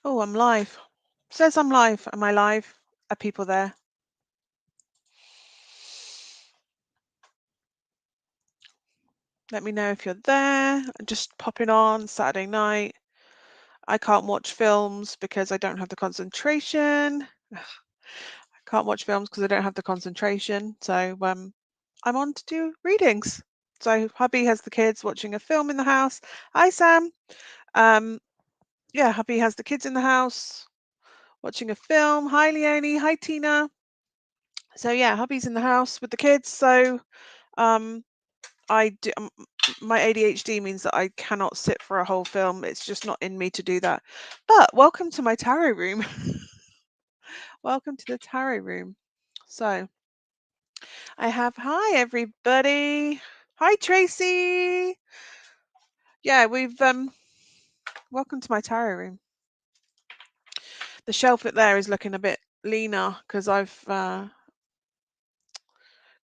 Oh, I'm live. Says I'm live. Am I live? Are people there? Let me know if you're there. I'm just popping on Saturday night. I can't watch films because I don't have the concentration. I can't watch films because I don't have the concentration. So I'm on to do readings. So hubby has the kids watching a film in the house. Hi Sam. Yeah, hubby has the kids in the house watching a film. Hi Leonie. Hi Tina. So yeah, hubby's in the house with the kids. So um I do, my ADHD means that I cannot sit for a whole film. It's just not in me to do that. But welcome to my tarot room. Welcome to the tarot room. So I have, hi everybody. Hi Tracy. Yeah, we've welcome to my tarot room. The shelf up there is looking a bit leaner because I've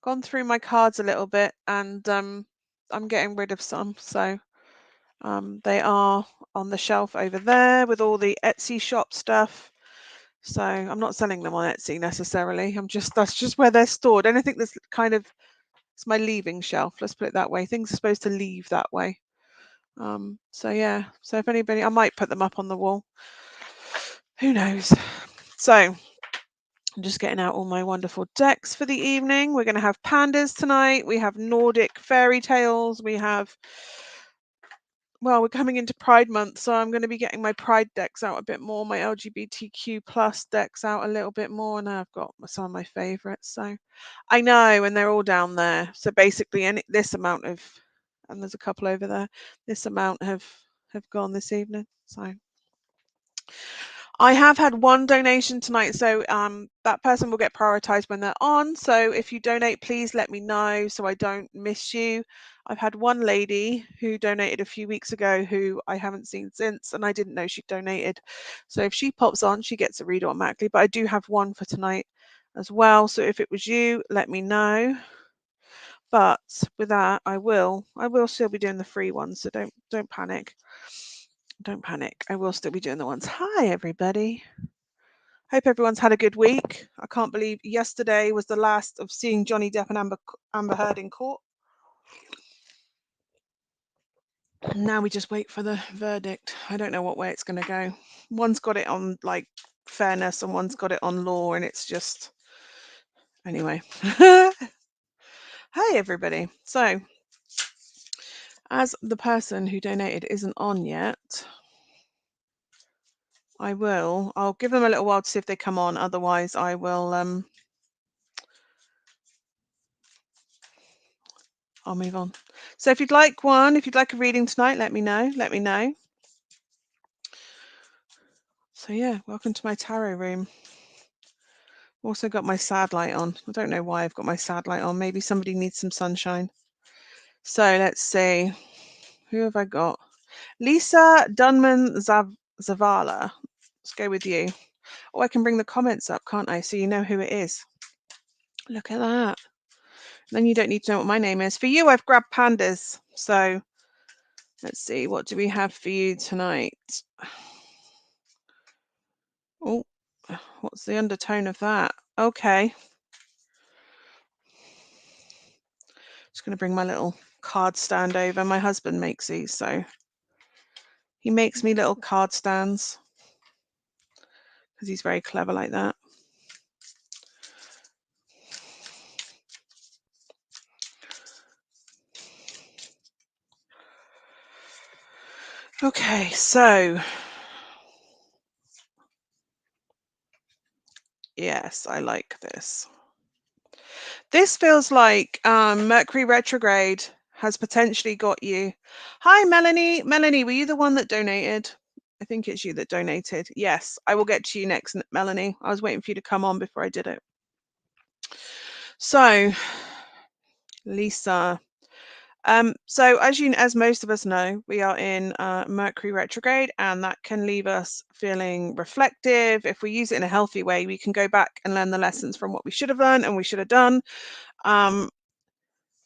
gone through my cards a little bit and I'm getting rid of some. So they are on the shelf over there with all the Etsy shop stuff. So I'm not selling them on Etsy necessarily. That's just where they're stored. Anything that's kind of, it's my leaving shelf. Let's put it that way. Things are supposed to leave that way. So yeah. So if anybody, I might put them up on the wall. Who knows? So I'm just getting out all my wonderful decks for the evening. We're going to have pandas tonight. We have Nordic fairy tales. We have, well, we're coming into Pride Month, so I'm going to be getting my Pride decks out a bit more, my LGBTQ plus decks out a little bit more, and I've got some of my favourites. So I know, and they're all down there. So basically, this amount of, and there's a couple over there. This amount have gone this evening. So I have had one donation tonight, so that person will get prioritized when they're on. So if you donate, please let me know so I don't miss you. I've had one lady who donated a few weeks ago who I haven't seen since, and I didn't know she donated. So if she pops on, she gets a read automatically. But I do have one for tonight as well. So if it was you, let me know. But with that, I will still be doing the free ones, so don't panic. Don't panic. I will still be doing the ones. Hi, everybody. Hope everyone's had a good week. I can't believe yesterday was the last of seeing Johnny Depp and Amber Heard in court. Now we just wait for the verdict. I don't know what way it's going to go. One's got it on like fairness and one's got it on law, and it's just anyway. Hi everybody. So as the person who donated isn't on yet, I'll give them a little while to see if they come on. Otherwise I will I'll move on. So if you'd like a reading tonight, let me know. So yeah, welcome to my tarot room. Also got my sad light on. I don't know why I've got my sad light on. Maybe somebody needs some sunshine. So let's see. Who have I got? Lisa Dunman Zavala. Let's go with you. Oh, I can bring the comments up, can't I? So you know who it is. Look at that. Then you don't need to know what my name is. For you, I've grabbed pandas. So let's see. What do we have for you tonight? Oh, what's the undertone of that? Okay. Just going to bring my little card stand over. My husband makes these, so he makes me little card stands because he's very clever like that. Okay, so yes, I like this. This feels like Mercury retrograde has potentially got you. Hi, Melanie. Melanie, were you the one that donated? I think it's you that donated. Yes, I will get to you next, Melanie. I was waiting for you to come on before I did it. So, Lisa. So as most of us know, we are in Mercury retrograde, and that can leave us feeling reflective. If we use it in a healthy way, we can go back and learn the lessons from what we should have learned and we should have done.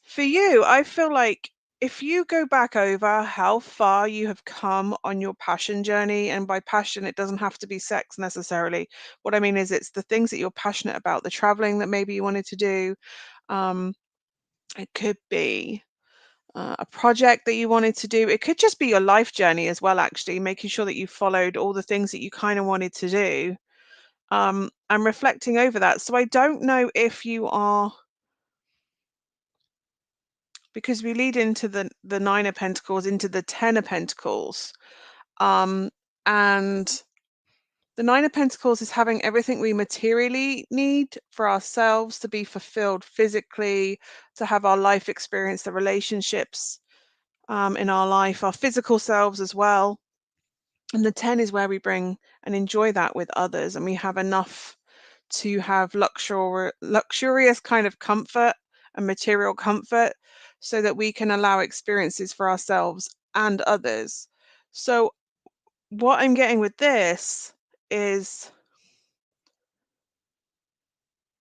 For you, I feel like if you go back over how far you have come on your passion journey, and by passion, it doesn't have to be sex necessarily. What I mean is it's the things that you're passionate about, the traveling that maybe you wanted to do. Um, it could be a project that you wanted to do. It could just be your life journey as well, actually, making sure that you followed all the things that you kind of wanted to do, and reflecting over that. So I don't know if you are, because we lead into the Nine of Pentacles, into the Ten of Pentacles. Um, and the Nine of Pentacles is having everything we materially need for ourselves to be fulfilled physically, to have our life experience, the relationships in our life, our physical selves as well. And the 10 is where we bring and enjoy that with others, and we have enough to have luxurious kind of comfort and material comfort, so that we can allow experiences for ourselves and others. So what I'm getting with this is,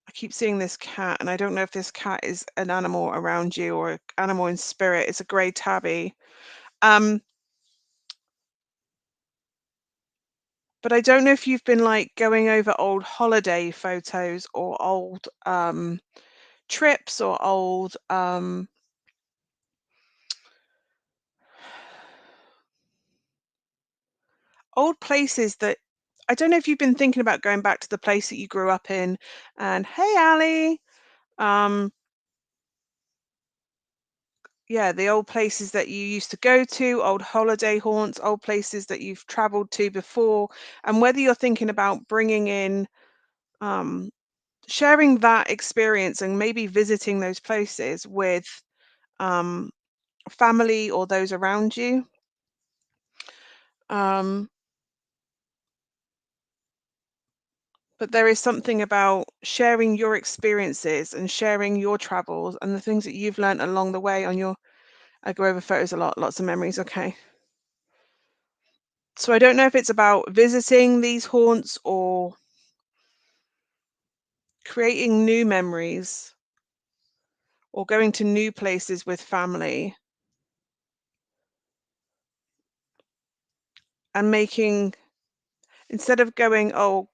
I keep seeing this cat, and I don't know if this cat is an animal around you or an animal in spirit. It's a grey tabby. Um, but I don't know if you've been like going over old holiday photos or old trips or old places that, I don't know if you've been thinking about going back to the place that you grew up in. And hey, Ali, um, yeah, the old places that you used to go to, old holiday haunts, old places that you've traveled to before, and whether you're thinking about bringing in, um, sharing that experience and maybe visiting those places with um, family or those around you. Um, but there is something about sharing your experiences and sharing your travels and the things that you've learned along the way on your. I go over photos a lot, lots of memories. Okay. So I don't know if it's about visiting these haunts or creating new memories or going to new places with family and making, instead of going, oh,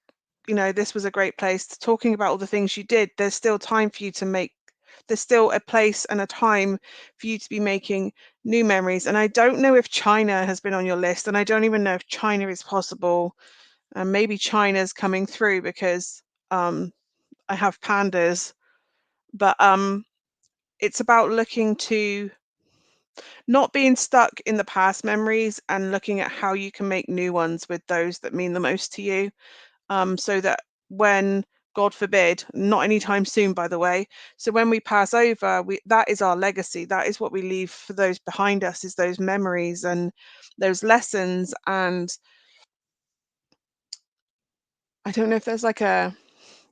this was a great place, talking about all the things you did, there's still time for you to make, there's still a place and a time for you to be making new memories. And I don't know if China has been on your list, and I don't even know if China is possible. And maybe China's coming through because um, I have pandas, but it's about looking to not being stuck in the past memories and looking at how you can make new ones with those that mean the most to you, so that when, God forbid, not anytime soon, by the way, so when we pass over, that is our legacy. That is what we leave for those behind us, is those memories and those lessons. And I don't know if there's like a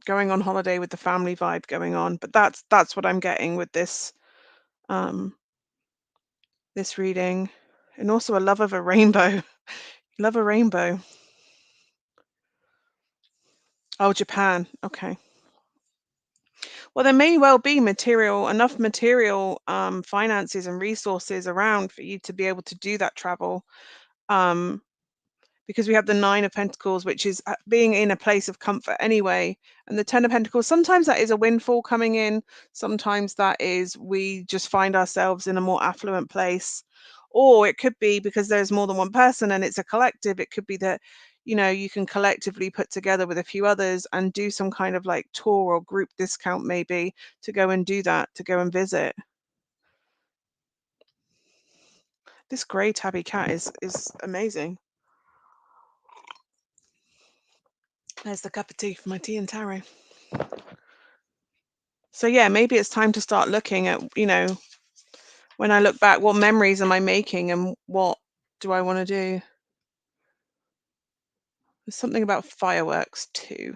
going on holiday with the family vibe going on, but that's what I'm getting with um this reading. And also a love of a rainbow. Love a rainbow. Oh, Japan. Okay. Well, there may well be enough material, finances and resources around for you to be able to do that travel. Um, because we have the Nine of Pentacles, which is being in a place of comfort anyway. And the Ten of Pentacles, sometimes that is a windfall coming in. Sometimes that is, we just find ourselves in a more affluent place. Or it could be because there's more than one person and it's a collective. It could be that, you can collectively put together with a few others and do some kind of like tour or group discount maybe to go and do that, to go and visit. This grey tabby cat is amazing. There's the cup of tea for my tea and tarot. So yeah, maybe it's time to start looking at, when I look back, what memories am I making and what do I want to do? There's something about fireworks too.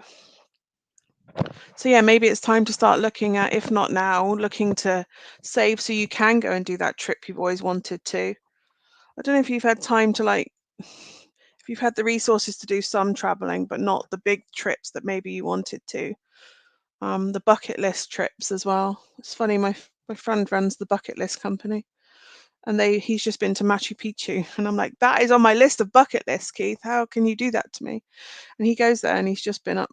So yeah, maybe it's time to start looking at, if not now, looking to save so you can go and do that trip you've always wanted to. I don't know if you've had time to if you've had the resources to do some traveling, but not the big trips that maybe you wanted to. The bucket list trips as well. It's funny, my friend runs the bucket list company. and he's just been to Machu Picchu, and I'm like, that is on my list of bucket lists, Keith. How can you do that to me? And he goes there, and he's just been up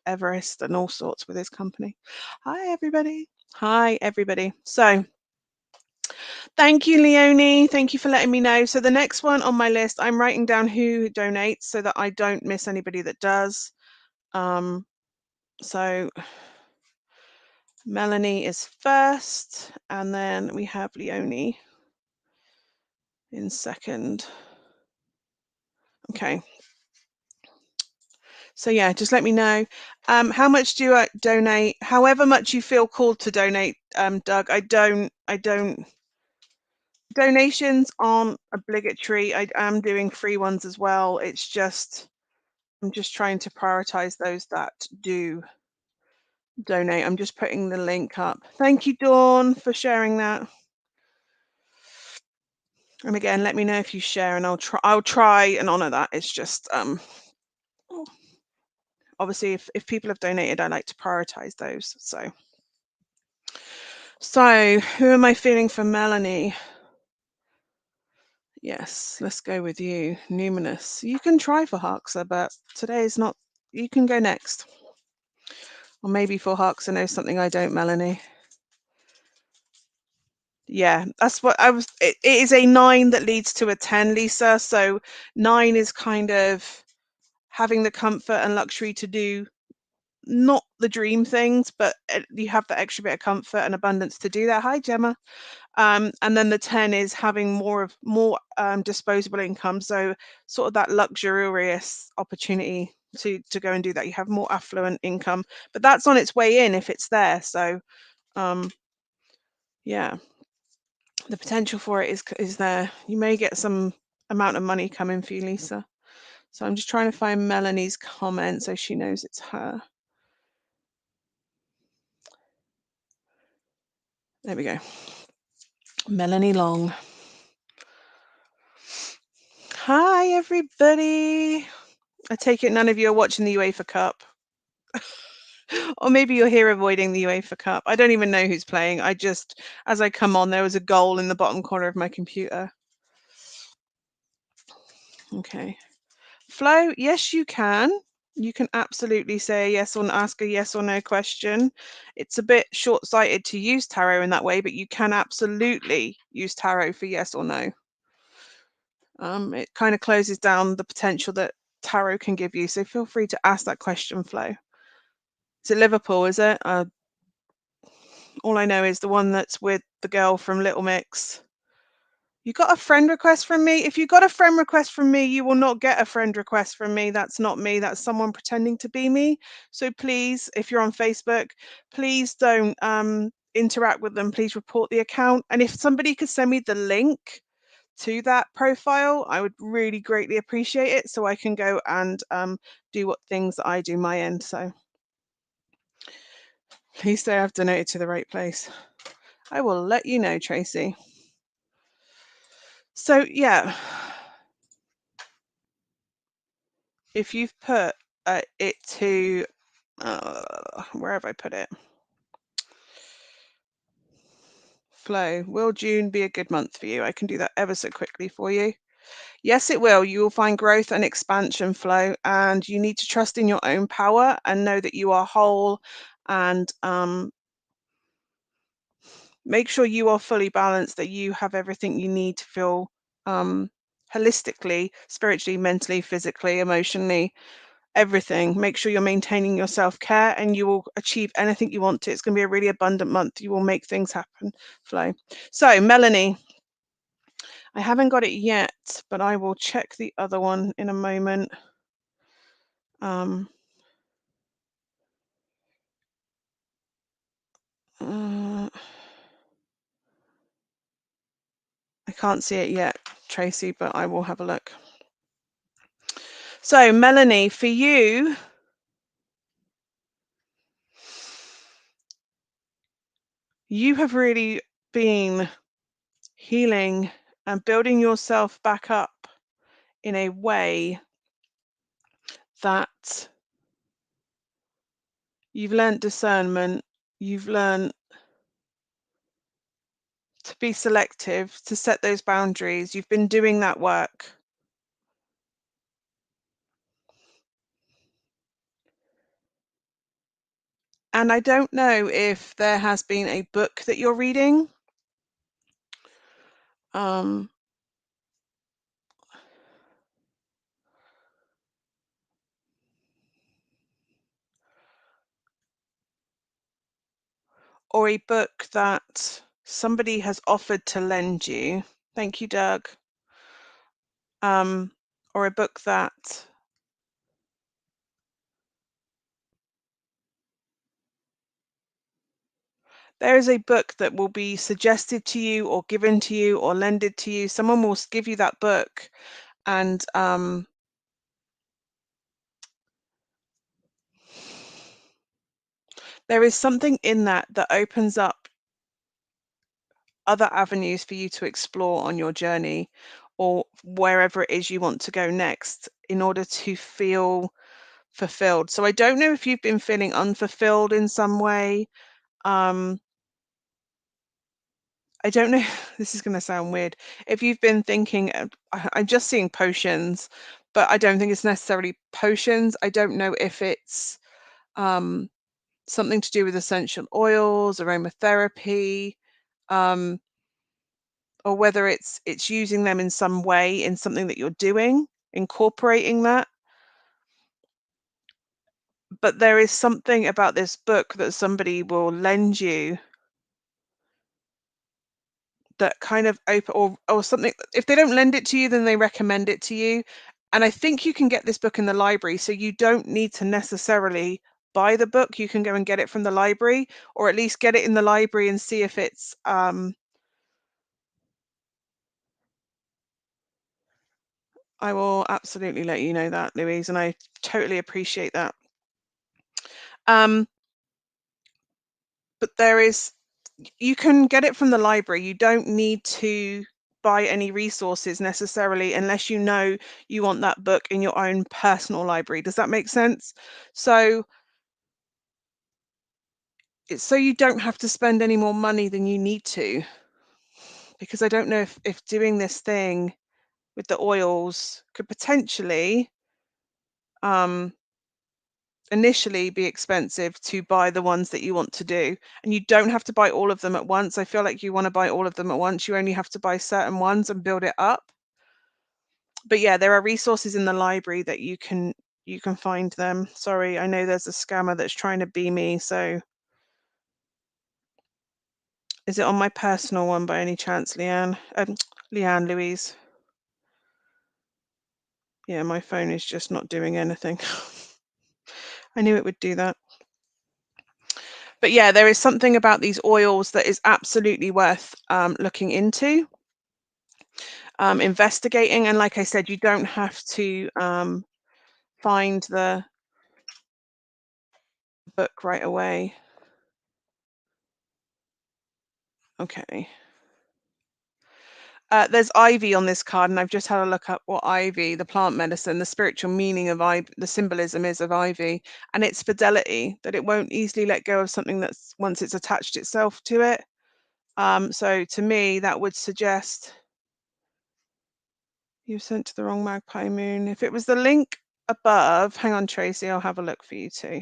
Everest and all sorts with his company. Hi everybody. Hi everybody. So thank you, Leonie. Thank you for letting me know. So the next one on my list, I'm writing down who donates so that I don't miss anybody that does. So Melanie is first, and then we have Leonie in second. Okay. So yeah, just let me know. How much do I donate? However much you feel called to donate, Doug. I don't. Donations aren't obligatory. I am doing free ones as well. It's just, I'm just trying to prioritize those that do donate. I'm just putting the link up. Thank you, Dawn, for sharing that. And again, let me know if you share, and I'll try and honor that. It's just obviously if people have donated, I like to prioritize those. So who am I feeling for Melanie? Yes, let's go with you, Numinous. You can try for Harksa, but today is not. You can go next. Or maybe for Harksa knows something I don't, Melanie. Yeah, that's what I was. It is a 9 that leads to a 10, Lisa. So 9 is kind of having the comfort and luxury to do not the dream things, but you have that extra bit of comfort and abundance to do that. Hi, Gemma. And then the 10 is having more disposable income, so sort of that luxurious opportunity to go and do that. You have more affluent income, but that's on its way in if it's there. So yeah, the potential for it is there. You may get some amount of money coming for you, Lisa. So I'm just trying to find Melanie's comment so she knows it's her. There we go. Melanie Long. Hi, everybody. I take it none of you are watching the UEFA Cup. Or maybe you're here avoiding the UEFA Cup. I don't even know who's playing. I just, as I come on, there was a goal in the bottom corner of my computer. Okay. Flo, yes, you can. You can absolutely say yes or ask a yes or no question. It's a bit short-sighted to use tarot in that way, but you can absolutely use tarot for yes or no. It kind of closes down the potential that tarot can give you. So feel free to ask that question, Flo. Is it Liverpool, is it? All I know is the one that's with the girl from Little Mix. You got a friend request from me? If you got a friend request from me, you will not get a friend request from me. That's not me. That's someone pretending to be me. So please, if you're on Facebook, please don't interact with them. Please report the account. And if somebody could send me the link to that profile, I would really greatly appreciate it so I can go and do what things that I do my end. So please say I've donated to the right place. I will let you know, Tracy. So yeah, if you've put it to, where have I put it? Flo, will June be a good month for you? I can do that ever so quickly for you. Yes, it will. You will find growth and expansion, Flo, and you need to trust in your own power and know that you are whole, and make sure you are fully balanced, that you have everything you need to feel holistically, spiritually, mentally, physically, emotionally, everything. Make sure you're maintaining your self-care, and you will achieve anything you want to. It's going to be a really abundant month. You will make things happen, Flo. So Melanie, I haven't got it yet, but I will check the other one in a moment. I can't see it yet, Tracy, but I will have a look. So Melanie, for you, you have really been healing and building yourself back up in a way that you've learned discernment, you've learned to be selective, to set those boundaries. You've been doing that work. And I don't know if there has been a book that you're reading. Um, or a book that somebody has offered to lend you. Thank you, Doug. Or a book that there is a book that will be suggested to you or given to you or lended to you. Someone will give you that book, and there is something in that that opens up other avenues for you to explore on your journey or wherever it is you want to go next in order to feel fulfilled. So I don't know if you've been feeling unfulfilled in some way. Um, I don't know, this is going to sound weird. If you've been thinking, I'm just seeing potions, but I don't think it's necessarily potions. I don't know if it's um, something to do with essential oils, aromatherapy, um, or whether it's using them in some way in something that you're doing, incorporating that. But there is something about this book that somebody will lend you that kind of open or something. If they don't lend it to you, then they recommend it to you. And I think you can get this book in the library, so you don't need to necessarily buy the book. You can go and get it from the library, or at least get it in the library and see if it's I will absolutely let you know that, Louise, and I totally appreciate that. Um, but there is, you can get it from the library. You don't need to buy any resources necessarily unless you know you want that book in your own personal library. Does that make sense? So it's so you don't have to spend any more money than you need to, because I don't know if doing this thing with the oils could potentially um, initially be expensive to buy the ones that you want to do. And you don't have to buy all of them at once. I feel like you want to buy all of them at once. You only have to buy certain ones and build it up. But yeah, there are resources in the library that you can find them. Sorry, I know there's a scammer that's trying to be me. So is it on my personal one by any chance, Leanne? Leanne, Louise. Yeah, my phone is just not doing anything. I knew it would do that. But yeah, there is something about these oils that is absolutely worth looking into, investigating. And like I said, you don't have to find the book right away. Okay. There's ivy on this card, and I've just had a look up what ivy, the plant medicine, the spiritual meaning of ivy, the symbolism is of ivy, and it's fidelity, that it won't easily let go of something that's once it's attached itself to it. So to me, that would suggest you've sent to the wrong Magpie Moon. If it was the link above, hang on, Tracy, I'll have a look for you too.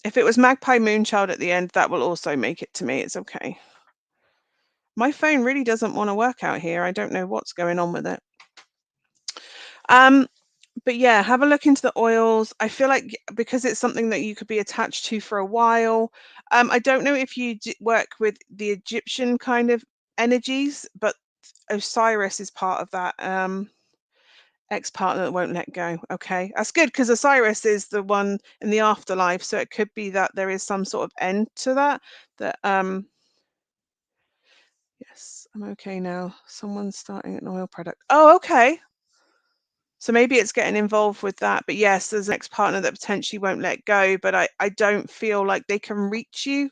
If it was Magpie Moonchild at the end, that will also make it to me. It's okay. My phone really doesn't want to work out here. I don't know what's going on with it. But yeah, have a look into the oils. I feel like because it's something that you could be attached to for a while. I don't know if you work with the Egyptian kind of energies, but Osiris is part of that ex-partner that won't let go. Okay, that's good, because Osiris is the one in the afterlife, so it could be that there is some sort of end to that. Yes, I'm okay now. Someone's starting an oil product. Oh, okay. So maybe it's getting involved with that. But yes, there's an ex-partner that potentially won't let go, but I don't feel like they can reach you,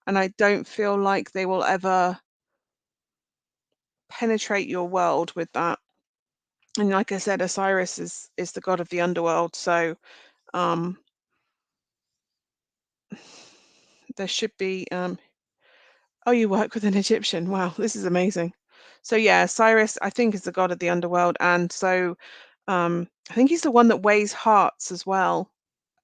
and I don't feel like they will ever penetrate your world with that. And like I said, Osiris is the god of the underworld, so there should be Oh, you work with an Egyptian. Wow, this is amazing. So yeah, Cyrus, I think, is the god of the underworld, and so I think he's the one that weighs hearts as well,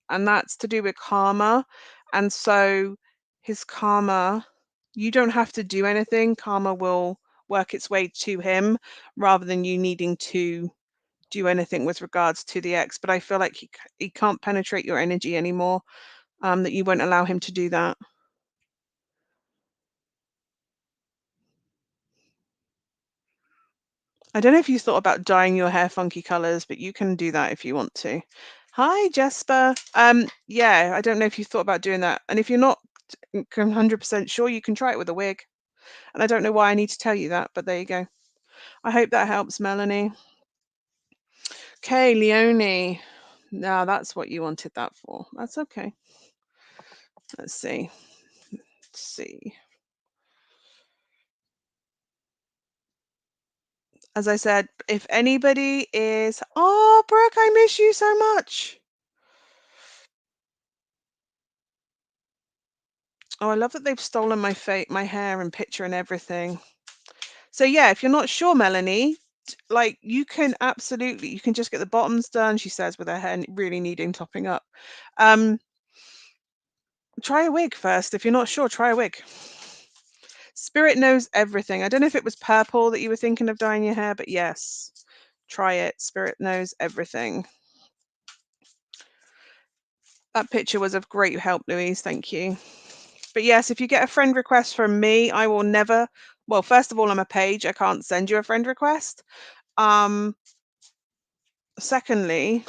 and that's to do with karma. And so his karma, you don't have to do anything. Karma will work its way to him rather than you needing to do anything with regards to the ex. But I feel like he can't penetrate your energy anymore. That you won't allow him to do that. I don't know if you thought about dyeing your hair funky colors, but you can do that if you want to. Hi, Jesper. Yeah, I don't know if you thought about doing that. And if you're not 100% sure, you can try it with a wig. And I don't know why I need to tell you that, but there you go. I hope that helps, Melanie. Okay, Leonie. Now that's what you wanted that for. That's okay. Let's see. Let's see. As I said, if anybody is, oh, Brooke, I miss you so much. Oh, I love that they've stolen my hair and picture and everything. So yeah, if you're not sure, Melanie, like you can absolutely, you can just get the bottoms done, she says, with her hair really needing topping up. Try a wig first. If you're not sure, try a wig. Spirit knows everything. I don't know if it was purple that you were thinking of dyeing your hair, but yes, try it. Spirit knows everything. That picture was of great help, Louise. Thank you. But yes, if you get a friend request from me, I will never. Well, first of all, I'm a page. I can't send you a friend request. Secondly,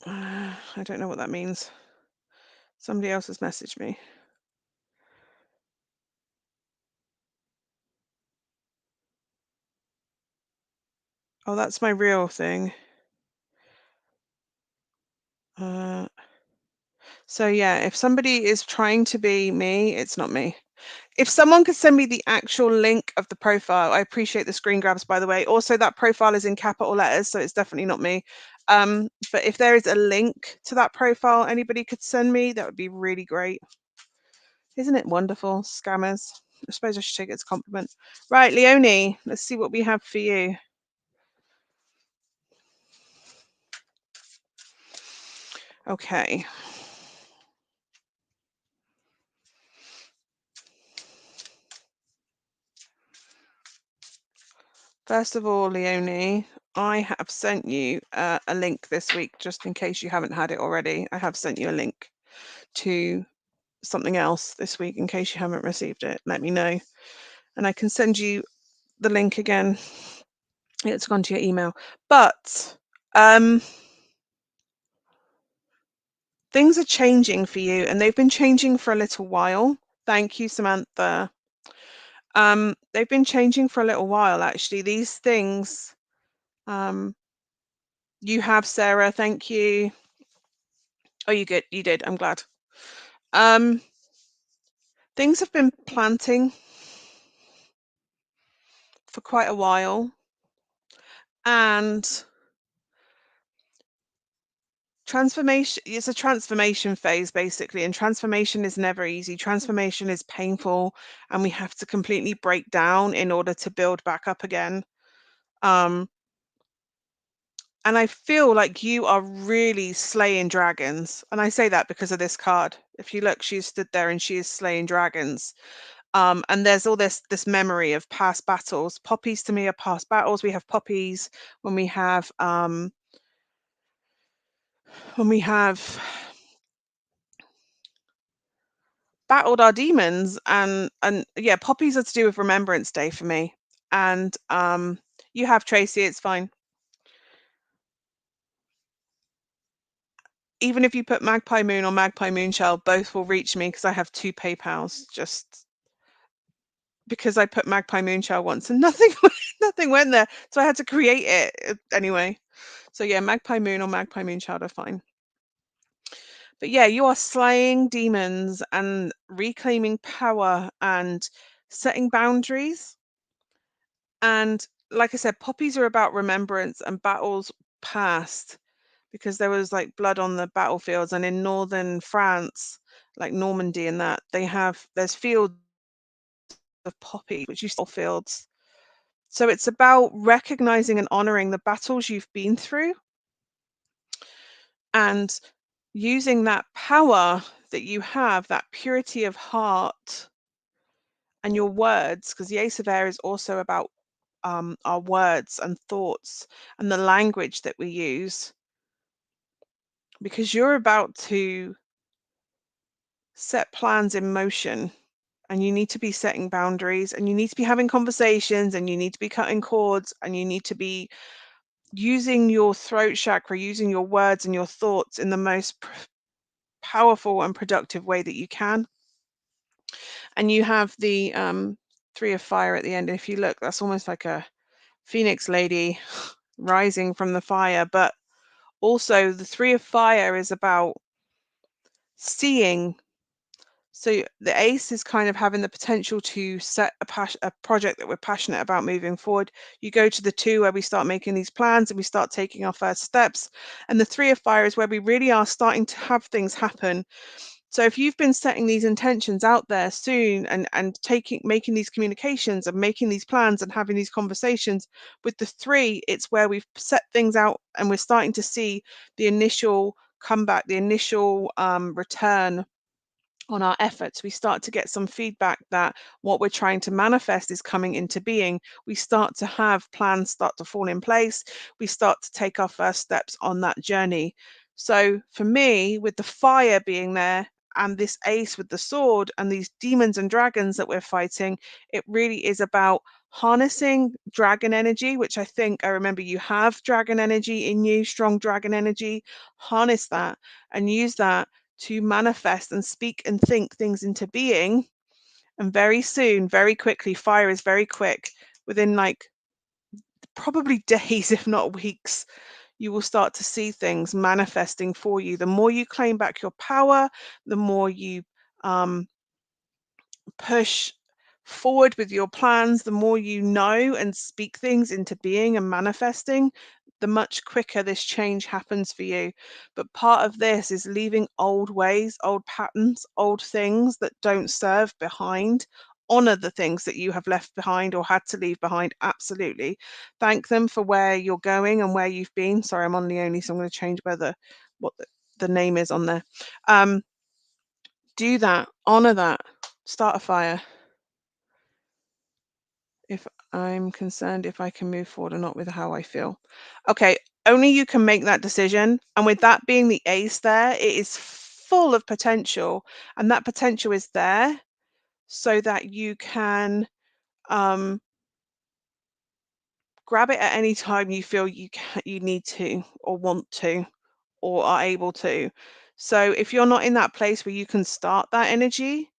I don't know what that means. Somebody else has messaged me. Oh, that's my real thing. So yeah, if somebody is trying to be me, it's not me. If someone could send me the actual link of the profile, I appreciate the screen grabs, by the way. Also, that profile is in capital letters, so it's definitely not me. But if there is a link to that profile anybody could send me, that would be really great. Isn't it wonderful, scammers? I suppose I should take it as a compliment. Right, Leonie, let's see what we have for you. Okay. First of all, Leonie, I have sent you a link this week, just in case you haven't had it already. I have sent you a link to something else this week, in case you haven't received it. Let me know. And I can send you the link again. It's gone to your email. But things are changing for you, and they've been changing for a little while. Thank you, Samantha. They've been changing for a little while, actually. These things, you have, Sarah, thank you. Oh, you did. I'm glad. Things have been planting for quite a while, and transformation is a transformation phase, basically, and transformation is never easy. Transformation is painful, and we have to completely break down in order to build back up again. And I feel like you are really slaying dragons. And I say that because of this card. If you look, she's stood there and she is slaying dragons. And there's all this memory of past battles. Poppies to me are past battles. We have poppies when we have battled our demons, and yeah, poppies are to do with Remembrance Day for me. And you have, Tracy, it's fine. Even if you put Magpie Moon or Magpie Moonchild, both will reach me because I have 2 PayPals, just because I put Magpie Moonchild once and nothing nothing went there. So I had to create it anyway. So yeah, Magpie Moon or Magpie Moonchild are fine. But yeah, you are slaying demons and reclaiming power and setting boundaries. And like I said, poppies are about remembrance and battles past. because there was like blood on the battlefields, and in northern France, like Normandy and that, there's fields of poppy, which used to be fields. So it's about recognizing and honoring the battles you've been through and using that power that you have, that purity of heart and your words, because the Ace of Air is also about our words and thoughts and the language that we use, because you're about to set plans in motion, and you need to be setting boundaries, and you need to be having conversations, and you need to be cutting cords, and you need to be using your throat chakra, using your words and your thoughts in the most powerful and productive way that you can. And you have the 3 of fire at the end. And if you look, that's almost like a phoenix lady rising from the fire. But also the 3 of fire is about seeing. So the ace is kind of having the potential to set a project that we're passionate about moving forward. You go to the 2 where we start making these plans and we start taking our first steps. And the 3 of fire is where we really are starting to have things happen. So if you've been setting these intentions out there soon and making these communications and making these plans and having these conversations, with the 3, it's where we've set things out and we're starting to see the initial comeback, the initial return on our efforts. We start to get some feedback that what we're trying to manifest is coming into being. We start to have plans start to fall in place. We start to take our first steps on that journey. So for me, with the fire being there and this ace with the sword and these demons and dragons that we're fighting, it really is about harnessing dragon energy, which I remember you have dragon energy in you, strong dragon energy. Harness that and use that to manifest and speak and think things into being. And very soon, very quickly, fire is very quick, within like probably days, if not weeks, you will start to see things manifesting for you. The more you claim back your power, the more you push forward with your plans, the more you know and speak things into being and manifesting, the much quicker this change happens for you. But part of this is leaving old ways, old patterns, old things that don't serve behind. Honor the things that you have left behind or had to leave behind. Absolutely. Thank them for where you're going and where you've been. Sorry, I'm on Leonie, so I'm going to change what the name is on there. Do that. Honor that. Start a fire. If I'm concerned if I can move forward or not with how I feel. Okay, only you can make that decision. And with that being the ace there, it is full of potential. And that potential is there so that you can grab it at any time you feel you need to or want to or are able to. So if you're not in that place where you can start that energy,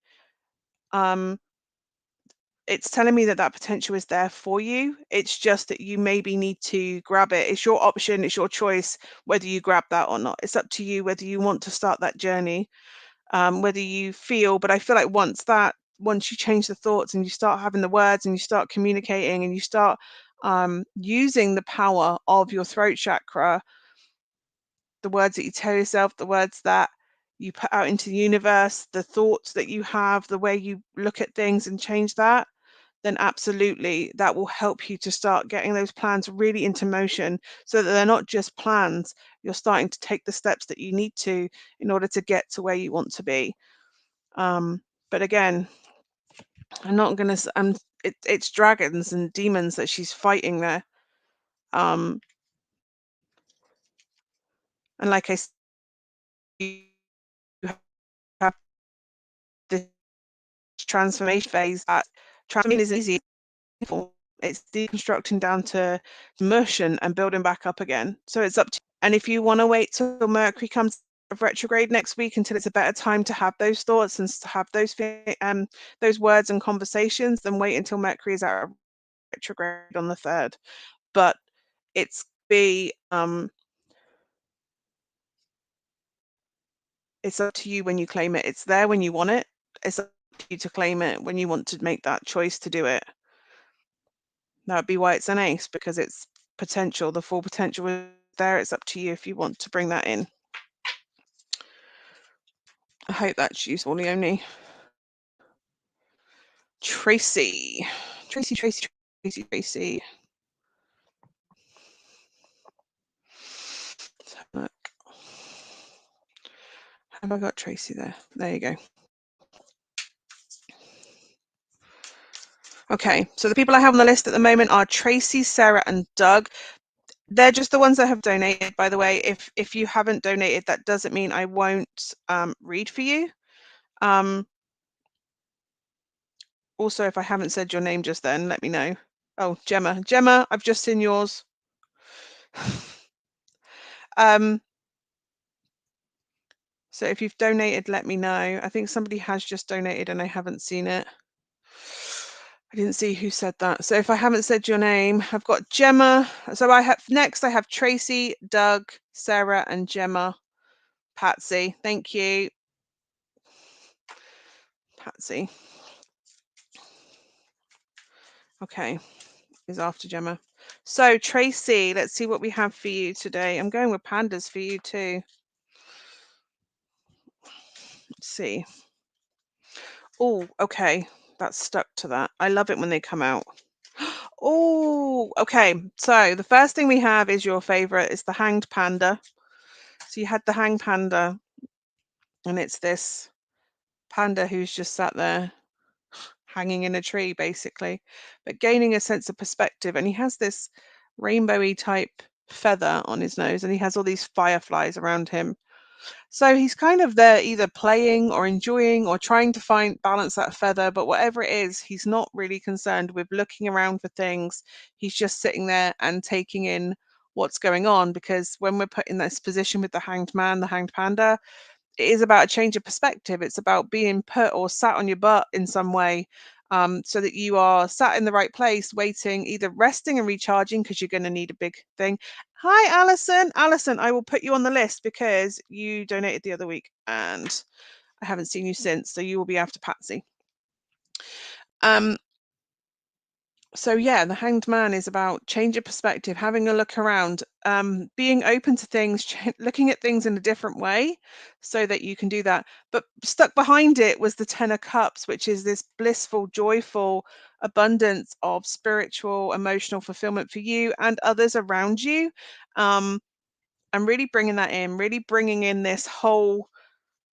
it's telling me that that potential is there for you. It's just that you maybe need to grab it. It's your option, it's your choice whether you grab that or not. It's up to you whether you want to start that journey, whether you feel, but I feel like once you change the thoughts and you start having the words and you start communicating and you start using the power of your throat chakra, the words that you tell yourself, the words that you put out into the universe, the thoughts that you have, the way you look at things and change that, then absolutely that will help you to start getting those plans really into motion so that they're not just plans. You're starting to take the steps that you need to in order to get to where you want to be. But again, I'm not going to, it's dragons and demons that she's fighting there. And like I said, you have this transformation phase. That transformation is easy. It's deconstructing down to mush and building back up again. So it's up to you. And if you want to wait till Mercury comes of retrograde next week until it's a better time to have those thoughts and to have those words and conversations, then wait until Mercury is out of retrograde on the 3rd. But it's it's up to you when you claim it. It's there when you want it. It's up to you to claim it when you want to make that choice to do it. That would be why it's an ace, because it's potential. The full potential there. It's up to you if you want to bring that in. I hope that's useful, Leonie. Tracy. Tracy. Let's have a look. Have I got Tracy there? There you go. Okay, so the people I have on the list at the moment are Tracy, Sarah, and Doug. They're just the ones that have donated, by the way. If you haven't donated, that doesn't mean I won't read for you. Also, if I haven't said your name just then, let me know. Oh, Gemma, I've just seen yours. So if you've donated, let me know. I think somebody has just donated and I haven't seen it. I didn't see who said that. So if I haven't said your name, I've got Gemma. So I have Tracy, Doug, Sarah, and Gemma. Patsy, thank you. Patsy. Okay, is after Gemma. So Tracy, let's see what we have for you today. I'm going with pandas for you too. Let's see. Oh, okay. That's stuck to that. I love it when they come out. Oh, okay. So the first thing we have is your favorite. It's the hanged panda. So you had the hanged panda, and it's this panda who's just sat there hanging in a tree, basically, but gaining a sense of perspective. And he has this rainbowy type feather on his nose, and he has all these fireflies around him. So he's kind of there either playing or enjoying or trying to balance that feather, but whatever it is, he's not really concerned with looking around for things. He's just sitting there and taking in what's going on, because when we're put in this position with the hanged man, the hanged panda, it is about a change of perspective. It's about being put or sat on your butt in some way, so that you are sat in the right place, waiting, either resting and recharging, because you're going to need a big thing. Hi, Alison. Alison, I will put you on the list because you donated the other week and I haven't seen you since, so you will be after Patsy. So yeah, the hanged man is about change of perspective, having a look around, being open to things, looking at things in a different way so that you can do that. But stuck behind it was the 10 of cups, which is this blissful, joyful abundance of spiritual, emotional fulfillment for you and others around you. I'm really bringing that in, really bringing in this whole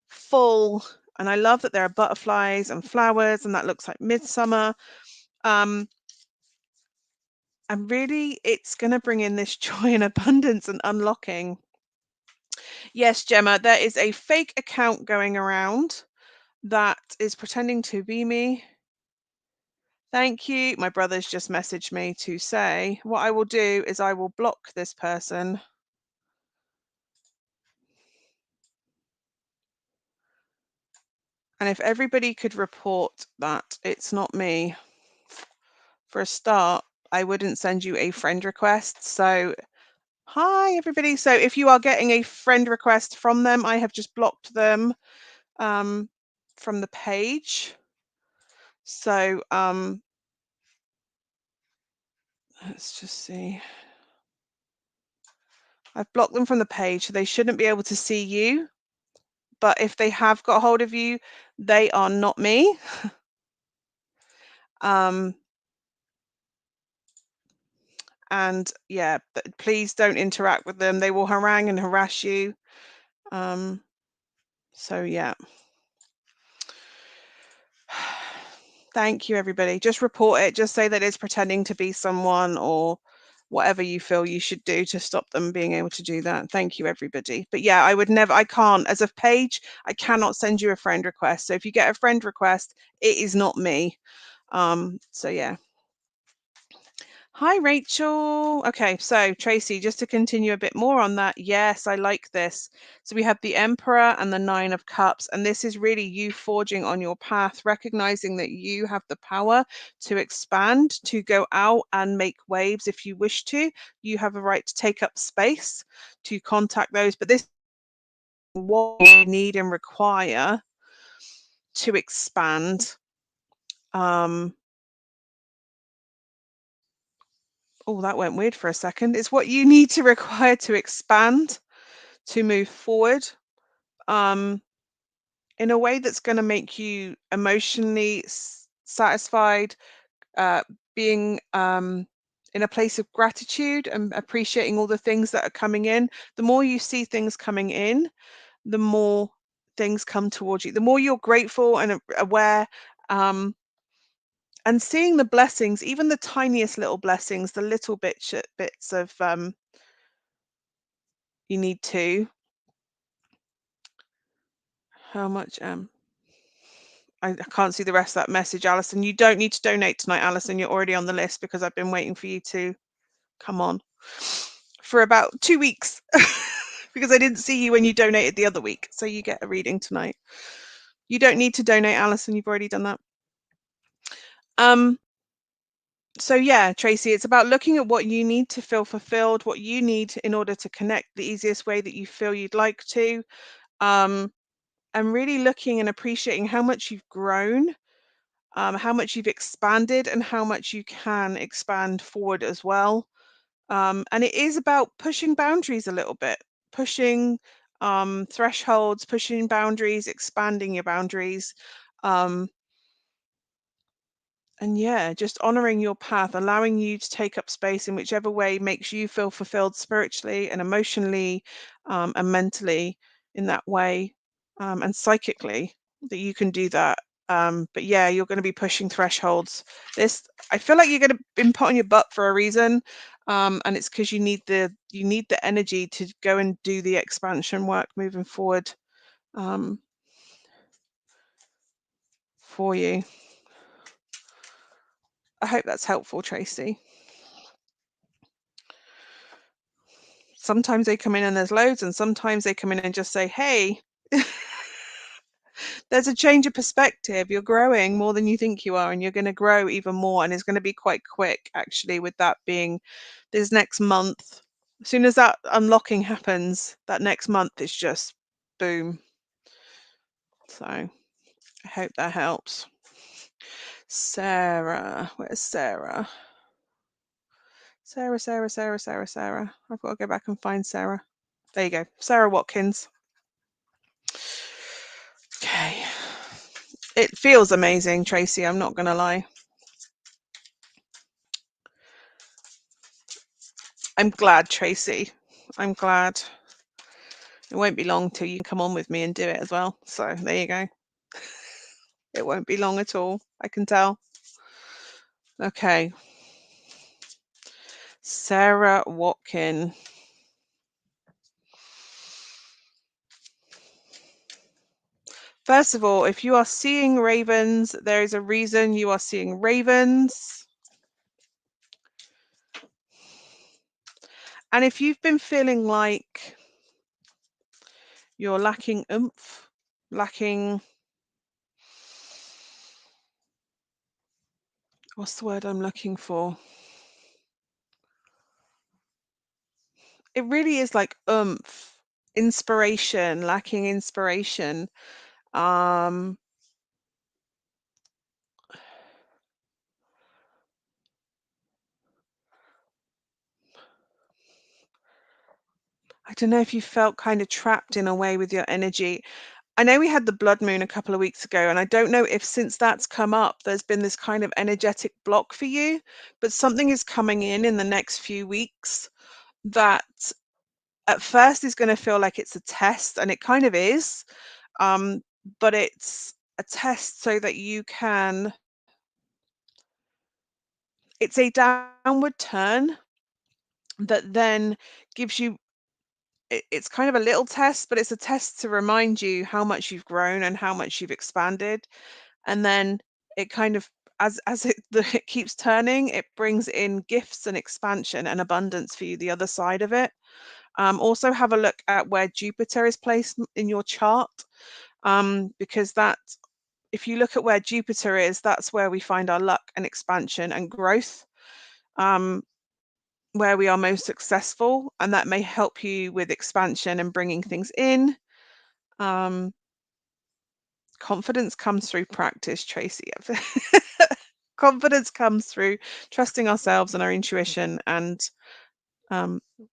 full, and I love that there are butterflies and flowers, and that looks like midsummer. And really, it's going to bring in this joy and abundance and unlocking. Yes, Gemma, there is a fake account going around that is pretending to be me. Thank you. My brother's just messaged me to say what I will do is I will block this person. And if everybody could report that it's not me, for a start, I wouldn't send you a friend request. So hi, everybody. So if you are getting a friend request from them, I have just blocked them from the page. So let's just see. I've blocked them from the page, so they shouldn't be able to see you. But if they have got hold of you, they are not me. And yeah, please don't interact with them. They will harangue and harass you. So yeah. Thank you, everybody. Just report it. Just say that it's pretending to be someone, or whatever you feel you should do to stop them being able to do that. Thank you, everybody. But yeah, I can't, as a page, I cannot send you a friend request. So if you get a friend request, it is not me. So yeah. Hi, Rachel. Okay, so Tracy, just to continue a bit more on that. Yes, I like this. So we have the Emperor and the 9 of Cups, and this is really you forging on your path, recognizing that you have the power to expand, to go out and make waves if you wish to. You have a right to take up space, to contact those, but this is what you need and require to expand. Oh, that went weird for a second. It's what you need to require to expand, to move forward, in a way that's going to make you emotionally satisfied, being in a place of gratitude and appreciating all the things that are coming in. The more you see things coming in, the more things come towards you. The more you're grateful and aware, and seeing the blessings, even the tiniest little blessings, the little bits of you need to. How much? I can't see the rest of that message, Alison. You don't need to donate tonight, Alison. You're already on the list because I've been waiting for you to come on for about 2 weeks because I didn't see you when you donated the other week. So you get a reading tonight. You don't need to donate, Alison. You've already done that. So yeah, Tracy, it's about looking at what you need to feel fulfilled, what you need in order to connect the easiest way that you feel you'd like to, and really looking and appreciating how much you've grown, how much you've expanded, and how much you can expand forward as well. And it is about pushing boundaries a little bit, pushing thresholds, pushing boundaries, expanding your boundaries. And yeah, just honoring your path, allowing you to take up space in whichever way makes you feel fulfilled spiritually and emotionally, and mentally in that way, and psychically that you can do that. But yeah, you're going to be pushing thresholds. I feel like you're going to be put on your butt for a reason, and it's because you need the energy to go and do the expansion work moving forward, for you. I hope that's helpful, Tracy. Sometimes they come in and there's loads, and sometimes they come in and just say, hey, there's a change of perspective. You're growing more than you think you are, and you're going to grow even more. And it's going to be quite quick, actually, with that being this next month. As soon as that unlocking happens, that next month is just boom. So I hope that helps. Sarah, where's Sarah? Sarah. I've got to go back and find Sarah. There you go. Sarah Watkins. Okay. It feels amazing, Tracy. I'm not going to lie. I'm glad, Tracy. I'm glad. It won't be long till you can come on with me and do it as well. So there you go. It won't be long at all. I can tell. Okay. Sarah Watkin. First of all, if you are seeing ravens, there is a reason you are seeing ravens. And if you've been feeling like you're lacking oomph, lacking, what's the word I'm looking for? It really is like oomph, inspiration, lacking inspiration. I don't know if you felt kind of trapped in a way with your energy. I know we had the blood moon a couple of weeks ago, and I don't know if since that's come up, there's been this kind of energetic block for you, but something is coming in the next few weeks that at first is going to feel like it's a test, and it kind of is, but it's a test so that you can, it's a downward turn that then gives you, it's kind of a little test, but it's a test to remind you how much you've grown and how much you've expanded. And then it kind of, as it keeps turning, it brings in gifts and expansion and abundance for you the other side of it. Also have a look at where Jupiter is placed in your chart, because that, if you look at where Jupiter is, that's where we find our luck and expansion and growth, where we are most successful, and that may help you with expansion and bringing things in. Confidence comes through practice, Tracy. Confidence comes through trusting ourselves and our intuition, and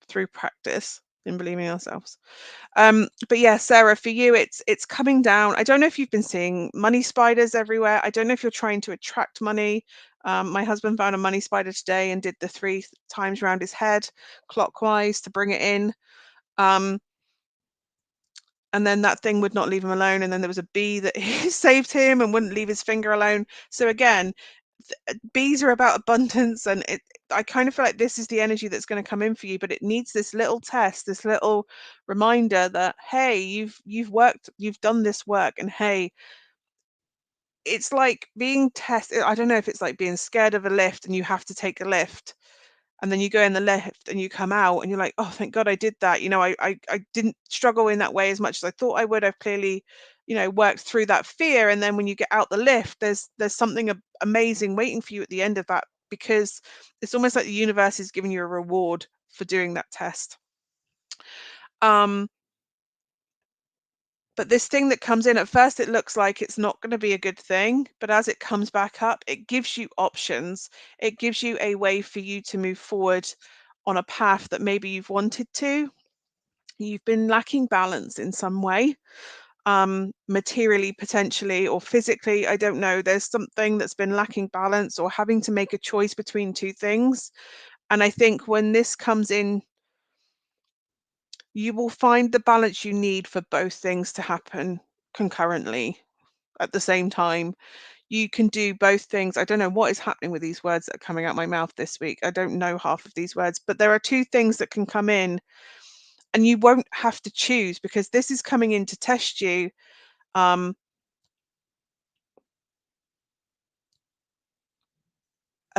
through practice in believing ourselves. But yeah, Sarah, for you, it's coming down. I don't know if you've been seeing money spiders everywhere. I don't know if you're trying to attract money. My husband found a money spider today and did the 3 times around his head clockwise to bring it in. And then that thing would not leave him alone. And then there was a bee that saved him and wouldn't leave his finger alone. So again, bees are about abundance, and I kind of feel like this is the energy that's going to come in for you, but it needs this little test, this little reminder that, hey, you've done this work, and hey, it's like being tested. I don't know if it's like being scared of a lift and you have to take a lift, and then you go in the lift and you come out and you're like, oh, thank God I did that. I didn't struggle in that way as much as I thought I would. I've clearly, worked through that fear. And then when you get out the lift, there's something amazing waiting for you at the end of that, because it's almost like the universe is giving you a reward for doing that test. But this thing that comes in, at first it looks like it's not going to be a good thing, but as it comes back up, it gives you options. It gives you a way for you to move forward on a path that maybe you've wanted to. You've been lacking balance in some way, materially, potentially, or physically. I don't know. There's something that's been lacking balance, or having to make a choice between two things. And I think when this comes in, you will find the balance you need for both things to happen concurrently at the same time. You can do both things. I don't know what is happening with these words that are coming out my mouth this week. I don't know half of these words, but there are two things that can come in, and you won't have to choose, because this is coming in to test you. As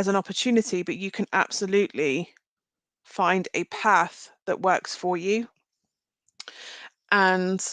an opportunity, but you can absolutely find a path that works for you. And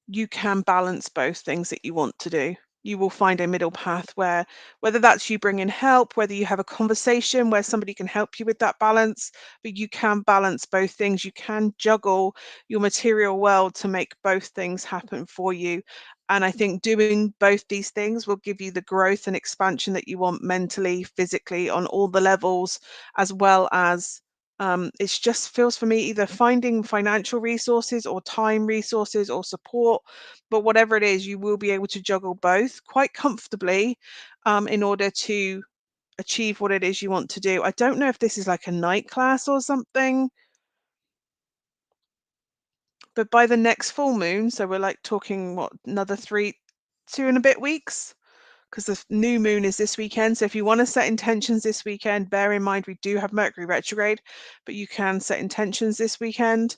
you can balance both things that you want to do. You will find a middle path where, whether that's you bring in help, whether you have a conversation where somebody can help you with that balance, but you can balance both things. You can juggle your material world to make both things happen for you. And I think doing both these things will give you the growth and expansion that you want mentally, physically, on all the levels, as well as it just feels for me either finding financial resources or time resources or support, but whatever it is, you will be able to juggle both quite comfortably, in order to achieve what it is you want to do. I don't know if this is like a night class or something, but by the next full moon, so we're like talking what, another 2 and a bit weeks, because the new moon is this weekend. So if you want to set intentions this weekend, bear in mind we do have Mercury retrograde, but you can set intentions this weekend.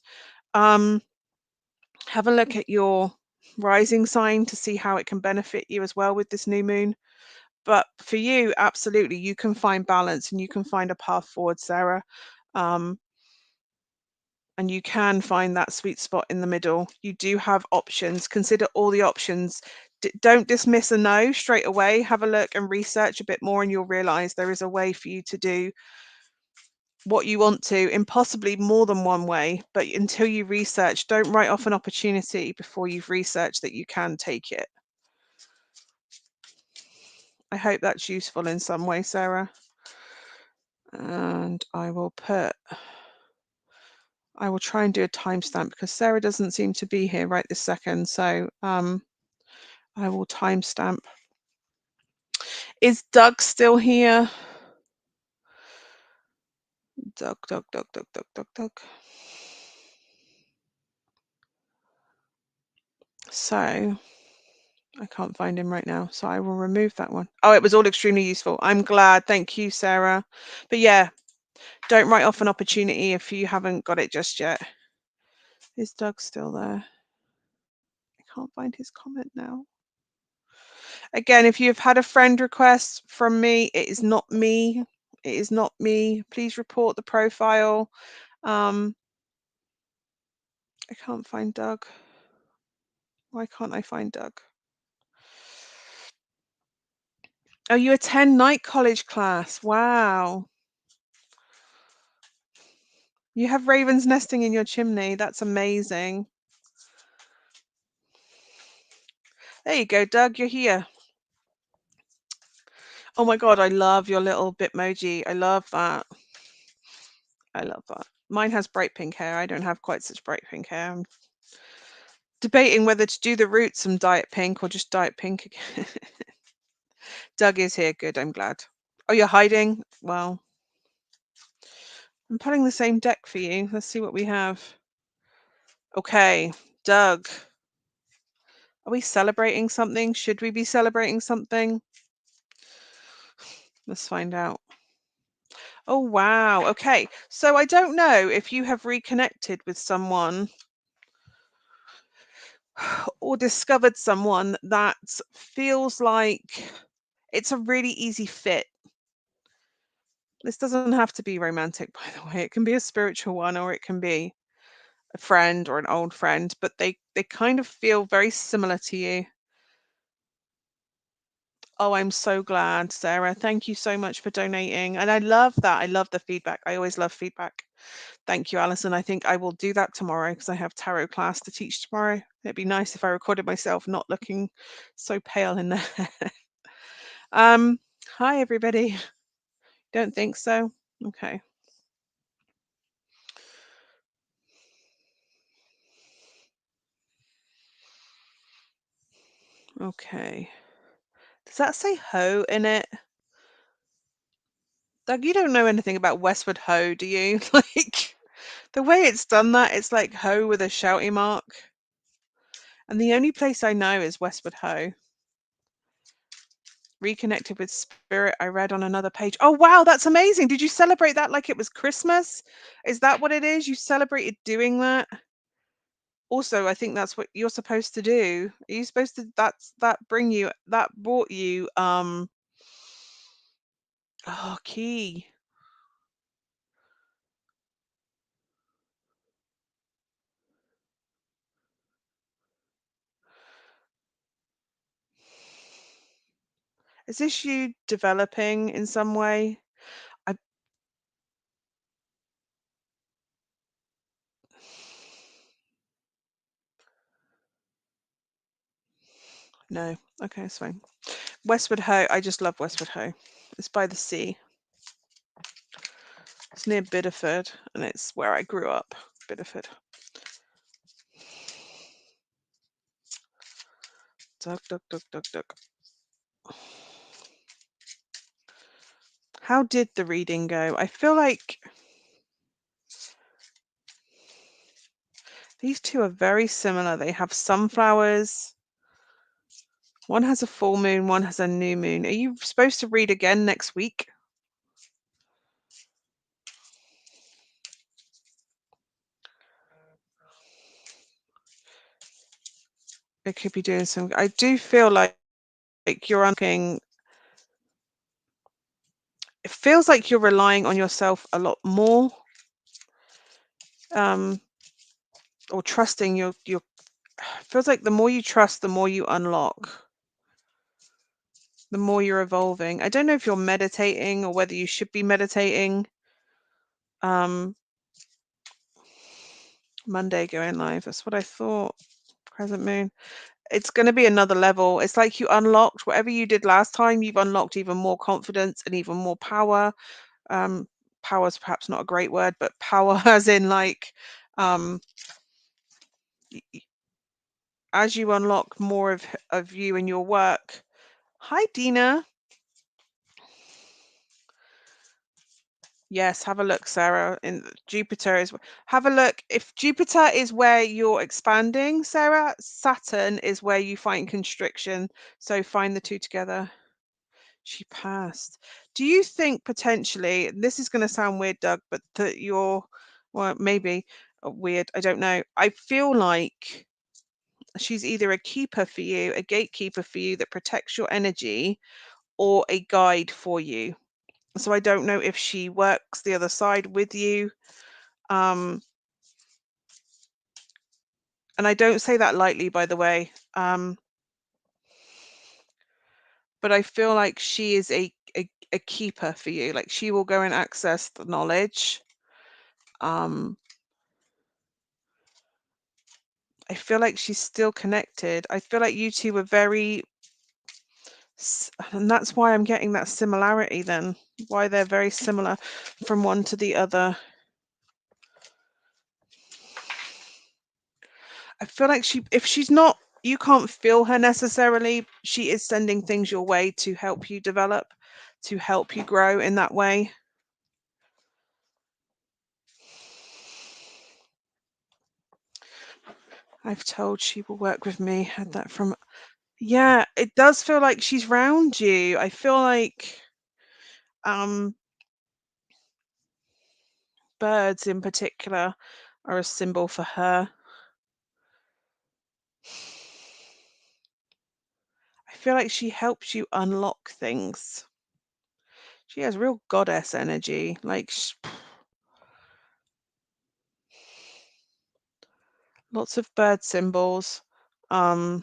Have a look at your rising sign to see how it can benefit you as well with this new moon. But for you, absolutely, you can find balance and you can find a path forward, Sarah. And you can find that sweet spot in the middle. You do have options. Consider all the options. Don't dismiss a no straight away. Have a look and research a bit more, and you'll realize there is a way for you to do what you want to, in possibly more than one way. But until you research, don't write off an opportunity before you've researched that you can take it. I hope that's useful in some way, Sarah. And I will try and do a timestamp, because Sarah doesn't seem to be here right this second. So I will timestamp. Is Doug still here? Doug. So I can't find him right now, so I will remove that one. Oh, it was all extremely useful. I'm glad. Thank you, Sarah. But yeah, don't write off an opportunity if you haven't got it just yet. Is Doug still there? I can't find his comment now. Again, if you've had a friend request from me, it is not me. It is not me. Please report the profile. I can't find Doug. Why can't I find Doug? Oh, you attend night college class. Wow. You have ravens nesting in your chimney. That's amazing. There you go, Doug. You're here. Oh my God, I love your little Bitmoji. I love that. I love that. Mine has bright pink hair. I don't have quite such bright pink hair. I'm debating whether to do the roots and dye it pink or just dye it pink again. Doug is here. Good. I'm glad. Oh, you're hiding? Well, I'm pulling the same deck for you. Let's see what we have. Okay, Doug. Are we celebrating something? Should we be celebrating something? Let's find out. Oh, wow. Okay. So I don't know if you have reconnected with someone or discovered someone that feels like it's a really easy fit. This doesn't have to be romantic, by the way. It can be a spiritual one, or it can be a friend or an old friend, but they kind of feel very similar to you. Oh, I'm so glad, Sarah. Thank you so much for donating. And I love that. I love the feedback. I always love feedback. Thank you, Alison. I think I will do that tomorrow because I have tarot class to teach tomorrow. It'd be nice if I recorded myself not looking so pale in there. Hi, everybody. Don't think so? Okay. Okay. Does that say ho in it? Doug, you don't know anything about Westward Ho, do you? Like, the way it's done that, it's like ho with a shouty mark. And the only place I know is Westward Ho. Reconnected with spirit, I read on another page. Oh, wow, that's amazing. Did you celebrate that like it was Christmas? Is that what it is? You celebrated doing that? Also, I think that's what you're supposed to do. Are you supposed to, that brought you, oh, key. Is this you developing in some way? I No. Okay, it's fine. Westward Ho. I just love Westward Ho. It's by the sea. It's near Bideford, and it's where I grew up. Bideford. Duck, duck, duck, duck, duck. How did the reading go? I feel like these two are very similar. They have sunflowers. One has a full moon, one has a new moon. Are you supposed to read again next week? It could be doing some. I do feel like you're asking. It feels like you're relying on yourself a lot more, or trusting your. Feels like the more you trust, the more you unlock. The more you're evolving. I don't know if you're meditating or whether you should be meditating. Monday going live. That's what I thought. Crescent moon. It's going to be another level. It's like you unlocked whatever you did last time. You've unlocked even more confidence and even more power. Power is perhaps not a great word, but power as in like, as you unlock more of you and your work. Hi, Dina. Yes, have a look, Sarah. In Jupiter is have a look. If Jupiter is where you're expanding, Sarah, Saturn is where you find constriction. So find the two together. She passed. Do you think potentially, and this is going to sound weird, Doug, but that you're, well, maybe weird, I don't know. I feel like she's either a keeper for you, a gatekeeper for you that protects your energy, or a guide for you. So I don't know if she works the other side with you. And I don't say that lightly, by the way. But I feel like she is a keeper for you. Like she will go and access the knowledge. I feel like she's still connected. I feel like you two were very, and that's why I'm getting that similarity then, why they're very similar from one to the other. I feel like if she's not, you can't feel her necessarily, she is sending things your way to help you develop, to help you grow in that way. I've told she will work with me. Had that from, yeah, it does feel like she's round you. I feel like birds in particular are a symbol for her. I feel like she helps you unlock things. She has real goddess energy, like lots of bird symbols. I've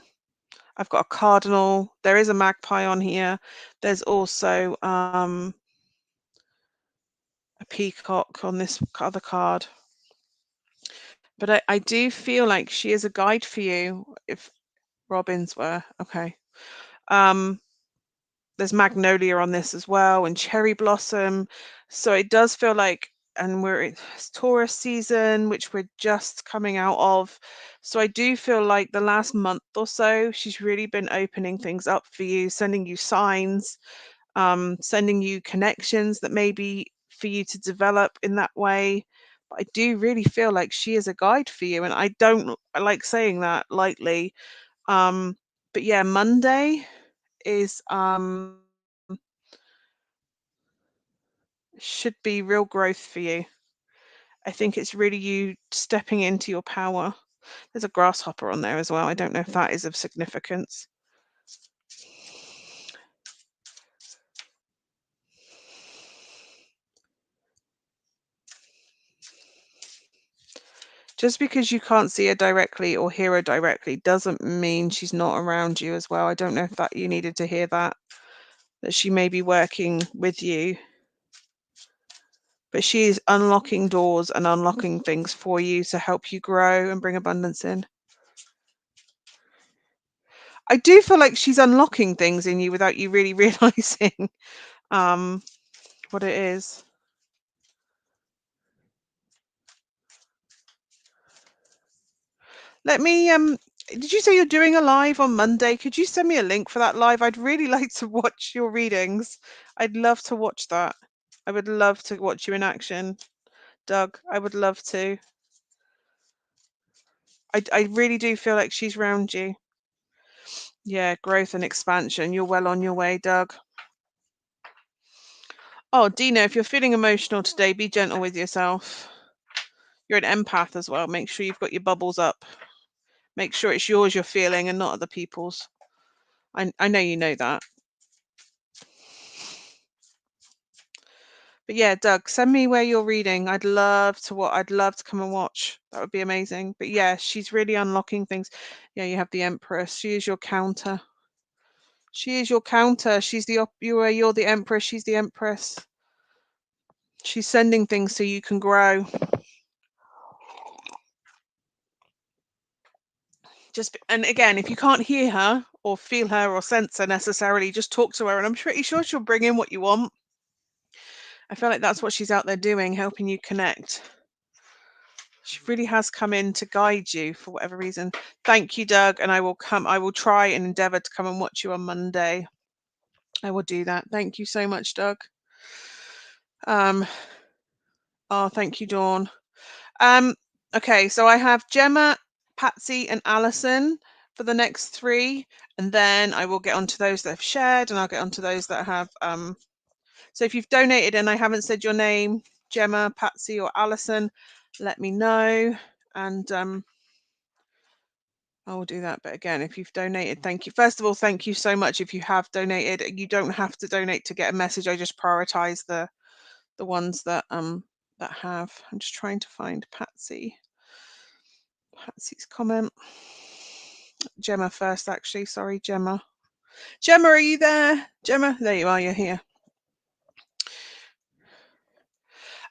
got a cardinal. There is a magpie on here. There's also a peacock on this other card. But I do feel like she is a guide for you. If robins were okay. There's magnolia on this as well, and cherry blossom. So it does feel like, and it's Taurus season, which we're just coming out of. So I do feel like the last month or so, she's really been opening things up for you, sending you signs, sending you connections that maybe for you to develop in that way. But I do really feel like she is a guide for you, and I like saying that lightly. But yeah, Monday is should be real growth for you. I think it's really you stepping into your power. There's a grasshopper on there as well. I don't know if that is of significance. Just because you can't see her directly or hear her directly doesn't mean she's not around you as well. I don't know if that you needed to hear that she may be working with you. But she is unlocking doors and unlocking things for you to help you grow and bring abundance in. I do feel like she's unlocking things in you without you really realizing what it is. Let me did you say you're doing a live on Monday? Could you send me a link for that live? I'd really like to watch your readings. I'd love to watch that. I would love to watch you in action, Doug. I would love to. I really do feel like she's round you. Yeah, growth and expansion. You're well on your way, Doug. Oh, Dina, if you're feeling emotional today, be gentle with yourself. You're an empath as well. Make sure you've got your bubbles up. Make sure it's yours you're feeling and not other people's. I know you know that. But yeah, Doug, send me where you're reading. I'd love to come and watch. That would be amazing. But yeah, she's really unlocking things. Yeah, you have the Empress. She is your counter. She is your counter. She's you're the Empress. She's the Empress. She's sending things so you can grow. And again, if you can't hear her or feel her or sense her necessarily, just talk to her, and I'm pretty sure she'll bring in what you want. I feel like that's what she's out there doing, helping you connect. She really has come in to guide you for whatever reason. Thank you, Doug, and I will try and endeavor to come and watch you on Monday. I will do that. Thank you so much, Doug. Oh, thank you, Dawn. Okay, so I have Gemma, Patsy, and Alison for the next 3, and then I will get onto those that have shared, and I'll get onto those that have so if you've donated and I haven't said your name, Gemma, Patsy, or Alison, let me know, and I will do that. But again, if you've donated, thank you. First of all, thank you so much. If you have donated, you don't have to donate to get a message. I just prioritize the ones that have. I'm just trying to find Patsy's comment. Gemma first, actually. Sorry, Gemma. Gemma, are you there? Gemma, there you are. You're here.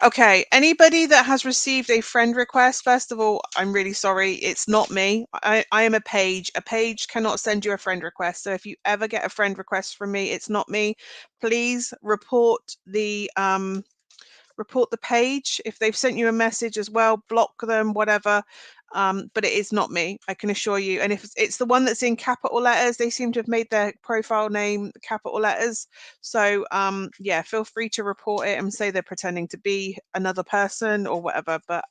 Okay, anybody that has received a friend request, first of all, I'm really sorry. It's not me. I am a page. A page cannot send you a friend request. So if you ever get a friend request from me, it's not me. Please report the page. If they've sent you a message as well, block them, whatever. But it is not me, I can assure you. And if it's the one that's in capital letters, they seem to have made their profile name capital letters. So yeah, feel free to report it and say they're pretending to be another person or whatever. But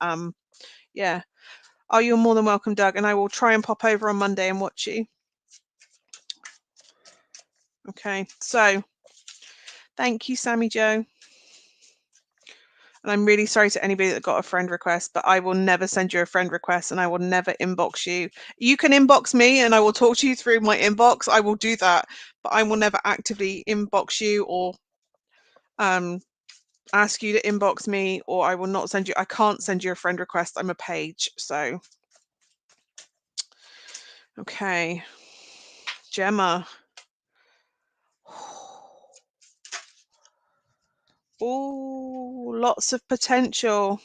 yeah. Oh, you're more than welcome, Doug. And I will try and pop over on Monday and watch you. Okay, so thank you, Sammy Joe. And I'm really sorry to anybody that got a friend request, but I will never send you a friend request and I will never inbox you. You can inbox me and I will talk to you through my inbox. I will do that, but I will never actively inbox you or ask you to inbox me, or I will not send you. I can't send you a friend request. I'm a page. So, okay. Gemma. Oh, lots of potential.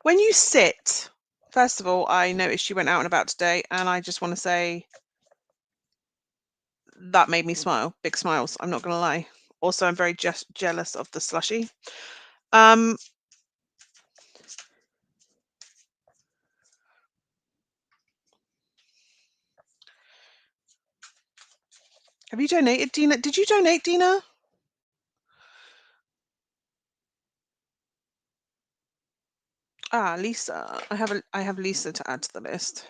When you sit, first of all, I noticed you went out and about today, and I just want to say that made me smile. Big smiles, I'm not going to lie. Also, I'm very jealous of the slushy. Have you donated, Dina? Did you donate, Dina? Ah, Lisa. I have Lisa to add to the list.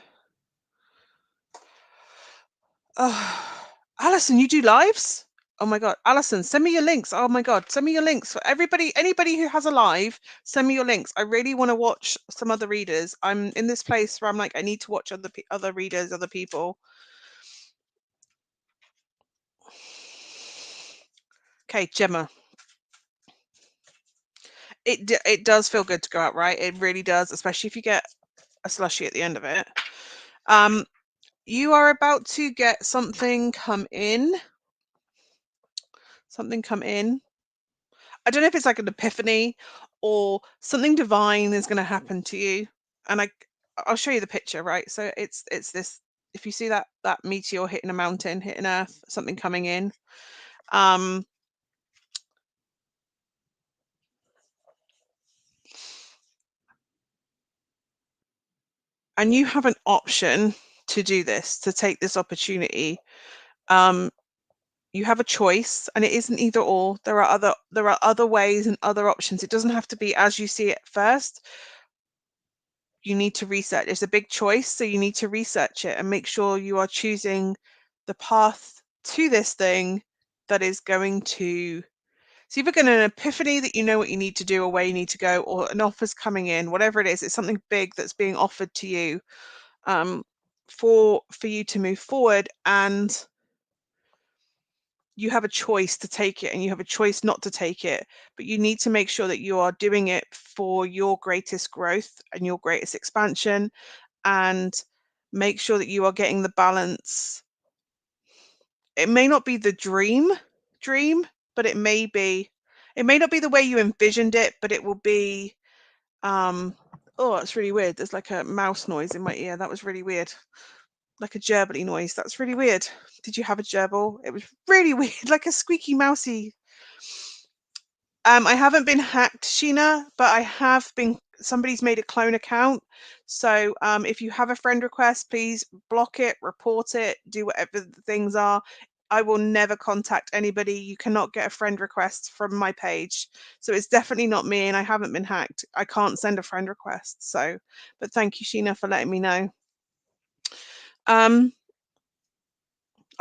Oh, Alison, you do lives? Oh my God, Alison, send me your links. Oh my God, send me your links for everybody. Anybody who has a live, send me your links. I really want to watch some other readers. I'm in this place where I'm like, I need to watch other readers, other people. Okay, Gemma. It does feel good to go out, right? It really does, especially if you get a slushy at the end of it. You are about to get something come in. Something come in. I don't know if it's like an epiphany or something divine is going to happen to you. And I'll show you the picture, right? So it's this. If you see that meteor hitting a mountain, hitting Earth, something coming in. And you have an option to do this, to take this opportunity. You have a choice, and it isn't either or. There are other ways and other options. It doesn't have to be as you see it first. You need to research. It's a big choice, so you need to research it and make sure you are choosing the path to this thing that is going to. So you've got an epiphany that you know what you need to do or where you need to go, or an offer's coming in, whatever it is. It's something big that's being offered to you for you to move forward, and you have a choice to take it and you have a choice not to take it, but you need to make sure that you are doing it for your greatest growth and your greatest expansion, and make sure that you are getting the balance. It may not be the dream, but it may not be the way you envisioned it, but it will be, oh, it's really weird. There's like a mouse noise in my ear. That was really weird. Like a gerbily noise. That's really weird. Did you have a gerbil? It was really weird, like a squeaky mousy. I haven't been hacked, Sheena, but I have been. Somebody's made a clone account. So if you have a friend request, please block it, report it, do whatever the things are. I will never contact anybody. You cannot get a friend request from my page. So it's definitely not me, and I haven't been hacked. I can't send a friend request. So, but thank you, Sheena, for letting me know. I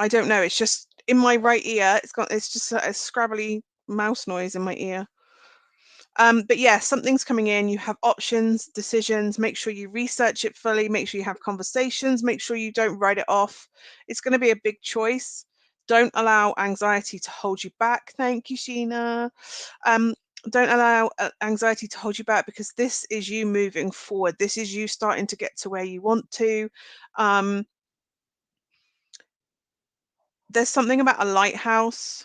don't know. It's just in my right ear. It's just a scrabbly mouse noise in my ear. But yeah, something's coming in. You have options, decisions. Make sure you research it fully. Make sure you have conversations. Make sure you don't write it off. It's going to be a big choice. Don't allow anxiety to hold you back. Thank you, Sheena. Don't allow anxiety to hold you back, because this is you moving forward. This is you starting to get to where you want to. There's something about a lighthouse.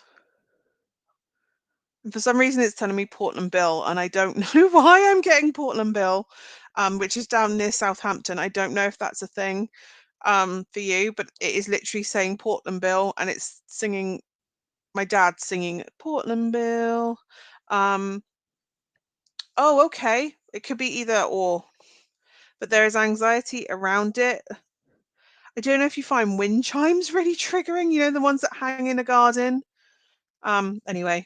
For some reason, it's telling me Portland Bill, and I don't know why I'm getting Portland Bill, which is down near Southampton. I don't know if that's a thing for you, but it is literally saying Portland Bill, and it's singing. My dad's singing Portland Bill. Oh, okay. It could be either or, but there is anxiety around it. I don't know if you find wind chimes really triggering, you know, the ones that hang in a garden. Anyway,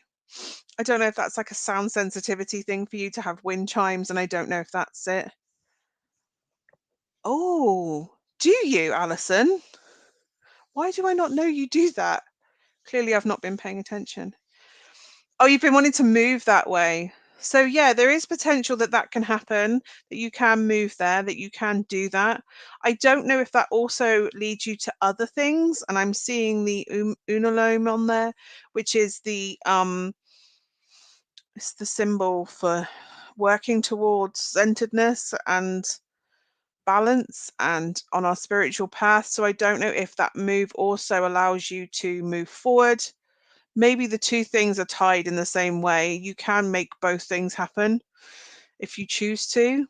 I don't know if that's like a sound sensitivity thing for you to have wind chimes, and I don't know if that's it. Oh, do you, Alison? Why do I not know you do that? Clearly, I've not been paying attention. Oh, you've been wanting to move that way. So yeah, there is potential that that can happen, that you can move there, that you can do that. I don't know if that also leads you to other things, and I'm seeing the unalome on there, which is it's the symbol for working towards centeredness and balance and on our spiritual path. So I don't know if that move also allows you to move forward. Maybe the two things are tied in the same way. You can make both things happen if you choose to.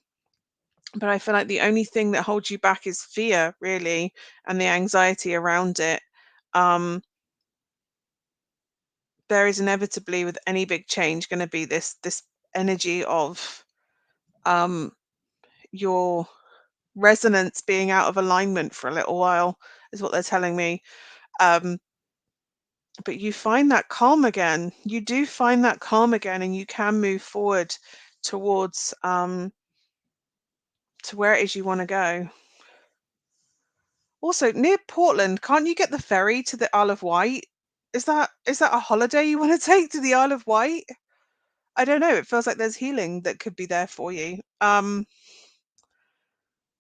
But I feel like the only thing that holds you back is fear, really, and the anxiety around it. Um, there is inevitably with any big change going to be this energy of um, your resonance being out of alignment for a little while, is what they're telling me. Um, but you find that calm again. You do find that calm again, and you can move forward towards to where it is you want to go. Also, near Portland, can't you get the ferry to the Isle of Wight? Is that a holiday you want to take to the Isle of Wight? I don't know. It feels like there's healing that could be there for you.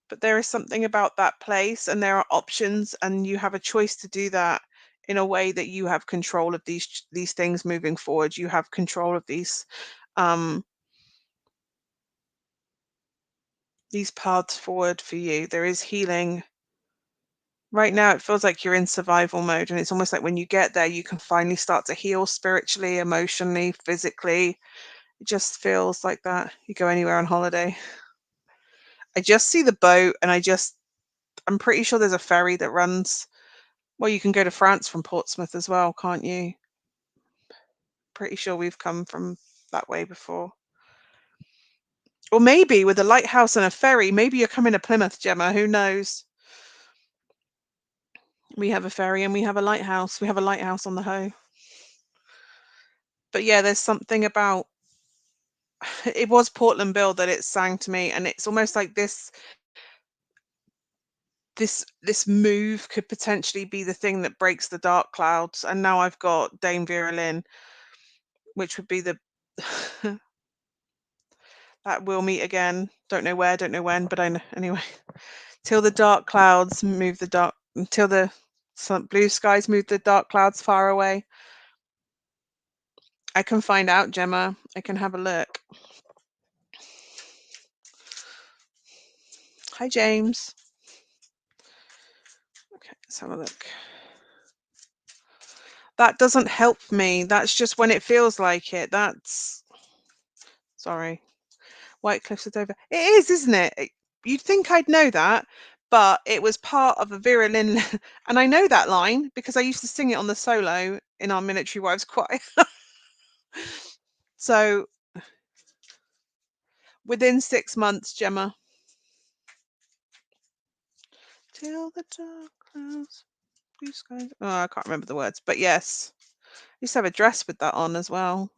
But there is something about that place, and there are options, and you have a choice to do that in a way that you have control of these things moving forward. You have control of um these paths forward for you. There is healing. Right now, it feels like you're in survival mode, and it's almost like when you get there, you can finally start to heal spiritually, emotionally, physically. It just feels like that. You go anywhere on holiday. I just see the boat, and I'm pretty sure there's a ferry that runs. Well, you can go to France from Portsmouth as well, can't you? Pretty sure we've come from that way before. Or maybe with a lighthouse and a ferry, maybe you're coming to Plymouth, Gemma. Who knows? We have a ferry and we have a lighthouse. We have a lighthouse on the Hoe. But yeah, there's something about it was Portland Bill that it sang to me, and it's almost like this move could potentially be the thing that breaks the dark clouds. And now I've got Dame Vera Lynn, which would be the that we'll meet again. Don't know where, don't know when, but I know anyway. Till the dark clouds move the dark until the blue skies move the dark clouds far away. I can find out, Gemma. I can have a look. Hi, James. Okay, let's have a look. That doesn't help me. That's just when it feels like it. That's sorry. White Cliffs of Dover. It is, isn't it? You'd think I'd know that, but it was part of a Vera Lynn, and I know that line because I used to sing it on the solo in our Military Wives Choir. So within 6 months, Gemma. Till the dark clouds, blue skies. Oh, I can't remember the words, but yes. I used to have a dress with that on as well.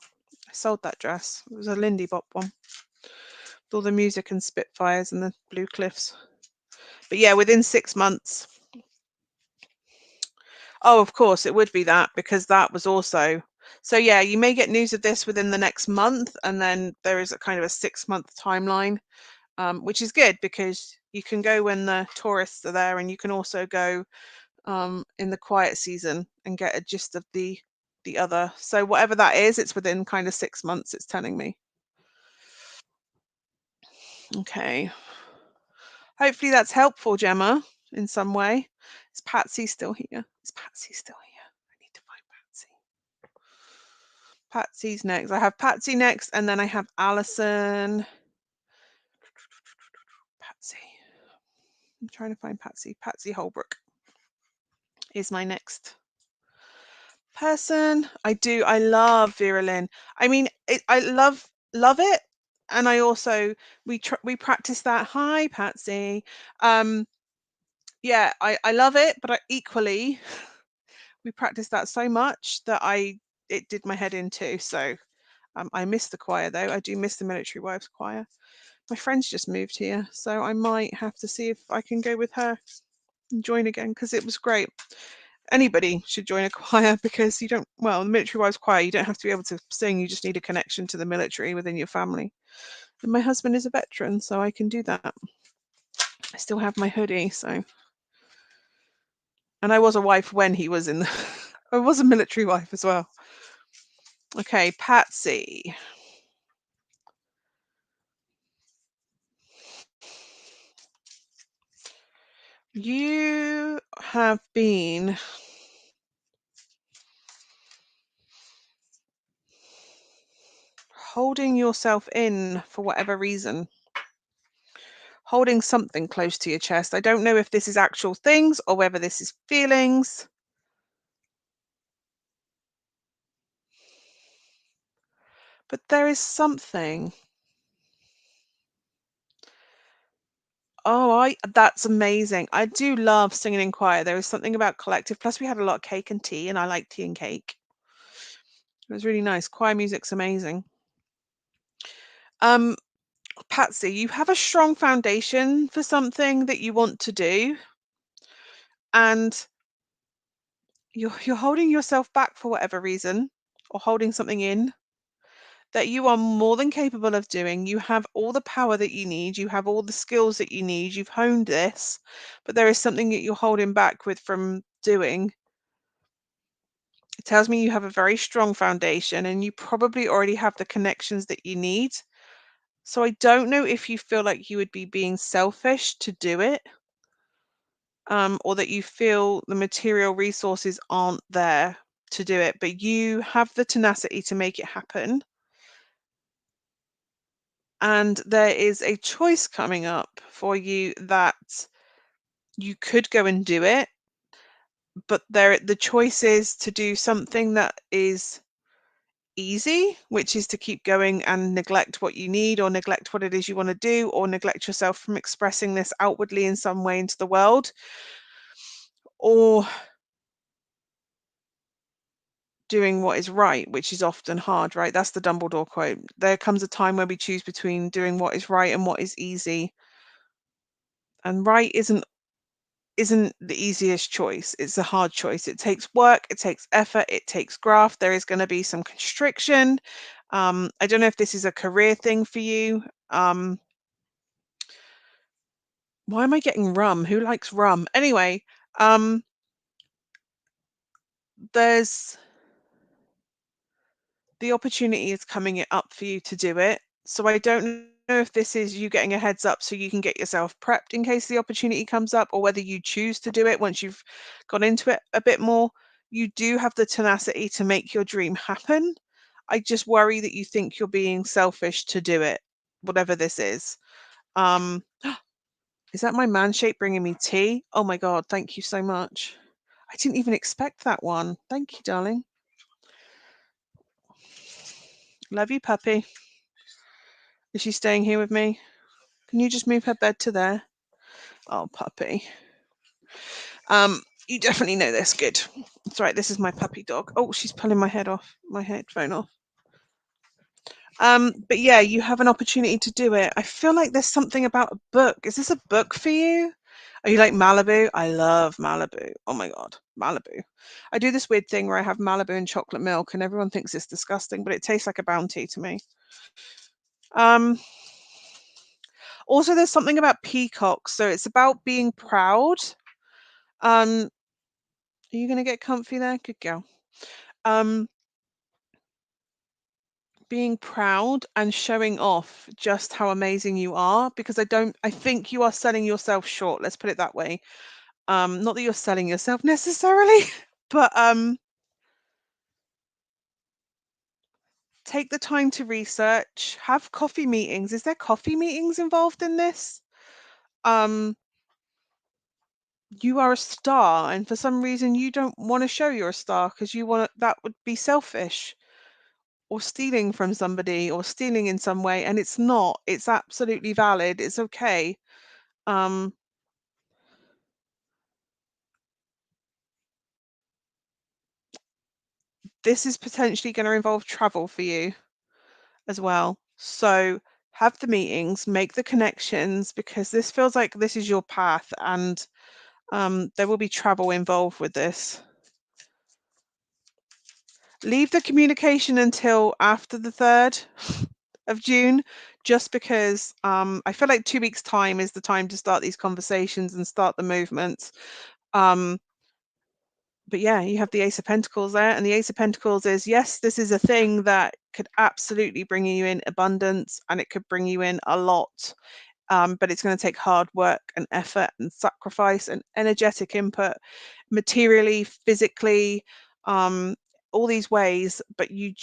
I sold that dress. It was a Lindy Bop one. With all the music and Spitfires and the blue cliffs. But yeah, within 6 months. Oh, of course, it would be that because that was also. So yeah, you may get news of this within the next month, and then there is a kind of a 6-month timeline, which is good because you can go when the tourists are there, and you can also go in the quiet season and get a gist of the other. So whatever that is, it's within kind of 6 months, it's telling me. Okay. Hopefully that's helpful, Gemma, in some way. Is Patsy still here? Is Patsy still here? I need to find Patsy. Patsy's next. I have Patsy next, and then I have Alison. Patsy. I'm trying to find Patsy. Patsy Holbrook is my next person. I love Vera Lynn. I mean, I love it, and I also we practice that. Hi, Patsy. Yeah, I love it, but equally we practiced that so much that it did my head in too. So I miss the choir though. I do miss the Military Wives Choir. My friend's just moved here, so I might have to see if I can go with her and join again, because it was great. Anybody should join a choir, because you don't, well, the Military Wives Choir, you don't have to be able to sing, you just need a connection to the military within your family. And my husband is a veteran, so I can do that. I still have my hoodie, so. And I was a wife when he was in the, I was a military wife as well. Okay, Patsy. You have been holding yourself in for whatever reason. Holding something close to your chest. I don't know if this is actual things or whether this is feelings. But there is something. Oh, that's amazing. I do love singing in choir. There is something about collective. Plus, we had a lot of cake and tea, and I like tea and cake. It was really nice. Choir music's amazing. Patsy, you have a strong foundation for something that you want to do, and you're holding yourself back for whatever reason, or holding something in that you are more than capable of doing. You have all the power that you need. You have all the skills that you need. You've honed this, but there is something that you're holding back with from doing. It tells me you have a very strong foundation, and you probably already have the connections that you need. So I don't know if you feel like you would be being selfish to do it, or that you feel the material resources aren't there to do it, but you have the tenacity to make it happen. And there is a choice coming up for you that you could go and do it, but the choice is to do something that is easy, which is to keep going and neglect what you need, or neglect what it is you want to do, or neglect yourself from expressing this outwardly in some way into the world, or doing what is right, which is often hard, right? That's the Dumbledore quote. There comes a time where we choose between doing what is right and what is easy. And right isn't the easiest choice. It's a hard choice. It takes work, it takes effort, it takes graft. There is going to be some constriction. I don't know if this is a career thing for you. Why am I getting rum? Who likes rum? Anyway, there's the opportunity is coming it up for you to do it. So I don't know if this is you getting a heads up so you can get yourself prepped in case the opportunity comes up, or whether you choose to do it once you've gone into it a bit more. You do have the tenacity to make your dream happen. I just worry that you think you're being selfish to do it, whatever this is. Is that my man shape bringing me tea? Oh my God, thank you so much. I didn't even expect that one. Thank you, darling. Love you, puppy. Is she staying here with me? Can you just move her bed to there? Oh, puppy. You definitely know this. Good. That's right. This is my puppy dog. Oh, she's pulling my headphone off. But yeah, you have an opportunity to do it. I feel like there's something about a book. Is this a book for you? Are you like Malibu? I love Malibu. Oh my God, Malibu. I do this weird thing where I have Malibu and chocolate milk, and everyone thinks it's disgusting, but it tastes like a Bounty to me. Also, there's something about peacocks. So it's about being proud. Are you going to get comfy there? Good girl. Being proud and showing off just how amazing you are, because I think you are selling yourself short. Let's put it that way. Not that you're selling yourself necessarily, but take the time to research, have coffee meetings. Is there coffee meetings involved in this? You are a star, and for some reason you don't want to show you're a star because you want that would be selfish or stealing from somebody or stealing in some way, and it's not. It's absolutely valid. It's okay. Um, this is potentially going to involve travel for you as well. So have the meetings, make the connections, because this feels like this is your path, and there will be travel involved with this. Leave the communication until after the 3rd of June, just because I feel like 2 weeks' time is the time to start these conversations and start the movements. But yeah, you have the Ace of Pentacles there, and the Ace of Pentacles is, yes, this is a thing that could absolutely bring you in abundance, and it could bring you in a lot. But it's going to take hard work and effort and sacrifice and energetic input, materially, physically, all these ways. But you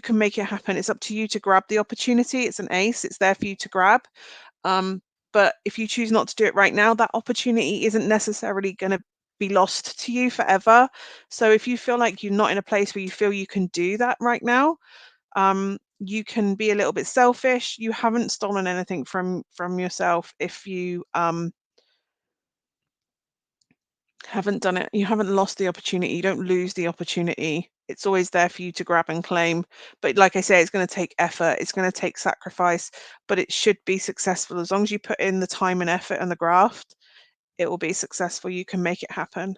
can make it happen. It's up to you to grab the opportunity. It's an ace. It's there for you to grab. But if you choose not to do it right now, that opportunity isn't necessarily going to be lost to you forever. So if you feel like you're not in a place where you feel you can do that right now, you can be a little bit selfish. You haven't stolen anything from yourself if you haven't done it. You haven't lost the opportunity. You don't lose the opportunity. It's always there for you to grab and claim. But like I say, it's going to take effort. It's going to take sacrifice, but it should be successful. As long as you put in the time and effort and the graft, it will be successful. You can make it happen.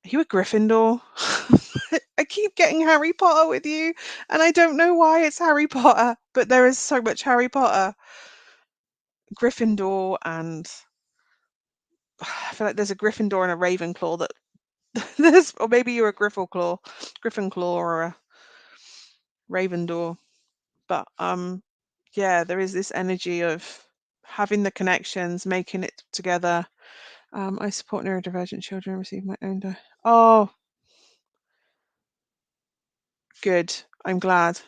Are you a Gryffindor? I keep getting Harry Potter with you, and I don't know why it's Harry Potter, but there is so much Harry Potter. Gryffindor, and I feel like there's a Gryffindor and a Ravenclaw that there's, or maybe you're a Gryffindor or a Ravendor. But yeah, there is this energy of having the connections, making it together. I support neurodivergent children, receive my own. Oh, good. I'm glad.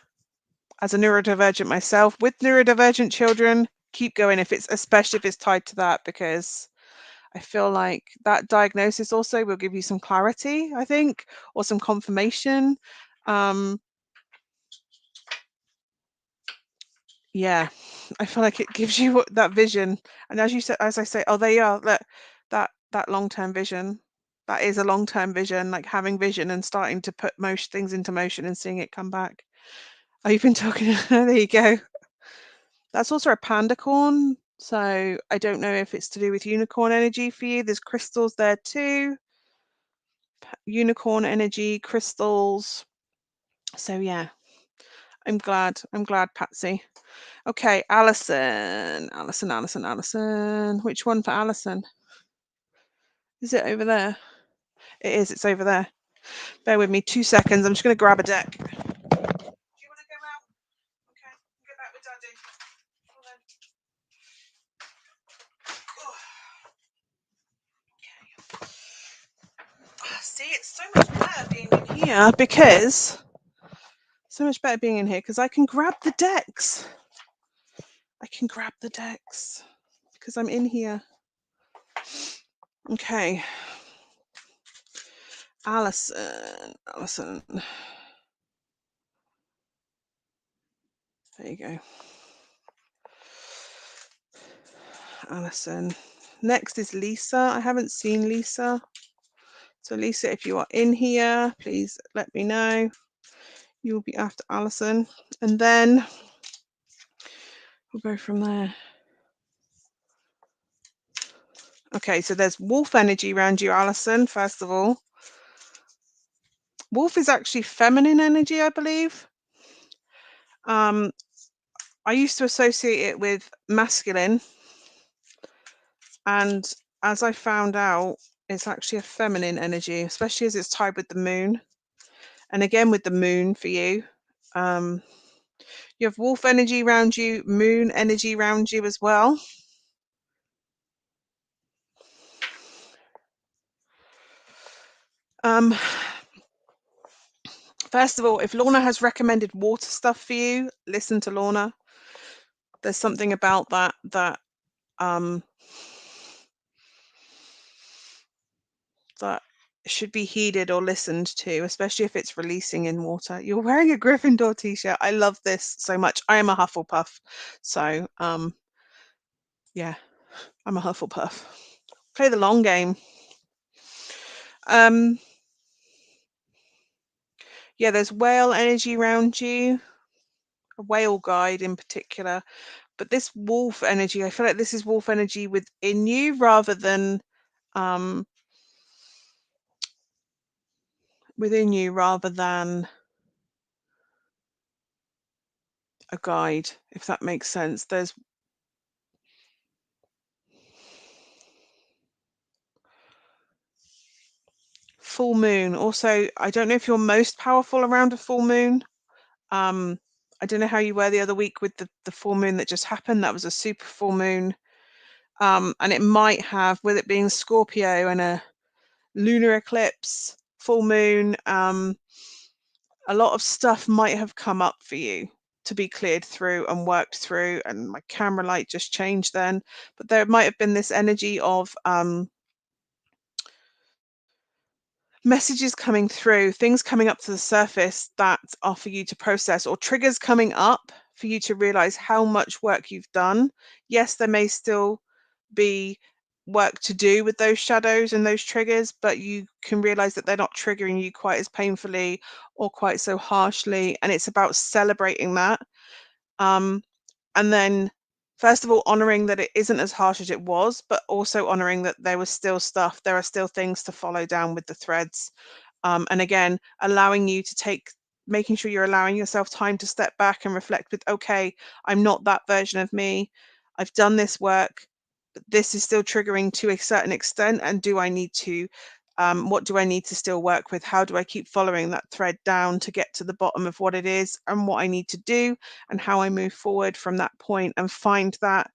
As a neurodivergent myself, with neurodivergent children, keep going if it's, especially if it's tied to that, because I feel like that diagnosis also will give you some clarity, I think, or some confirmation. Yeah, I feel like it gives you that vision. And as you said, as I say, oh, they are that long-term vision. That is a long-term vision, like having vision and starting to put most things into motion and seeing it come back. Oh, you've been talking. There you go. That's also a panda corn. So I don't know if it's to do with unicorn energy for you. There's crystals there too. Unicorn energy, crystals. So yeah, I'm glad, Patsy. Okay, Alison. Which one for Alison? Is it over there? It is, it's over there. Bear with me 2 seconds. I'm just going to grab a deck. Do you want to go out? Okay, go back with Daddy. Okay. See, it's so much better being in here because I can grab the decks. Because I'm in here. Okay. Alison. There you go. Alison. Next is Lisa. I haven't seen Lisa. So Lisa, if you are in here, please let me know. You will be after Alison. And then we'll go from there. Okay, so there's wolf energy around you, Alison, first of all. Wolf is actually feminine energy, I believe. I used to associate it with masculine. And as I found out, it's actually a feminine energy, especially as it's tied with the moon. And again, with the moon for you, you have wolf energy around you, moon energy around you as well. First of all, if Lorna has recommended water stuff for you, listen to Lorna. There's something about that that should be heeded or listened to, especially if it's releasing in water. You're wearing a Gryffindor t-shirt. I love this so much. I am a Hufflepuff. So, yeah, I'm a Hufflepuff. Play the long game. Yeah, there's whale energy around you, a whale guide in particular. But this wolf energy, I feel like this is wolf energy within you rather than a guide, if that makes sense. There's full moon. Also, I don't know if you're most powerful around a full moon. I don't know how you were the other week with the full moon that just happened. That was a super full moon. And it might have, with it being Scorpio and a lunar eclipse, full moon, a lot of stuff might have come up for you to be cleared through and worked through. And my camera light just changed then. But there might have been this energy of messages coming through, things coming up to the surface that are for you to process, or triggers coming up for you to realize how much work you've done. Yes, there may still be work to do with those shadows and those triggers, but you can realize that they're not triggering you quite as painfully or quite so harshly. And it's about celebrating that. And then, first of all, honoring that it isn't as harsh as it was, but also honoring that there was still stuff, there are still things to follow down with the threads. And again, allowing you to making sure you're allowing yourself time to step back and reflect with, okay, I'm not that version of me. I've done this work, but this is still triggering to a certain extent. And do I need to, what do I need to still work with? How do I keep following that thread down to get to the bottom of what it is and what I need to do and how I move forward from that point and find that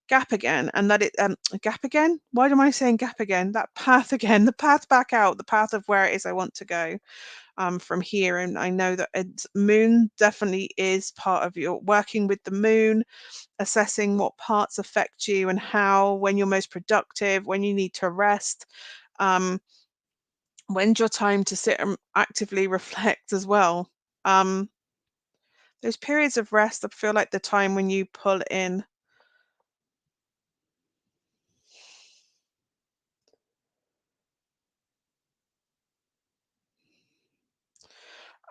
gap again, and that it gap again, why am I saying gap again, that path again, the path back out, the path of where it is I want to go from here. And I know that moon definitely is part of your working with the moon, assessing what parts affect you and how, when you're most productive, when you need to rest, when's your time to sit and actively reflect as well. Those periods of rest, I feel like the time when you pull in.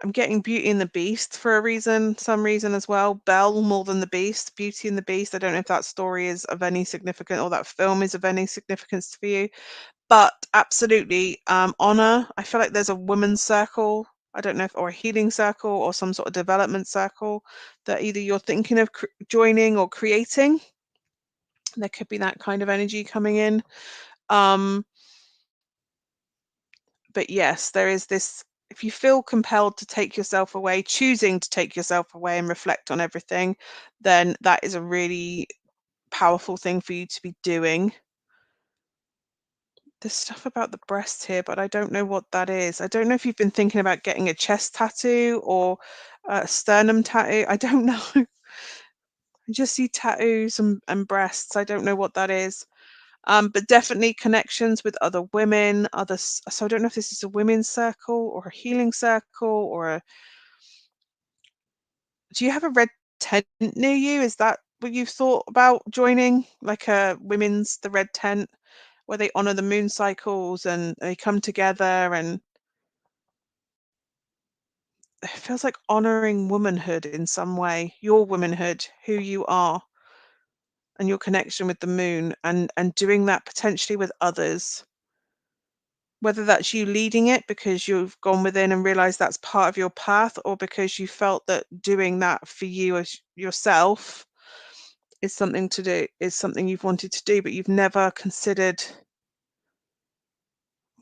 I'm getting Beauty and the Beast for a reason, some reason as well. Belle more than the Beast. Beauty and the Beast. I don't know if that story is of any significance or that film is of any significance for you, but absolutely honor. I feel like there's a women's circle. I don't know if, or a healing circle or some sort of development circle that either you're thinking of joining or creating. There could be that kind of energy coming in. But yes, there is this, if you feel compelled to take yourself away, choosing to take yourself away and reflect on everything, then that is a really powerful thing for you to be doing. There's stuff about the breast here, but I don't know what that is. I don't know if you've been thinking about getting a chest tattoo or a sternum tattoo. I don't know. I just see tattoos and breasts. I don't know what that is. But definitely connections with other women, others. So I don't know if this is a women's circle or a healing circle or a. Do you have a red tent near you? Is that what you've thought about joining, like the red tent, where they honor the moon cycles and they come together, and it feels like honoring womanhood in some way, your womanhood, who you are, and your connection with the moon, and doing that potentially with others. Whether that's you leading it because you've gone within and realized that's part of your path, or because you felt that doing that for you as yourself is something you've wanted to do, but you've never considered.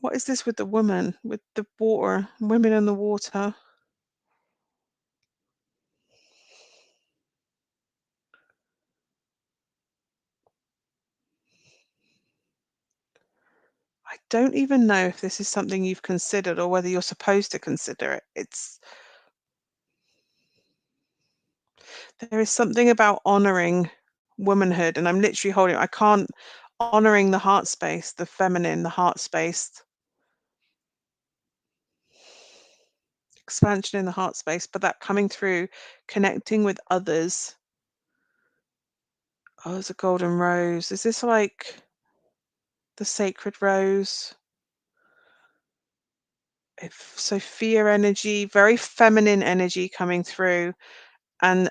What is this with the woman, with the water, women in the water? don't even know if this is something you've considered or whether you're supposed to consider it. There is something about honoring womanhood, and I'm literally holding, I can't, honoring the heart space, the feminine, the heart space, expansion in the heart space, but that coming through, connecting with others. Oh, it's a golden rose. Is this like the sacred rose? Sophia energy, very feminine energy coming through. And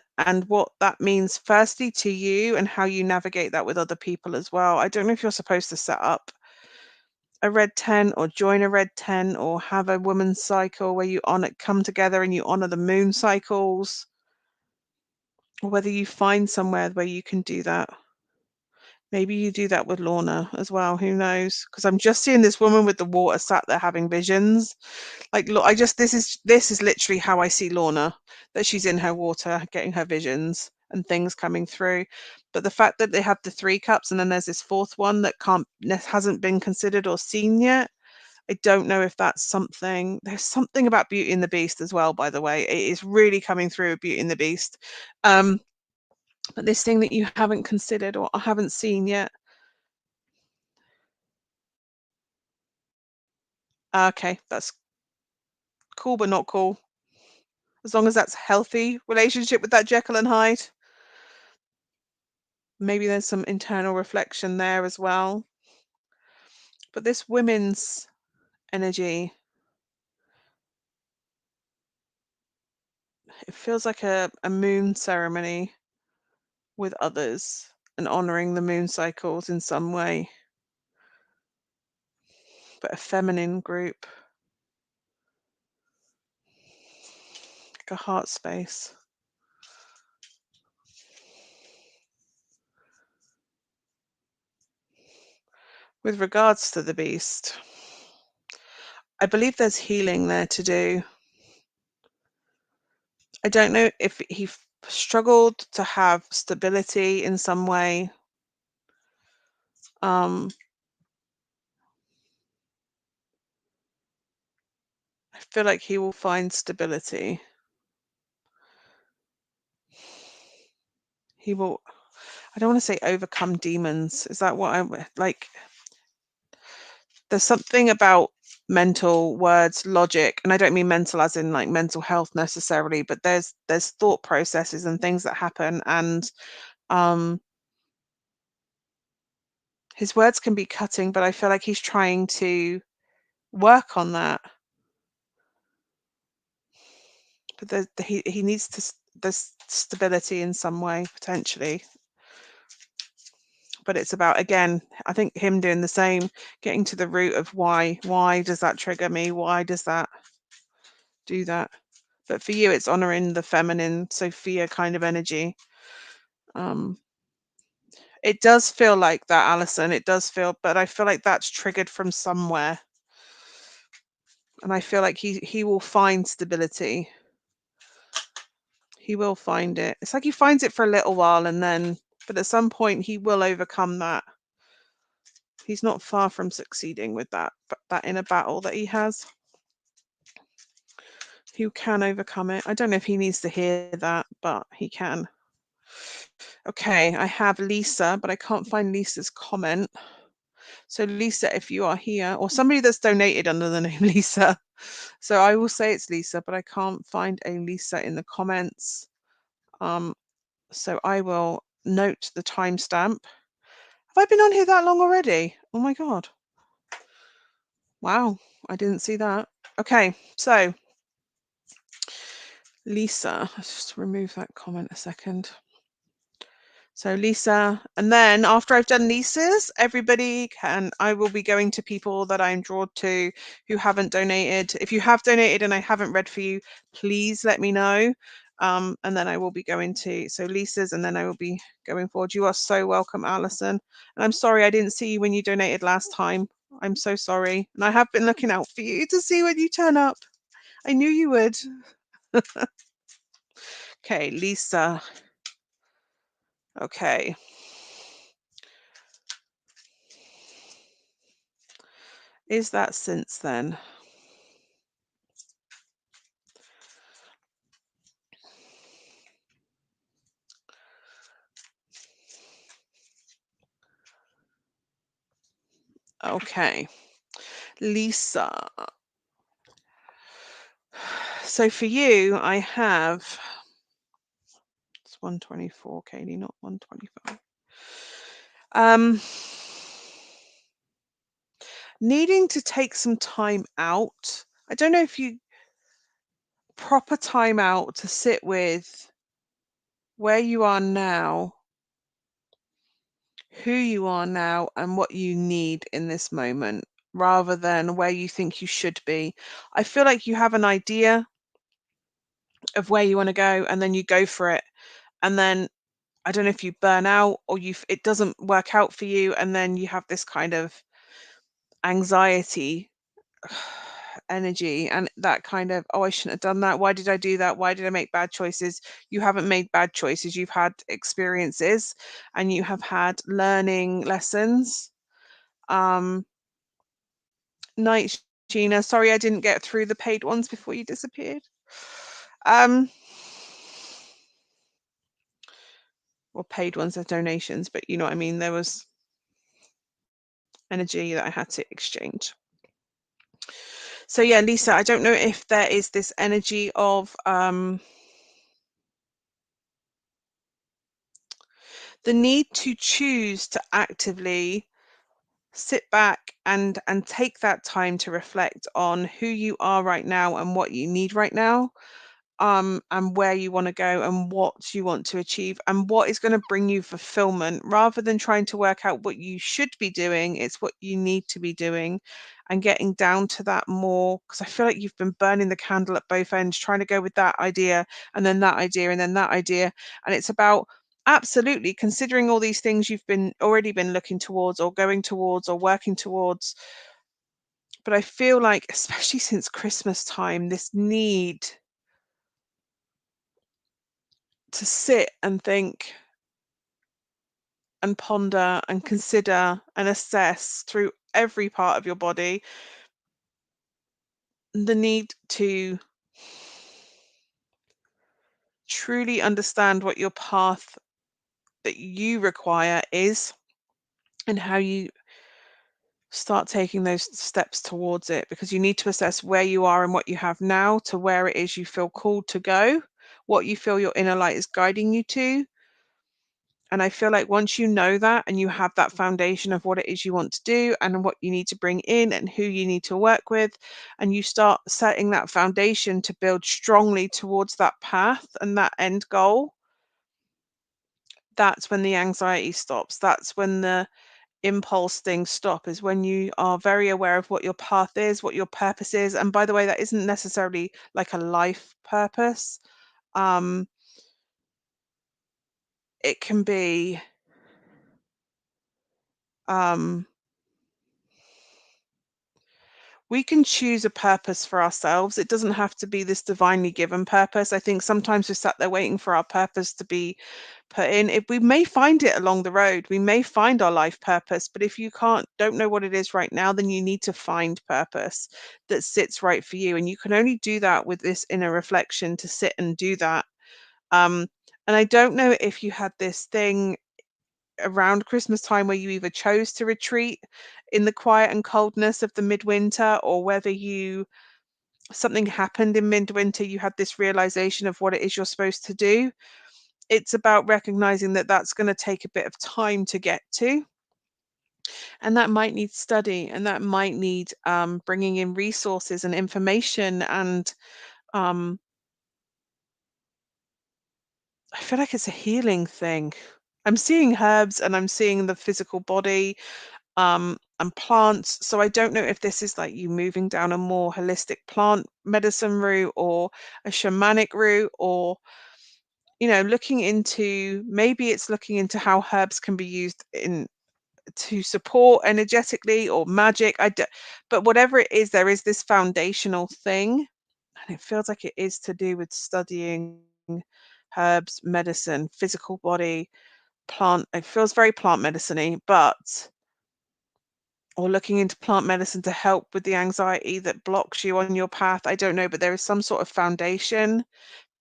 what that means firstly to you and how you navigate that with other people as well. I don't know if you're supposed to set up a red tent or join a red tent or have a woman's cycle where you come together and you honor the moon cycles, or whether you find somewhere where you can do that. Maybe you do that with Lorna as well, who knows? Because I'm just seeing this woman with the water sat there having visions. Like, look, this is literally how I see Lorna, that she's in her water getting her visions and things coming through. But the fact that they have the 3 cups and then there's this 4th one that hasn't been considered or seen yet, I don't know if that's something. There's something about Beauty and the Beast as well, by the way. It is really coming through with Beauty and the Beast. But this thing that you haven't considered or haven't seen yet. Okay, that's cool, but not cool. As long as that's healthy relationship with that Jekyll and Hyde. Maybe there's some internal reflection there as well. But this women's energy, it feels like a moon ceremony with others and honoring the moon cycles in some way. But a feminine group, like a heart space. With regards to the beast, I believe there's healing there to do. I don't know if he struggled to have stability in some way. I feel like he will find stability. He will, I don't want to say overcome demons. Is that what I'm like? There's something about mental words, logic, and I don't mean mental as in like mental health necessarily, but there's thought processes and things that happen, and his words can be cutting, but I feel like he's trying to work on that. But he needs to there's stability in some way potentially. But it's about, again, I think him doing the same, getting to the root of why does that trigger me? Why does that do that? But for you, it's honoring the feminine Sophia kind of energy. It does feel like that, Alison. It does feel, but I feel like that's triggered from somewhere. And I feel like he will find stability. He will find it. It's like he finds it for a little while and then, but at some point he will overcome that. He's not far from succeeding with that inner battle that he has. He can overcome it. I don't know if he needs to hear that, but he can. Okay, I have Lisa, but I can't find Lisa's comment. So Lisa, if you are here, or somebody that's donated under the name Lisa. So I will say it's Lisa, but I can't find a Lisa in the comments. So I will note the timestamp. Have I been on here that long already? Oh my God. Wow, I didn't see that. Okay, so Lisa, let's just remove that comment a second. So Lisa, and then after I've done Lisa's, I will be going to people that I'm drawn to who haven't donated. If you have donated and I haven't read for you, please let me know. And then I will be going to, so Lisa's, and then I will be going forward. You are so welcome, Alison. And I'm sorry I didn't see you when you donated last time. I'm so sorry. And I have been looking out for you to see when you turn up. I knew you would. Okay, Lisa. Okay. is that since then? Okay, Lisa. So for you, I have, it's 124, Kayleigh, not 125. Needing to take some time out. I don't know if you proper time out to sit with where you are now, who you are now, and what you need in this moment, rather than where you think you should be. I feel like you have an idea of where you want to go, and then you go for it, and then I don't know if you burn out or it doesn't work out for you, and then you have this kind of anxiety energy, and that kind of, oh, I shouldn't have done that. Why did I do that? Why did I make bad choices? You haven't made bad choices. You've had experiences and you have had learning lessons. Night, Gina. Sorry I didn't get through the paid ones before you disappeared. Well, paid ones are donations, but you know what I mean. There was energy that I had to exchange. So yeah, Lisa, I don't know if there is this energy of the need to choose to actively sit back and take that time to reflect on who you are right now and what you need right now, and where you want to go and what you want to achieve and what is going to bring you fulfillment, rather than trying to work out what you should be doing. It's what you need to be doing, and getting down to that more, because I feel like you've been burning the candle at both ends, trying to go with that idea and then that idea and then that idea. And it's about absolutely considering all these things you've already been looking towards or going towards or working towards. But I feel like, especially since Christmas time, this need to sit and think and ponder and consider and assess through every part of your body the need to truly understand what your path that you require is, and how you start taking those steps towards it, because you need to assess where you are and what you have now to where it is you feel called to go, what you feel your inner light is guiding you to. And I feel like once you know that and you have that foundation of what it is you want to do and what you need to bring in and who you need to work with, and you start setting that foundation to build strongly towards that path and that end goal, that's when the anxiety stops. That's when the impulse things stop, is when you are very aware of what your path is, what your purpose is. And by the way, that isn't necessarily like a life purpose. It can be we can choose a purpose for ourselves. It doesn't have to be this divinely given purpose. I think sometimes we're sat there waiting for our purpose to be put in. If we may find it along the road, we may find our life purpose, but if you don't know what it is right now, then you need to find purpose that sits right for you. And you can only do that with this inner reflection, to sit and do that. And I don't know if you had this thing around Christmas time where you either chose to retreat in the quiet and coldness of the midwinter, or whether something happened in midwinter, you had this realization of what it is you're supposed to do. It's about recognizing that that's going to take a bit of time to get to, and that might need study, and that might need bringing in resources and information. And I feel like it's a healing thing. I'm seeing herbs and I'm seeing the physical body, and plants. So I don't know if this is like you moving down a more holistic plant medicine route or a shamanic route, or looking into, maybe it's looking into how herbs can be used in to support energetically or magic. But whatever it is, there is this foundational thing, and it feels like it is to do with studying herbs, medicine, physical body, plant. It feels very plant medicine-y, but or looking into plant medicine to help with the anxiety that blocks you on your path. I don't know, but there is some sort of foundation,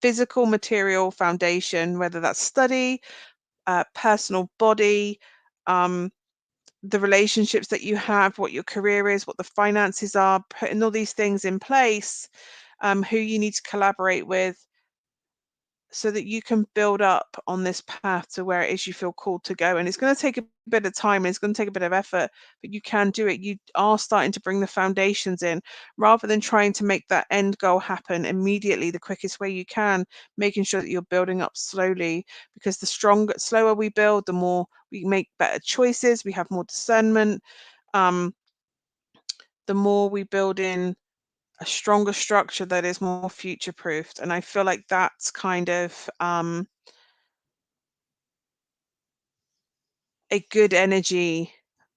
physical material foundation, whether that's study, personal body, the relationships that you have, what your career is, what the finances are, putting all these things in place, who you need to collaborate with, so that you can build up on this path to where it is you feel called to go. And it's going to take a bit of time and it's going to take a bit of effort, but you can do it. You are starting to bring the foundations in rather than trying to make that end goal happen immediately the quickest way you can, making sure that you're building up slowly, because the slower we build, the more we make better choices, we have more discernment, the more we build in a stronger structure that is more future proofed. And I feel like that's kind of a good energy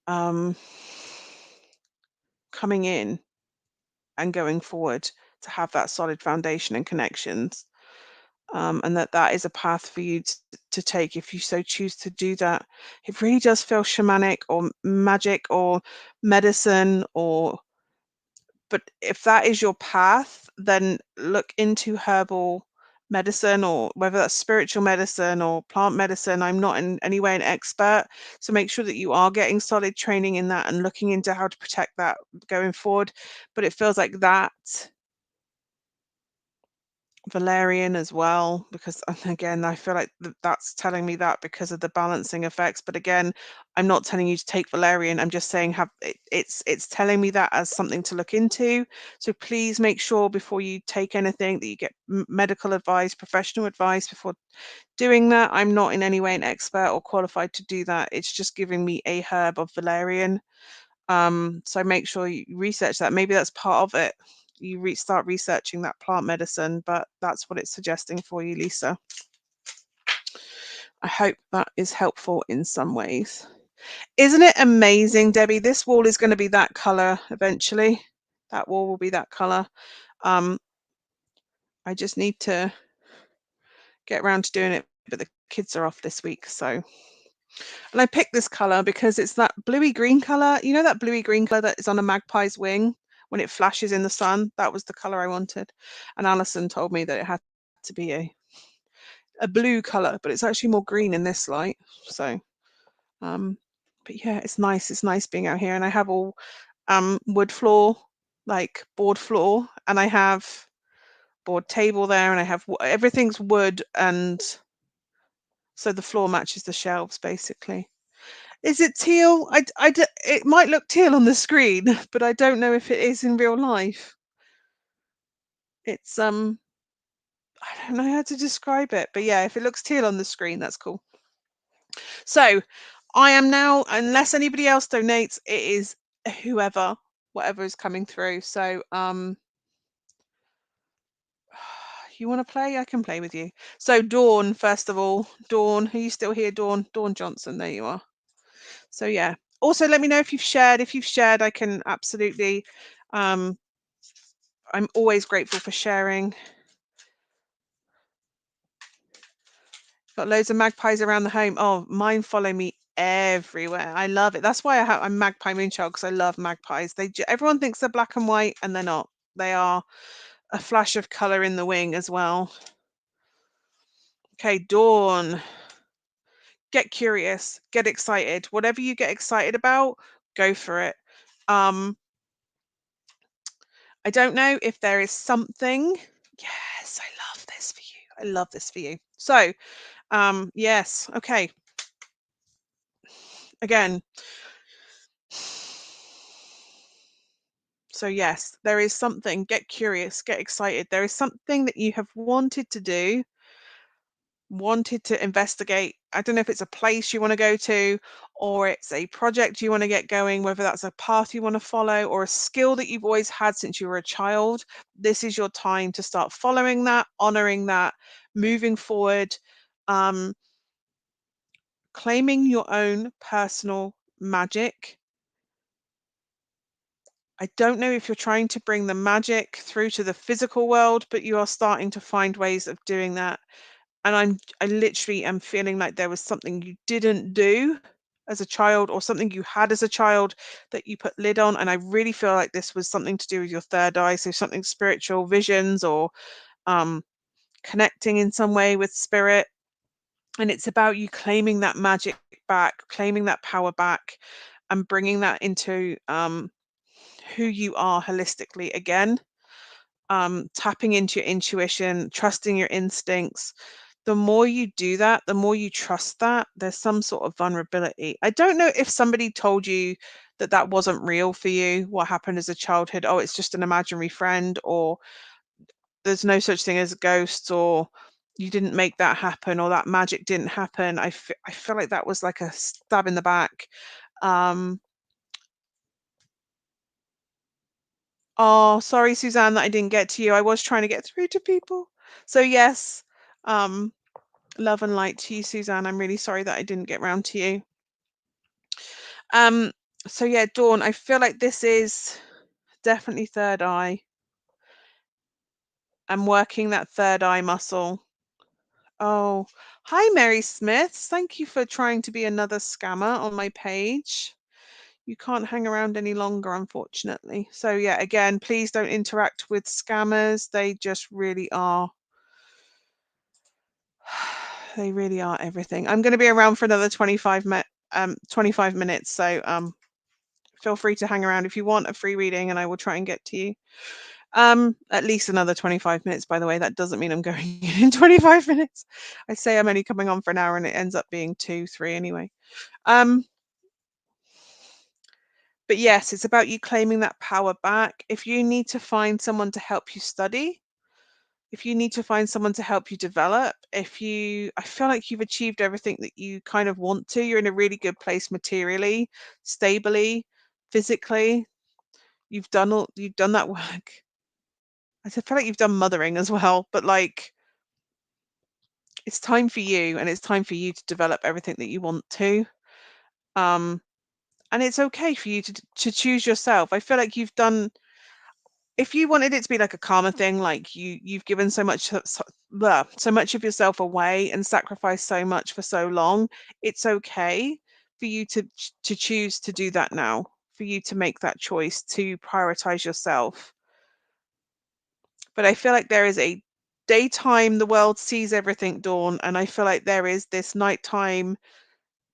coming in and going forward, to have that solid foundation and connections, and that is a path for you to take if you so choose to do that. It really does feel shamanic or magic or medicine, but if that is your path, then look into herbal medicine, or whether that's spiritual medicine or plant medicine. I'm not in any way an expert, so make sure that you are getting solid training in that and looking into how to protect that going forward. But it feels like that Valerian as well, because again, I feel like that's telling me that because of the balancing effects. But again, I'm not telling you to take Valerian. I'm just saying it's telling me that as something to look into. So please make sure before you take anything that you get medical advice, professional advice before doing that. I'm not in any way an expert or qualified to do that. It's just giving me a herb of Valerian. So make sure you research that. Maybe that's part of it. You start researching that plant medicine, but that's what it's suggesting for you, Lisa. I hope that is helpful in some ways. Isn't it amazing, Debbie? This wall is going to be that color eventually. That wall will be that color. I just need to get around to doing it, but the kids are off this week, so. And I picked this color because it's that bluey green color. You know that bluey green color that is on a magpie's wing when it flashes in the sun? That was the color I wanted. And Alison told me that it had to be a blue color, but it's actually more green in this light. So, but yeah, it's nice. It's nice being out here. And I have all wood floor, like board floor, and I have board table there, and I have everything's wood, and so the floor matches the shelves basically. Is it teal? It might look teal on the screen, but I don't know if it is in real life. It's I don't know how to describe it, but yeah, if it looks teal on the screen, that's cool. So I am now, unless anybody else donates, it is whatever is coming through. So you want to play? I can play with you. So Dawn, first of all, Dawn, are you still here? Dawn Johnson, there you are. So yeah. Also, let me know if you've shared. If you've shared, I can absolutely. I'm always grateful for sharing. Got loads of magpies around the home. Oh, mine follow me everywhere. I love it. That's why I'm Magpie Moonchild, because I love magpies. Everyone thinks they're black and white, and they're not. They are a flash of color in the wing as well. Okay, Dawn. Get curious, get excited. Whatever you get excited about, go for it. I don't know if there is something. Yes, I love this for you. I love this for you. So, yes, okay. Again. So yes, there is something. Get curious, get excited. There is something that you have wanted to do, wanted to investigate. I don't know if it's a place you want to go to, or it's a project you want to get going, whether that's a path you want to follow or a skill that you've always had since you were a child. This is your time to start following that, honoring that, moving forward, claiming your own personal magic. I don't know if you're trying to bring the magic through to the physical world, but you are starting to find ways of doing that. And I literally am feeling like there was something you didn't do as a child or something you had as a child that you put lid on. And I really feel like this was something to do with your third eye. So something spiritual, visions, or um, connecting in some way with spirit. And it's about you claiming that magic back, claiming that power back, and bringing that into who you are holistically again. Tapping into your intuition, trusting your instincts. The more you do that, the more you trust that, there's some sort of vulnerability. I don't know if somebody told you that that wasn't real for you, what happened as a childhood. Oh, it's just an imaginary friend, or there's no such thing as ghosts, or you didn't make that happen, or that magic didn't happen. I feel like that was like a stab in the back. Um, oh, sorry, Suzanne, that I didn't get to you. I was trying to get through to people. So yes, um, love and light to you, Suzanne. I'm really sorry that I didn't get round to you. Um, so yeah, Dawn, I feel like this is definitely third eye. I'm working that third eye muscle. Oh, hi, Mary Smith. Thank you for trying to be another scammer on my page. You can't hang around any longer, unfortunately. So yeah, again, please don't interact with scammers. They just really are. They really are everything. I'm going to be around for another 25 minutes. So feel free to hang around if you want a free reading, and I will try and get to you. At least another 25 minutes, by the way. That doesn't mean I'm going in 25 minutes. I say I'm only coming on for an hour, and it ends up being 2, 3 anyway. But yes, it's about you claiming that power back. If you need to find someone to help you study, if you need to find someone to help you develop, I feel like you've achieved everything that you kind of want to. You're in a really good place materially, stably, physically. You've done that work. I feel like you've done mothering as well, but like it's time for you, and it's time for you to develop everything that you want to. Um, and it's okay for you to choose yourself. I feel like you've done, if you wanted it to be like a karma thing, like you've given so much of yourself away and sacrificed so much for so long, it's okay for you to choose to do that now, for you to make that choice to prioritize yourself. But I feel like there is a daytime, the world sees everything, Dawn, and I feel like there is this nighttime,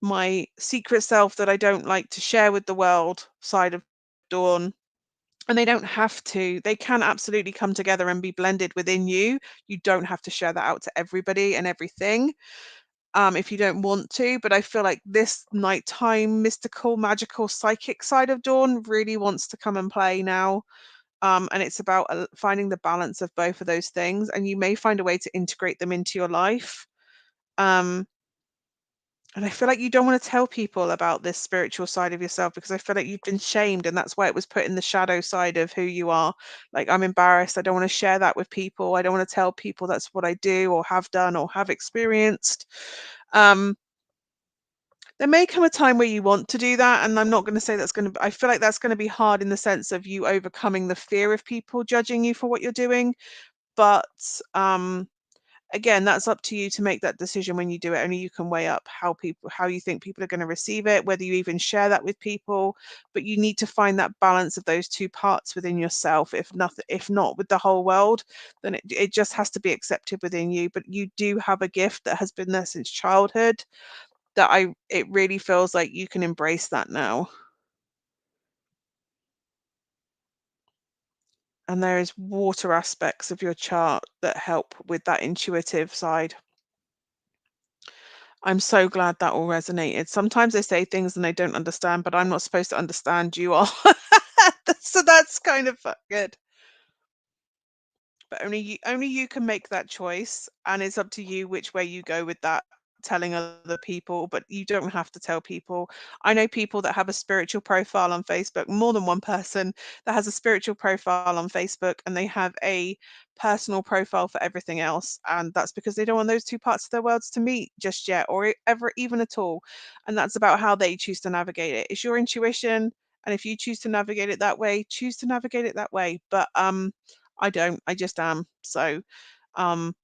my secret self that I don't like to share with the world side of Dawn. And they don't have to. They can absolutely come together and be blended within you. You don't have to share that out to everybody and everything, if you don't want to. But I feel like this nighttime, mystical, magical, psychic side of Dawn really wants to come and play now. And it's about finding the balance of both of those things. And you may find a way to integrate them into your life. Um, and I feel like you don't want to tell people about this spiritual side of yourself, because I feel like you've been shamed, and that's why it was put in the shadow side of who you are. Like, I'm embarrassed. I don't want to share that with people. I don't want to tell people that's what I do or have done or have experienced. Um, there may come a time where you want to do that, and I'm not going to say that's going to. I feel like that's going to be hard in the sense of you overcoming the fear of people judging you for what you're doing. But again, that's up to you to make that decision when you do it. Only you can weigh up how you think people are going to receive it, whether you even share that with people. But you need to find that balance of those two parts within yourself. If not with the whole world, then it just has to be accepted within you. But you do have a gift that has been there since childhood, that it really feels like you can embrace that now. And there is water aspects of your chart that help with that intuitive side. I'm so glad that all resonated. Sometimes I say things and I don't understand, but I'm not supposed to understand, you are. So that's kind of good. But only you can make that choice, and it's up to you which way you go with that, telling other people. But you don't have to tell people. I know people that have a spiritual profile on Facebook, more than one person that has a spiritual profile on Facebook, and they have a personal profile for everything else, and that's because they don't want those two parts of their worlds to meet just yet, or ever even at all. And that's about how they choose to navigate it. It's your intuition, and if you choose to navigate it that way, choose to navigate it that way. But I don't. I just am. So, um,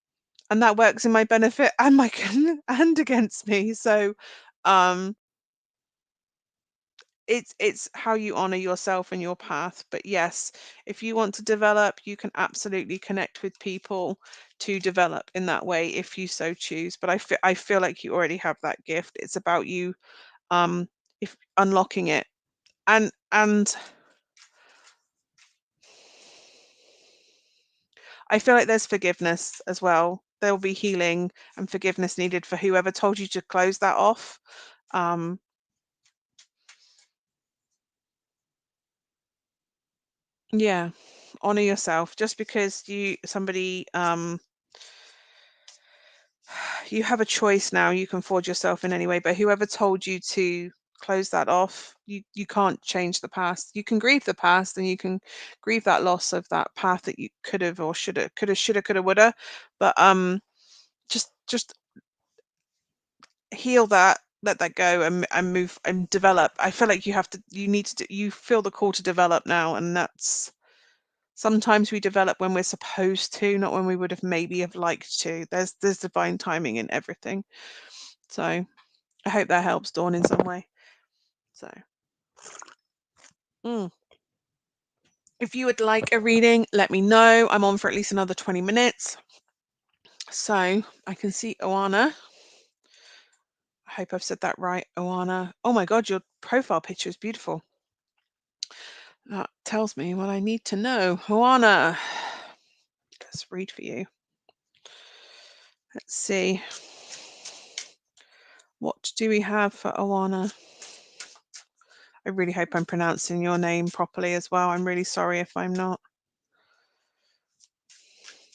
and that works in my benefit and my and against me. So, um, it's how you honor yourself and your path. But yes, if you want to develop, you can absolutely connect with people to develop in that way if you so choose. But I feel like you already have that gift. It's about you um if unlocking it. And I feel like there's forgiveness as well. There'll be healing and forgiveness needed for whoever told you to close that off. Um, yeah, honor yourself. Just because somebody you have a choice now, you can forge yourself in any way, but whoever told you to close that off, you can't change the past. You can grieve the past and you can grieve that loss of that path that you could have or shoulda, coulda, woulda. But just heal that, let that go, and move and develop. I feel like you need to you feel the call to develop now, and that's sometimes we develop when we're supposed to, not when we would have maybe have liked to. There's divine timing in everything. So I hope that helps Dawn in some way. So mm. If you would like a reading, let me know. I'm on for at least another 20 minutes. So I can see Oana. I hope I've said that right, Oana. Oh my God, your profile picture is beautiful. That tells me what I need to know. Oana, let's read for you. Let's see. What do we have for Oana? I really hope I'm pronouncing your name properly as well. I'm really sorry if I'm not.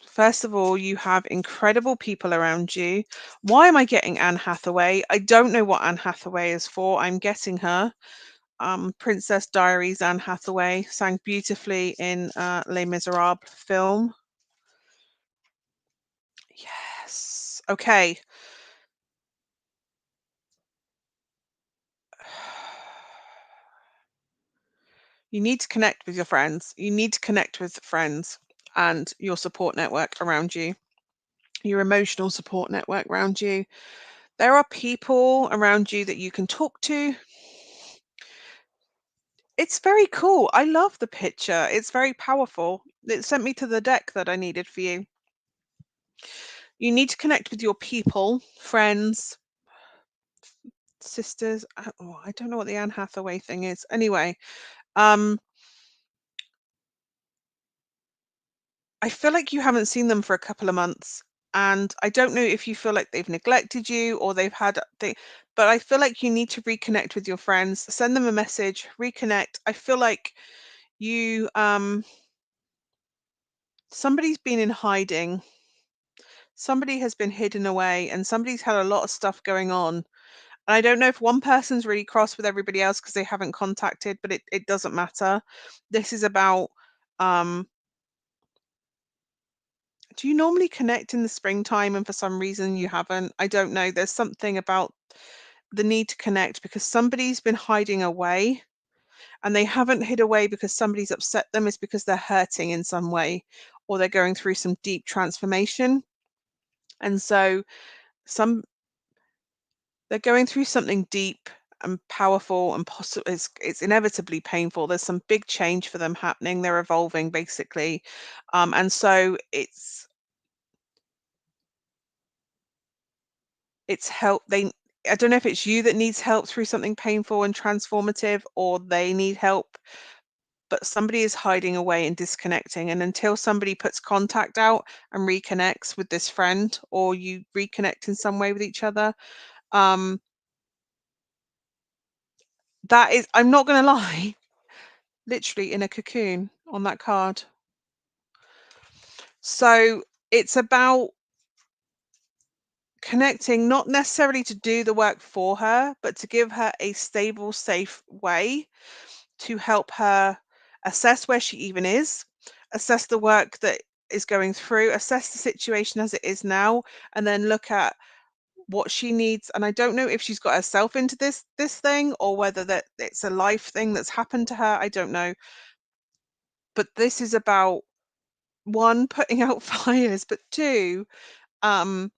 First of all, you have incredible people around you. Why am I getting Anne Hathaway? I don't know what Anne Hathaway is for. I'm getting her. Princess Diaries Anne Hathaway sang beautifully in Les Miserables film. Yes. Okay. You need to connect with your friends. You need to connect with friends and your support network around you, your emotional support network around you. There are people around you that you can talk to. It's very cool. I love the picture. It's very powerful. It sent me to the deck that I needed for you. You need to connect with your people, friends, sisters. I don't know what the Anne Hathaway thing is. Anyway, I feel like you haven't seen them for a couple of months, and I don't know if you feel like they've neglected you or they've had but I feel like you need to reconnect with your friends, send them a message, reconnect. I feel like you somebody's been in hiding. Somebody has been hidden away and somebody's had a lot of stuff going on. And I don't know if one person's really cross with everybody else because they haven't contacted, but it doesn't matter. This is about do you normally connect in the springtime and for some reason you haven't? I don't know. There's something about the need to connect because somebody's been hiding away and they haven't hid away because somebody's upset them. It's because they're hurting in some way or they're going through some deep transformation. And so some they're going through something deep and powerful and possible it's inevitably painful. There's some big change for them happening. They're evolving basically. And so it's help they I don't know if it's you that needs help through something painful and transformative or they need help, but somebody is hiding away and disconnecting. And until somebody puts contact out and reconnects with this friend or you reconnect in some way with each other, um, that is, I'm not going to lie, literally in a cocoon on that card. So it's about connecting, not necessarily to do the work for her, but to give her a stable, safe way to help her assess where she even is, assess the work that is going through, assess the situation as it is now, and then look at what she needs. And I don't know if she's got herself into this thing or whether that it's a life thing that's happened to her. I don't know. But this is about one, putting out fires, but two, um,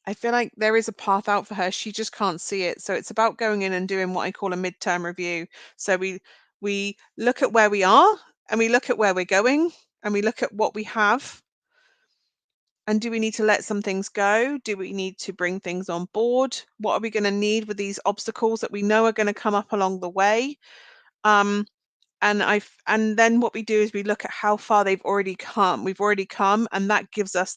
I feel like there is a path out for her. She just can't see it. So it's about going in and doing what I call a midterm review. So we look at where we are, and we look at where we're going, and we look at what we have. And do we need to let some things go? Do we need to bring things on board? What are we going to need with these obstacles that we know are going to come up along the way? And then what we do is we look at how far they've already come. We've already come, and that gives us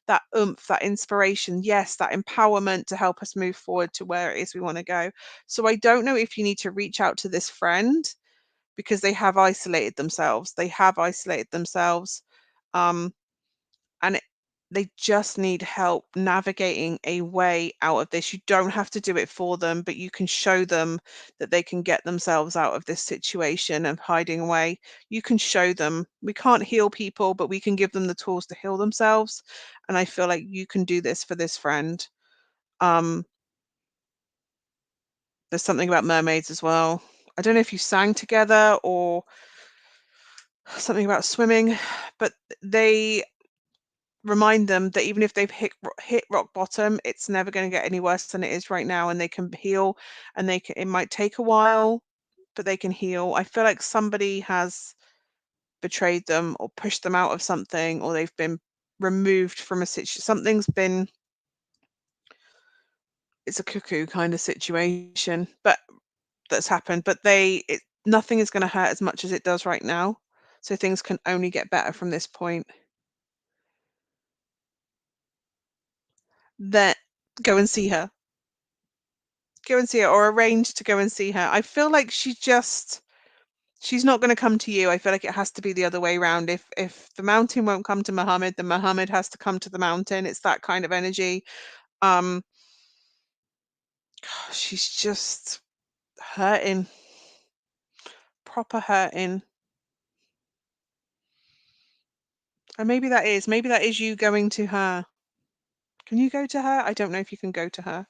that oomph, that inspiration, yes, that empowerment to help us move forward to where it is we want to go. So I don't know if you need to reach out to this friend, because they have isolated themselves. They have isolated themselves. And they just need help navigating a way out of this. You don't have to do it for them, but you can show them that they can get themselves out of this situation of hiding away. You can show them. We can't heal people, but we can give them the tools to heal themselves. And I feel like you can do this for this friend. Um, there's something about mermaids as well. I don't know if you sang together or something about swimming, but they remind them that even if they've hit rock bottom, it's never going to get any worse than it is right now, and they can heal, and it might take a while, but they can heal. I feel like somebody has betrayed them or pushed them out of something, or they've been removed from a situation. It's a cuckoo kind of situation, but that's happened. But nothing is going to hurt as much as it does right now. So things can only get better from this point. Then go and see her. Go and see her, or arrange to go and see her. I feel like she's not going to come to you. I feel like it has to be the other way around. If the mountain won't come to Muhammad, then Muhammad has to come to the mountain. It's that kind of energy. She's just hurting, proper hurting. And maybe that is you going to her. Can you go to her? I don't know if you can go to her.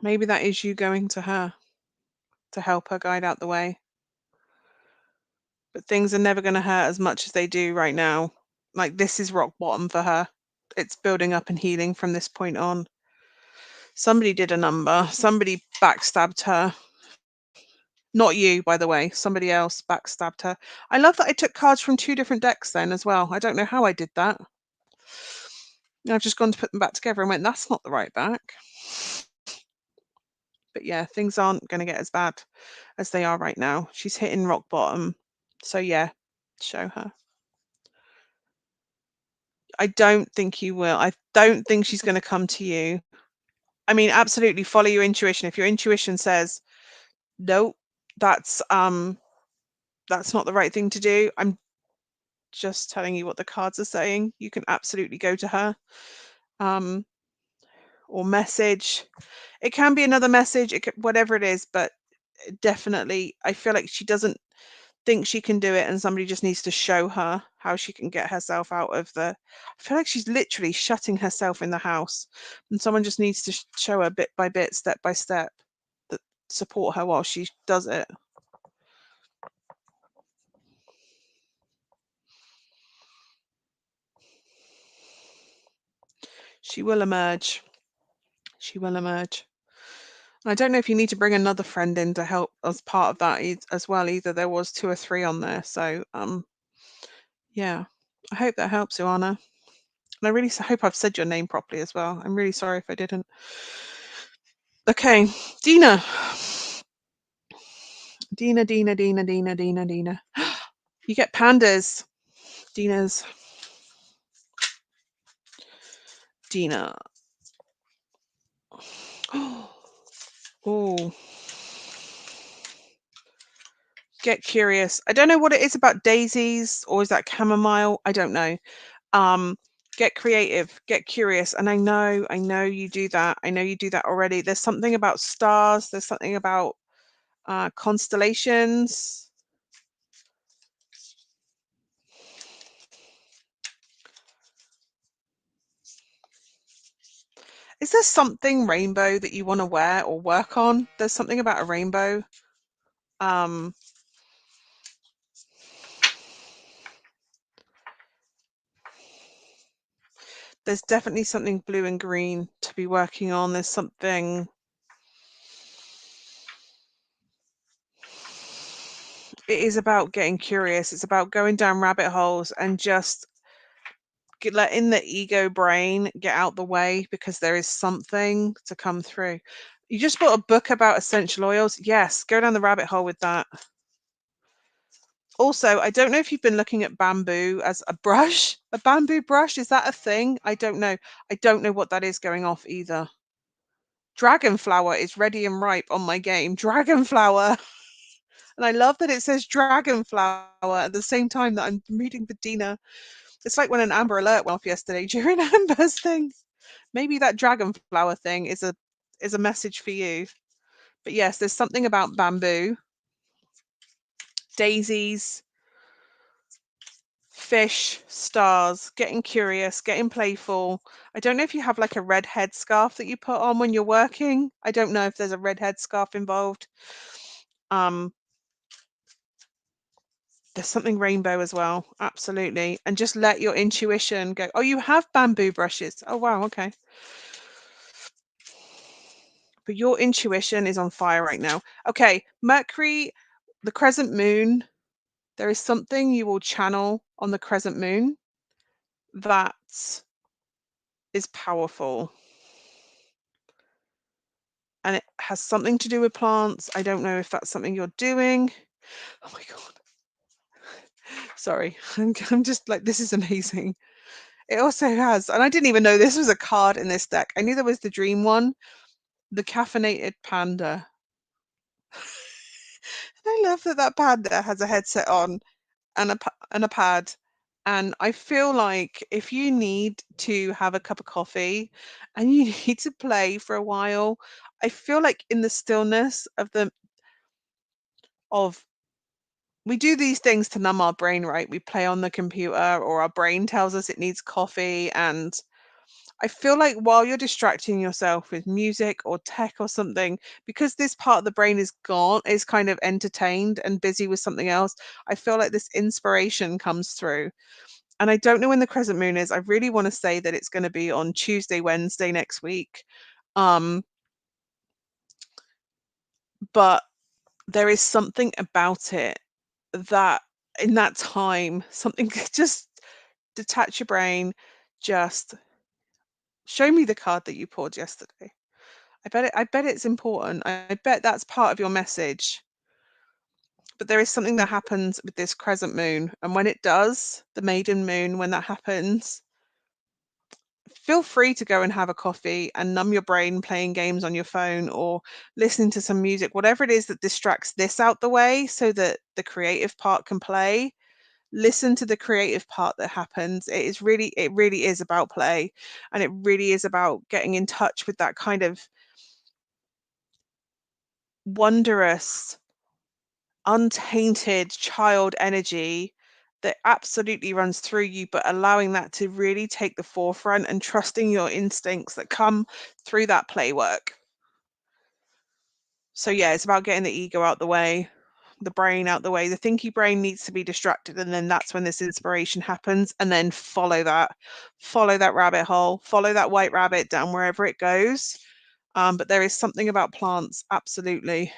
Maybe that is you going to her to help her guide out the way. But things are never going to hurt as much as they do right now. Like, this is rock bottom for her. It's building up and healing from this point on. Somebody did a number. Somebody backstabbed her. Not you, by the way. Somebody else backstabbed her. I love that I took cards from 2 different decks then as well. I don't know how I did that. I've just gone to put them back together and went, that's not the right back. But yeah, things aren't going to get as bad as they are right now. She's hitting rock bottom. So yeah, show her. I don't think you will. I don't think she's going to come to you. I mean, absolutely follow your intuition. If your intuition says, no, that's not the right thing to do, I'm just telling you what the cards are saying. You can absolutely go to her. Or message. It can be another message, whatever it is, but definitely, I feel like she doesn't think she can do it, and somebody just needs to show her how she can get herself out of I feel like she's literally shutting herself in the house, and someone just needs to show her bit by bit, step by step, that support her while she does it. She will emerge. She will emerge. I don't know if you need to bring another friend in to help as part of that as well. Either there was 2 or 3 on there. So yeah, I hope that helps you, Anna. And I really hope I've said your name properly as well. I'm really sorry if I didn't. Okay, Dina. Dina. You get pandas. Dina's. Dina. Oh. Get curious. I don't know what it is about daisies, or is that chamomile? I don't know. Get creative, get curious. And I know you do that. I know you do that already. There's something about stars. There's something about constellations. Is there something rainbow that you want to wear or work on? There's something about a rainbow. There's definitely something blue and green to be working on. There's something... It is about getting curious. It's about going down rabbit holes and just letting the ego brain get out the way, because there is something to come through. You just bought a book about essential oils. Yes, go down the rabbit hole with that. Also, I don't know if you've been looking at bamboo as a brush. A bamboo brush, is that a thing? I don't know. I don't know what that is going off either. Dragonflower is ready and ripe on my game. Dragonflower. And I love that it says Dragonflower at the same time that I'm reading for Dina. It's like when an Amber Alert went off yesterday during Amber's thing. Maybe that Dragonflower thing is a message for you. But yes, there's something about bamboo, daisies, fish, stars, getting curious, getting playful. I don't know if you have like a red headscarf that you put on when you're working. I don't know if there's a red headscarf involved. There's something rainbow as well. Absolutely. And just let your intuition go. Oh, you have bamboo brushes. Oh, wow. Okay. But your intuition is on fire right now. Okay. Mercury, the crescent moon. There is something you will channel on the crescent moon that is powerful. And it has something to do with plants. I don't know if that's something you're doing. Oh my God. Sorry. I'm just like, this is amazing. It also has, and I didn't even know this was a card in this deck. I knew there was the dream one, the caffeinated panda. I love that that panda has a headset on and a pad. And I feel like if you need to have a cup of coffee and you need to play for a while, I feel like in the stillness of we do these things to numb our brain, right? We play on the computer, or our brain tells us it needs coffee. And I feel like while you're distracting yourself with music or tech or something, because this part of the brain is gone, is kind of entertained and busy with something else, I feel like this inspiration comes through. And I don't know when the crescent moon is. I really want to say that it's going to be on Tuesday, Wednesday next week. But there is something about it that in that time, something just detach your brain, just show me the card that you pulled yesterday. I bet it's important. I bet that's part of your message. But there is something that happens with this crescent moon. And when it does, the maiden moon, when that happens, feel free to go and have a coffee and numb your brain playing games on your phone or listening to some music, whatever it is that distracts this out the way so that the creative part can play. Listen to the creative part that happens. It really is about play, and it really is about getting in touch with that kind of wondrous, untainted child energy that absolutely runs through you, but allowing that to really take the forefront and trusting your instincts that come through that play work. So yeah, it's about getting the ego out the way, the brain out the way. The thinky brain needs to be distracted, and then that's when this inspiration happens. And then follow that rabbit hole, follow that white rabbit down wherever it goes. But there is something about plants, absolutely.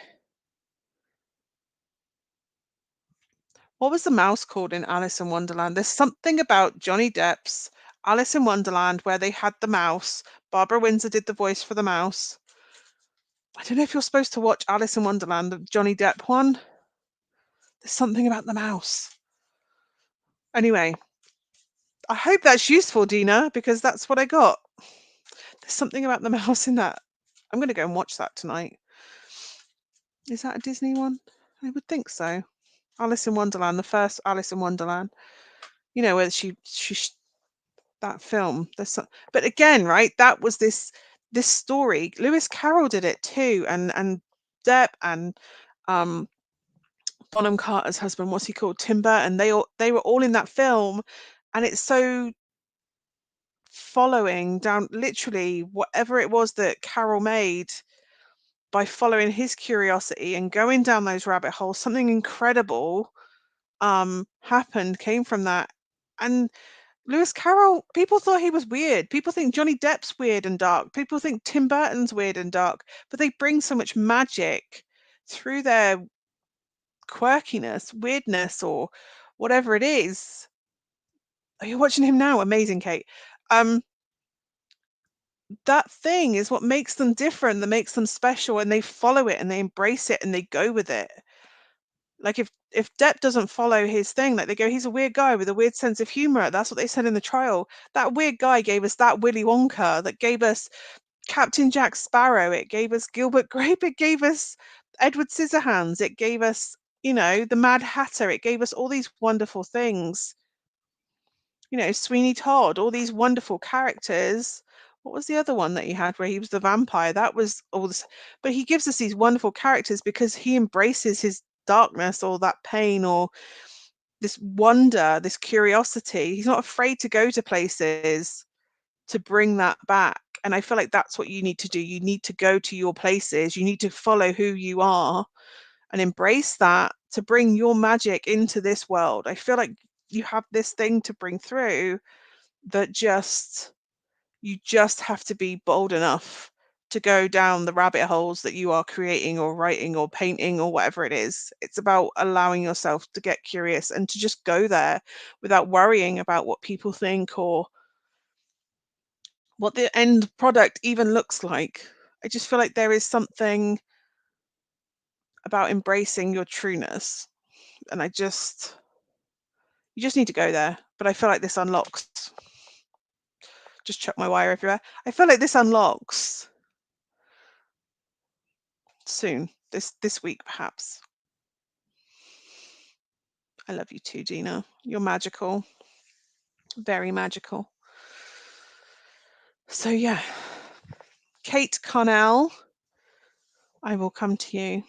What was the mouse called in Alice in Wonderland? There's something about Johnny Depp's Alice in Wonderland where they had the mouse. Barbara Windsor did the voice for the mouse. I don't know if you're supposed to watch Alice in Wonderland, the Johnny Depp one. There's something about the mouse. Anyway, I hope that's useful, Dina, because that's what I got. There's something about the mouse in that. I'm going to go and watch that tonight. Is that a Disney one? I would think so. Alice in Wonderland, the first Alice in Wonderland. You know, where she that film. But again, right, that was this story. Lewis Carroll did it too, and Depp and Bonham Carter's husband, what's he called, Tim Burton. They were all in that film, and it's so following down literally whatever it was that Carroll made. By following his curiosity and going down those rabbit holes, something incredible came from that. And Lewis Carroll, people thought he was weird. People think Johnny Depp's weird and dark. People think Tim Burton's weird and dark, but they bring so much magic through their quirkiness, weirdness, or whatever it is. Are you watching him now? Amazing, Kate. That thing is what makes them different, that makes them special, and they follow it and they embrace it and they go with it. Like if Depp doesn't follow his thing, like they go, he's a weird guy with a weird sense of humor. That's what they said in the trial. That weird guy gave us that Willy Wonka, that gave us Captain Jack Sparrow, it gave us Gilbert Grape, it gave us Edward Scissorhands, it gave us, the Mad Hatter, it gave us all these wonderful things. Sweeney Todd, all these wonderful characters. What was the other one that he had where he was the vampire? That was all this, but he gives us these wonderful characters because he embraces his darkness or that pain or this wonder, this curiosity. He's not afraid to go to places to bring that back. And I feel like that's what you need to do. You need to go to your places. You need to follow who you are and embrace that to bring your magic into this world. I feel like you have this thing to bring through that you just have to be bold enough to go down the rabbit holes that you are creating or writing or painting or whatever it is. It's about allowing yourself to get curious and to just go there without worrying about what people think or what the end product even looks like. I just feel like there is something about embracing your trueness, and you just need to go there. But I feel like this unlocks. Just chuck my wire everywhere. I feel like this unlocks soon, this week perhaps. I love you too, Dina. You're magical, very magical. So yeah, Kate Connell, I will come to you.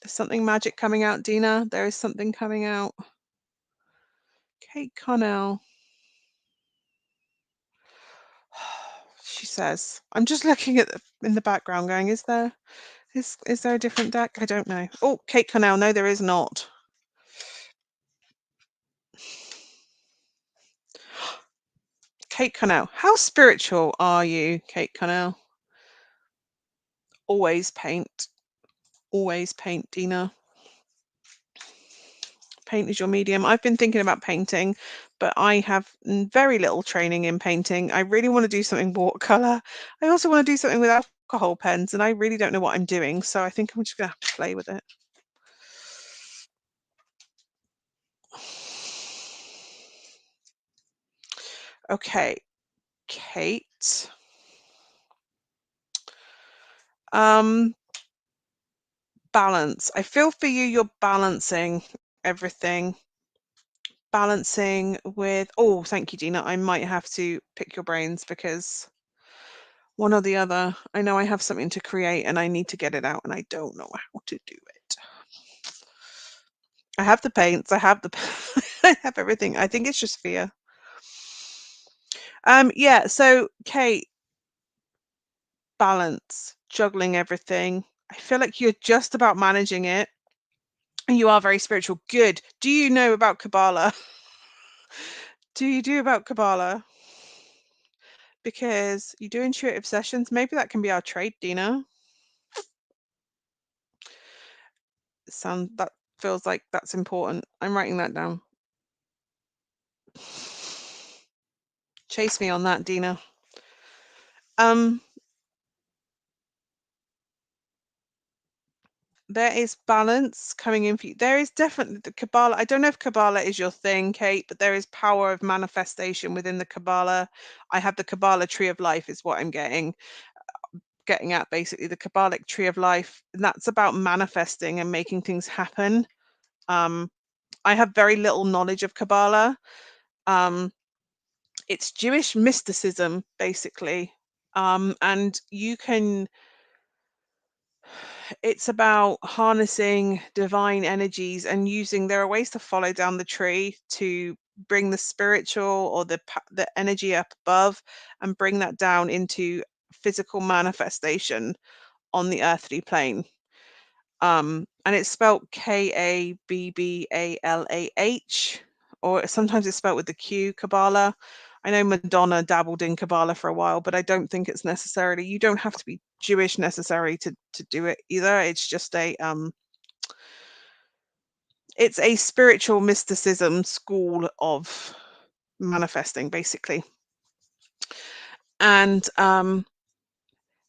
There's something magic coming out, Dina. There is something coming out. Kate Connell. She says, I'm just looking at in the background going, is there a different deck? I don't know. Oh, Kate Connell. No, there is not. Kate Connell. How spiritual are you, Kate Connell? Always paint. Always paint, Dina. Paint is your medium. I've been thinking about painting, but I have very little training in painting. I really want to do something watercolor. I also want to do something with alcohol pens, and I really don't know what I'm doing, so I think I'm just going to have to play with it. Okay, Kate. Balance. I feel for you, you're balancing everything. Balancing with, oh, thank you, Dina. I might have to pick your brains because one or the other. I know I have something to create and I need to get it out and I don't know how to do it. I have the paints, I have I have everything. I think it's just fear. Yeah, so Kate, balance, juggling everything. I feel like you're just about managing it. And you are very spiritual. Good. Do you know about Kabbalah? Do you do about Kabbalah? Because you do intuitive sessions. Maybe that can be our trade, Dina. That feels like that's important. I'm writing that down. Chase me on that, Dina. There is balance coming in for you. There is definitely the Kabbalah. I don't know if Kabbalah is your thing, Kate, but there is power of manifestation within the Kabbalah. I have the Kabbalah tree of life is what I'm getting at, basically the Kabbalic tree of life. And that's about manifesting and making things happen. I have very little knowledge of Kabbalah. It's Jewish mysticism, basically. And it's about harnessing divine energies and there are ways to follow down the tree to bring the spiritual or the energy up above and bring that down into physical manifestation on the earthly plane. And it's spelled Kabbalah. or sometimes it's spelled with the Q, Kabbalah. I know Madonna dabbled in Kabbalah for a while, but I don't think it's necessarily, you don't have to be Jewish necessarily to do it either. It's just it's a spiritual mysticism school of manifesting, basically. And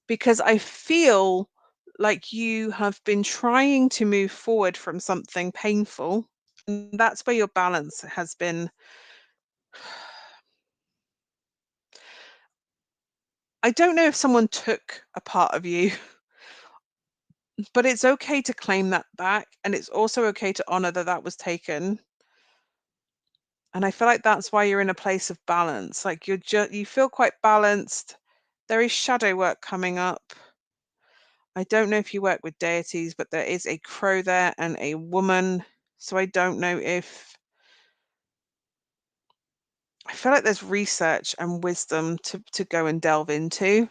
because I feel like you have been trying to move forward from something painful, and that's where your balance has been. I don't know if someone took a part of you, but it's okay to claim that back, and it's also okay to honor that that was taken. And I feel like that's why you're in a place of balance. Like you feel quite balanced. There is shadow work coming up. I don't know if you work with deities, but there is a crow there and a woman. So I don't know if, I feel like there's research and wisdom to go and delve into.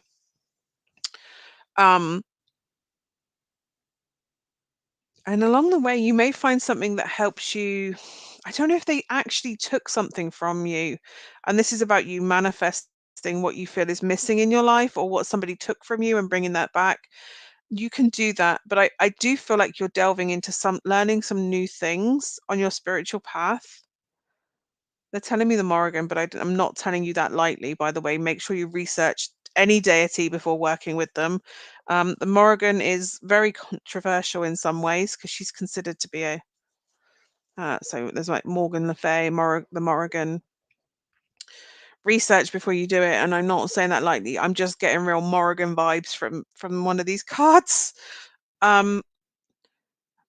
Um, and along the way, you may find something that helps you. I don't know if they actually took something from you, and this is about you manifesting what you feel is missing in your life or what somebody took from you and bringing that back. You can do that, but I do feel like you're delving into learning some new things on your spiritual path. They're telling me the Morrigan, but I'm not telling you that lightly, by the way. Make sure you research any deity before working with them. The Morrigan is very controversial in some ways because she's considered to be a. So there's like Morgan Le Fay, the Morrigan. Research before you do it, and I'm not saying that lightly. I'm just getting real Morrigan vibes from one of these cards. Um,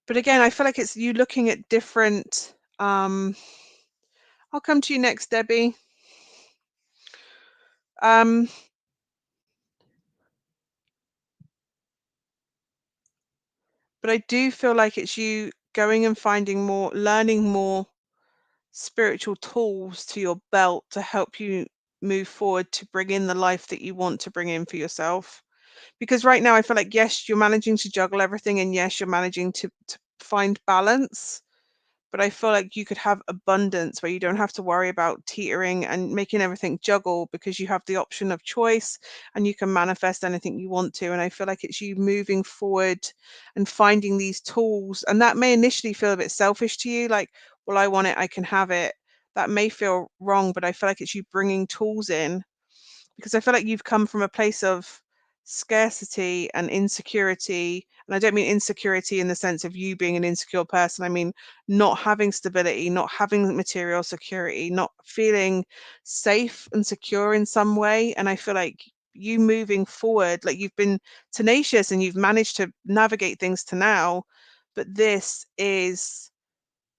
but again, I feel like it's you looking at different. I'll come to you next, Debbie. But I do feel like it's you going and finding more, learning more spiritual tools to your belt to help you move forward to bring in the life that you want to bring in for yourself. Because right now I feel like, yes, you're managing to juggle everything, and yes, you're managing to find balance. But I feel like you could have abundance where you don't have to worry about teetering and making everything juggle, because you have the option of choice and you can manifest anything you want to. And I feel like it's you moving forward and finding these tools. And that may initially feel a bit selfish to you, like, well, I want it, I can have it. That may feel wrong, but I feel like it's you bringing tools in, because I feel like you've come from a place of scarcity and insecurity. And I don't mean insecurity in the sense of you being an insecure person. I mean not having stability, not having material security, not feeling safe and secure in some way. And I feel like you moving forward, like you've been tenacious and you've managed to navigate things to now, but this is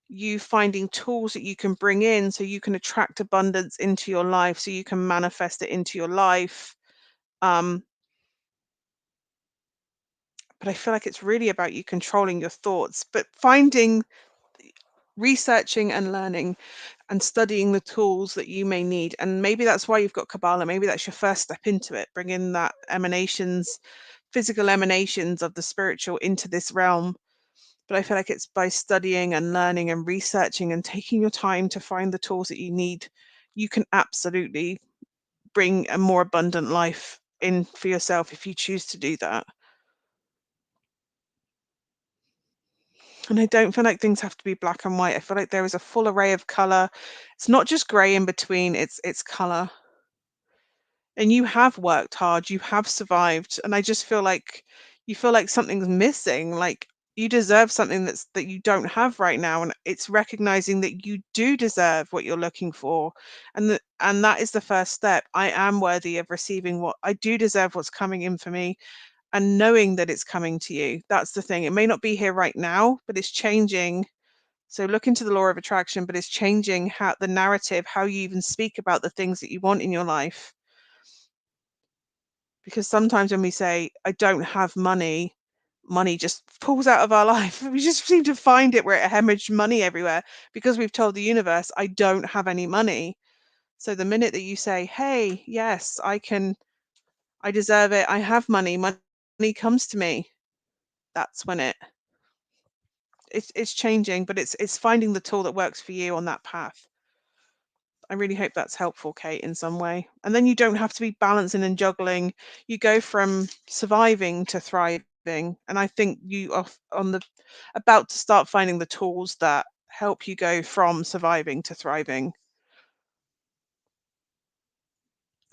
you finding tools that you can bring in so you can attract abundance into your life, so you can manifest it into your life. um but I feel like it's really about you controlling your thoughts, but finding, researching and learning and studying the tools that you may need. And maybe that's why you've got Kabbalah. Maybe that's your first step into it, bring in that emanations, physical emanations of the spiritual into this realm. But I feel like it's by studying and learning and researching and taking your time to find the tools that you need, you can absolutely bring a more abundant life in for yourself if you choose to do that. And I don't feel like things have to be black and white. I feel like there is a full array of color. It's not just gray in between, it's color. And you have worked hard, you have survived, and I just feel like you feel like something's missing, like you deserve something that you don't have right now, and it's recognizing that you do deserve what you're looking for, and that is the first step. I am worthy of receiving what I do deserve, what's coming in for me, and knowing that it's coming to you. That's the thing. It may not be here right now, but it's changing. So look into the law of attraction, but it's changing how the narrative, how you even speak about the things that you want in your life. Because sometimes when we say, I don't have money, money just pulls out of our life. We just seem to find it, we're hemorrhage money everywhere because we've told the universe, I don't have any money. So the minute that you say, hey, yes, I deserve it, I have money, money comes to me, that's when it's changing, but it's finding the tool that works for you on that path. I really hope that's helpful, Kate, in some way. And then you don't have to be balancing and juggling. You go from surviving to thriving. And I think you are about to start finding the tools that help you go from surviving to thriving.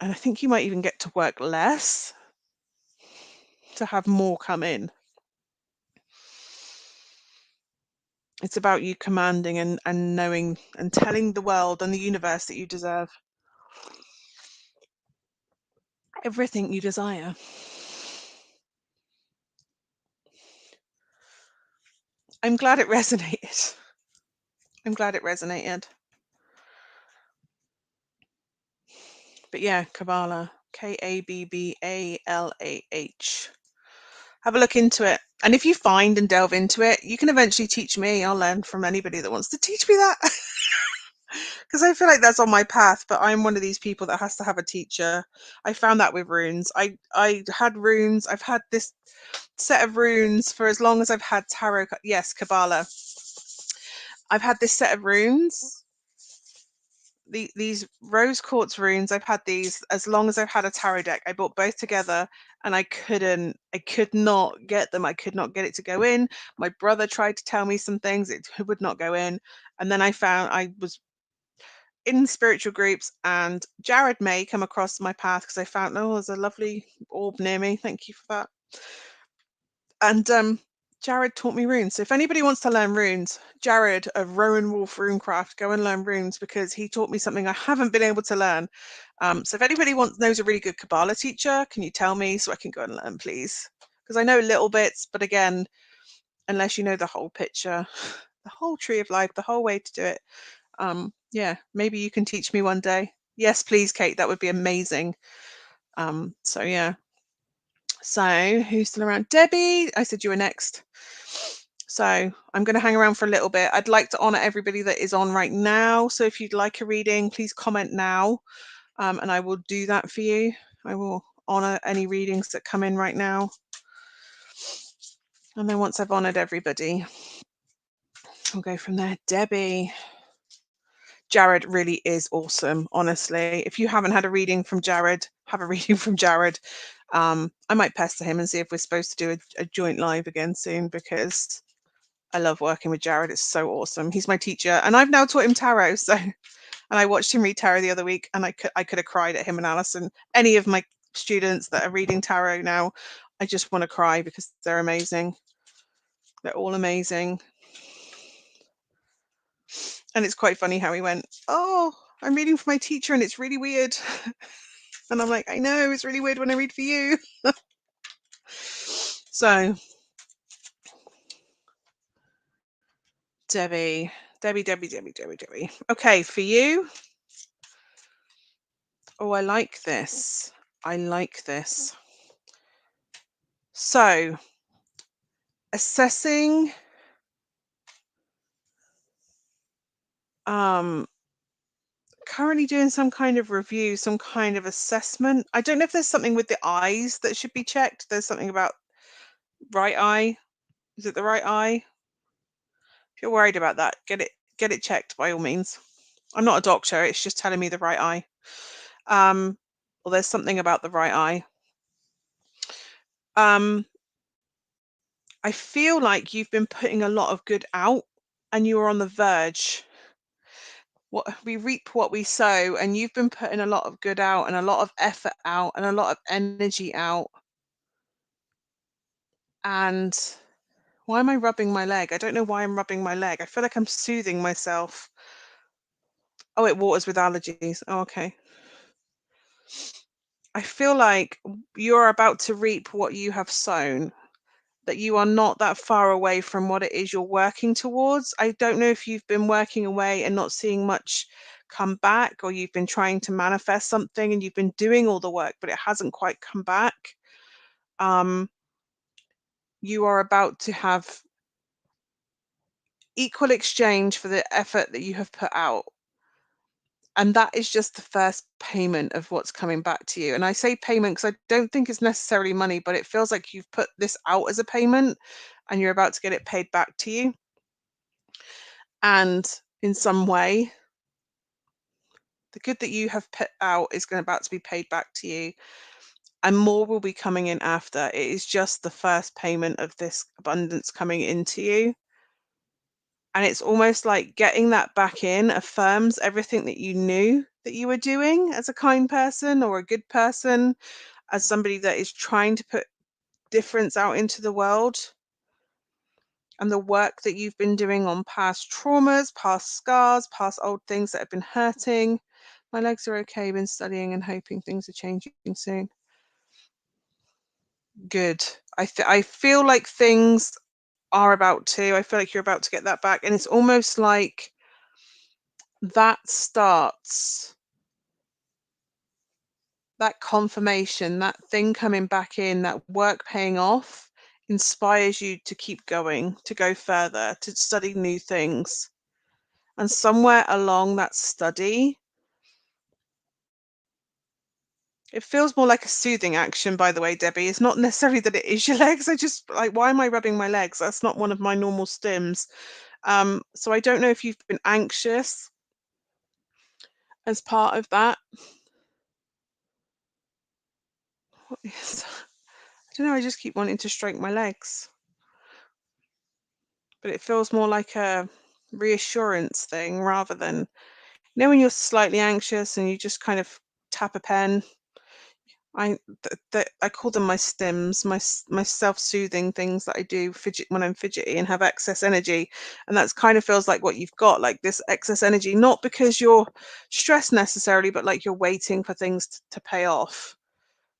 And I think you might even get to work less to have more come in. It's about you commanding and knowing and telling the world and the universe that you deserve everything you desire. I'm glad it resonated. I'm glad it resonated. But yeah, Kabbalah, Kabbalah. Have a look into it. And if you find and delve into it, you can eventually teach me. I'll learn from anybody that wants to teach me that. Because I feel like that's on my path, but I'm one of these people that has to have a teacher. I found that with runes. I had runes. I've had this set of runes for as long as I've had tarot. Yes, Kabbalah. I've had this set of runes. These rose quartz runes, I've had these as long as I've had a tarot deck. I bought both together and I could not get them. I could not get it to go in. My brother tried to tell me some things, it would not go in. And then I was in spiritual groups, and Jared May come across my path because I found, oh, there's a lovely orb near me. Thank you for that. And Jared taught me runes. So if anybody wants to learn runes, Jared of Rowan Wolf Runecraft, go and learn runes, because he taught me something I haven't been able to learn. So if anybody knows a really good Kabbalah teacher, can you tell me so I can go and learn, please? Because I know little bits, but again, unless you know the whole picture, the whole tree of life, the whole way to do it, yeah, maybe you can teach me one day. Yes, please, Kate, that would be amazing. So yeah. So who's still around? Debbie, I said you were next. So I'm going to hang around for a little bit. I'd like to honor everybody that is on right now. So if you'd like a reading, please comment now, and I will do that for you. I will honor any readings that come in right now. And then once I've honored everybody, we'll go from there. Debbie. Jared really is awesome, honestly. If you haven't had a reading from Jared, have a reading from Jared. I might pester him and see if we're supposed to do a joint live again soon, because I love working with Jared. It's so awesome. He's my teacher, and I've now taught him tarot. So, and I watched him read tarot the other week, and I could have cried at him and Alison. Any of my students that are reading tarot now, I just want to cry because they're amazing. They're all amazing. And it's quite funny how he went, oh, I'm reading for my teacher and it's really weird. And I'm like, I know, it's really weird when I read for you. So, Debbie. Okay, for you. Oh, I like this. I like this. So, assessing currently doing some kind of review, some kind of assessment. I don't know if there's something with the eyes that should be checked. There's something about right eye. Is it the right eye? If you're worried about that, get it checked by all means. I'm not a doctor, it's just telling me the right eye. Well, there's something about the right eye. I feel like you've been putting a lot of good out and you are on the verge. What we reap what we sow, and you've been putting a lot of good out and a lot of effort out and a lot of energy out. And why am I rubbing my leg? I don't know why I'm rubbing my leg. I feel like I'm soothing myself. Oh, it waters with allergies. Oh, okay. I feel like you're about to reap what you have sown, that you are not that far away from what it is you're working towards. I don't know if you've been working away and not seeing much come back, or you've been trying to manifest something and you've been doing all the work, but it hasn't quite come back. You are about to have equal exchange for the effort that you have put out. And that is just the first payment of what's coming back to you. And I say payment because I don't think it's necessarily money, but it feels like you've put this out as a payment and you're about to get it paid back to you. And in some way, The good that you have put out is about to be paid back to you, and more will be coming in after. It is just the first payment of this abundance coming into you. And it's almost like getting that back in affirms everything that you knew that you were doing as a kind person or a good person, as somebody that is trying to put difference out into the world. And the work that you've been doing on past traumas, past scars, past old things that have been hurting. My legs are okay. Been studying and hoping things are changing soon. Good. I feel like things are about to. I feel like you're about to get that back, and it's almost like that starts that confirmation, that thing coming back in, that work paying off, inspires you to keep going, to go further, to study new things. And somewhere along that study, it feels more like a soothing action, by the way, Debbie. It's not necessarily that it is your legs. I just like, why am I rubbing my legs? That's not one of my normal stims. So I don't know if you've been anxious as part of that. What is I don't know, I just keep wanting to stroke my legs. But it feels more like a reassurance thing rather than, when you're slightly anxious and you just kind of tap a pen. I call them my stims, my self-soothing things that I do fidget when I'm fidgety and have excess energy, and that's kind of feels like what you've got, like this excess energy, not because you're stressed necessarily, but like you're waiting for things to pay off.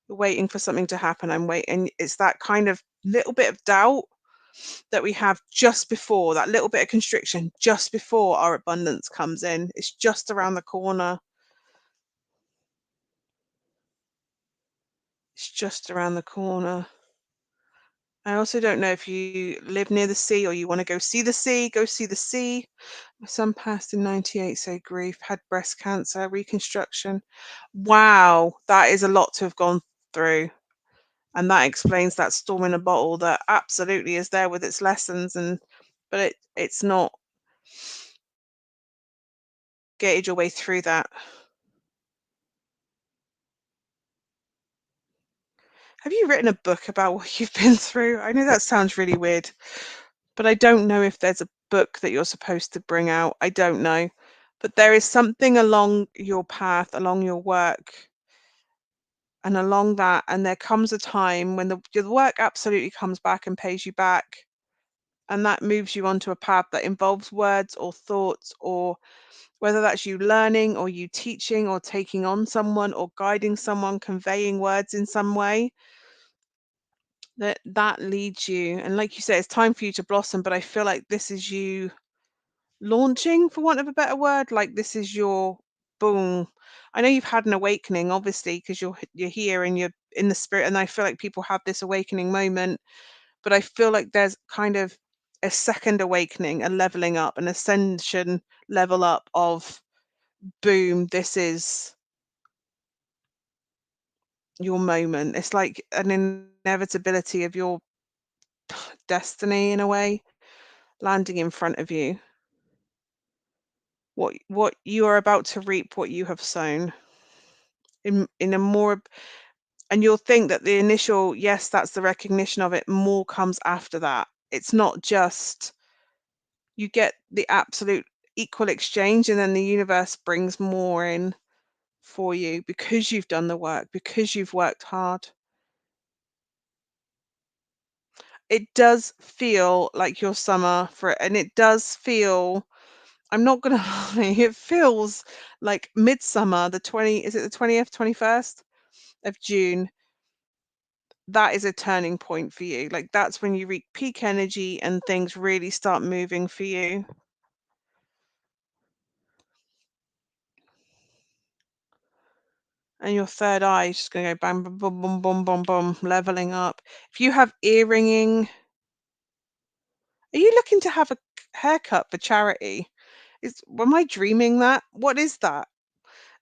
You're waiting for something to happen. I'm waiting. It's that kind of little bit of doubt that we have just before, that little bit of constriction just before our abundance comes in. It's just around the corner. It's just around the corner. I also don't know if you live near the sea or you want to go see the sea. Go see the sea. My son passed in 98, so grief, had breast cancer, reconstruction. Wow, that is a lot to have gone through. And that explains that storm in a bottle that absolutely is there with its lessons, but it's not gated your way through that. Have you written a book about what you've been through? I know that sounds really weird, but I don't know if there's a book that you're supposed to bring out. I don't know. But there is something along your path, along your work, and along that, and there comes a time when the work absolutely comes back and pays you back, and that moves you onto a path that involves words or thoughts, or whether that's you learning or you teaching or taking on someone or guiding someone, conveying words in some way. That leads you, and like you say, it's time for you to blossom, but I feel like this is you launching, for want of a better word. Like this is your boom. I know you've had an awakening, obviously, because you're here and you're in the spirit, and I feel like people have this awakening moment, but I feel like there's kind of a second awakening, a leveling up, an ascension level up of boom, this is your moment. It's like an inevitability of your destiny in a way landing in front of you. What you are about to reap, what you have sown in a more, and you'll think that the initial, yes, that's the recognition of it, more comes after that. It's not just you get the absolute equal exchange, and then the universe brings more in for you because you've done the work, because you've worked hard. It does feel like your summer for it, and it does feel, I'm not gonna lie, it feels like midsummer, the 20, is it the 20th, 21st of June? That is a turning point for you. Like that's when you reach peak energy and things really start moving for you. And your third eye is just gonna go bam, bam, boom, boom, boom, boom, boom, leveling up. If you have ear ringing, are you looking to have a haircut for charity? Am I dreaming that? What is that?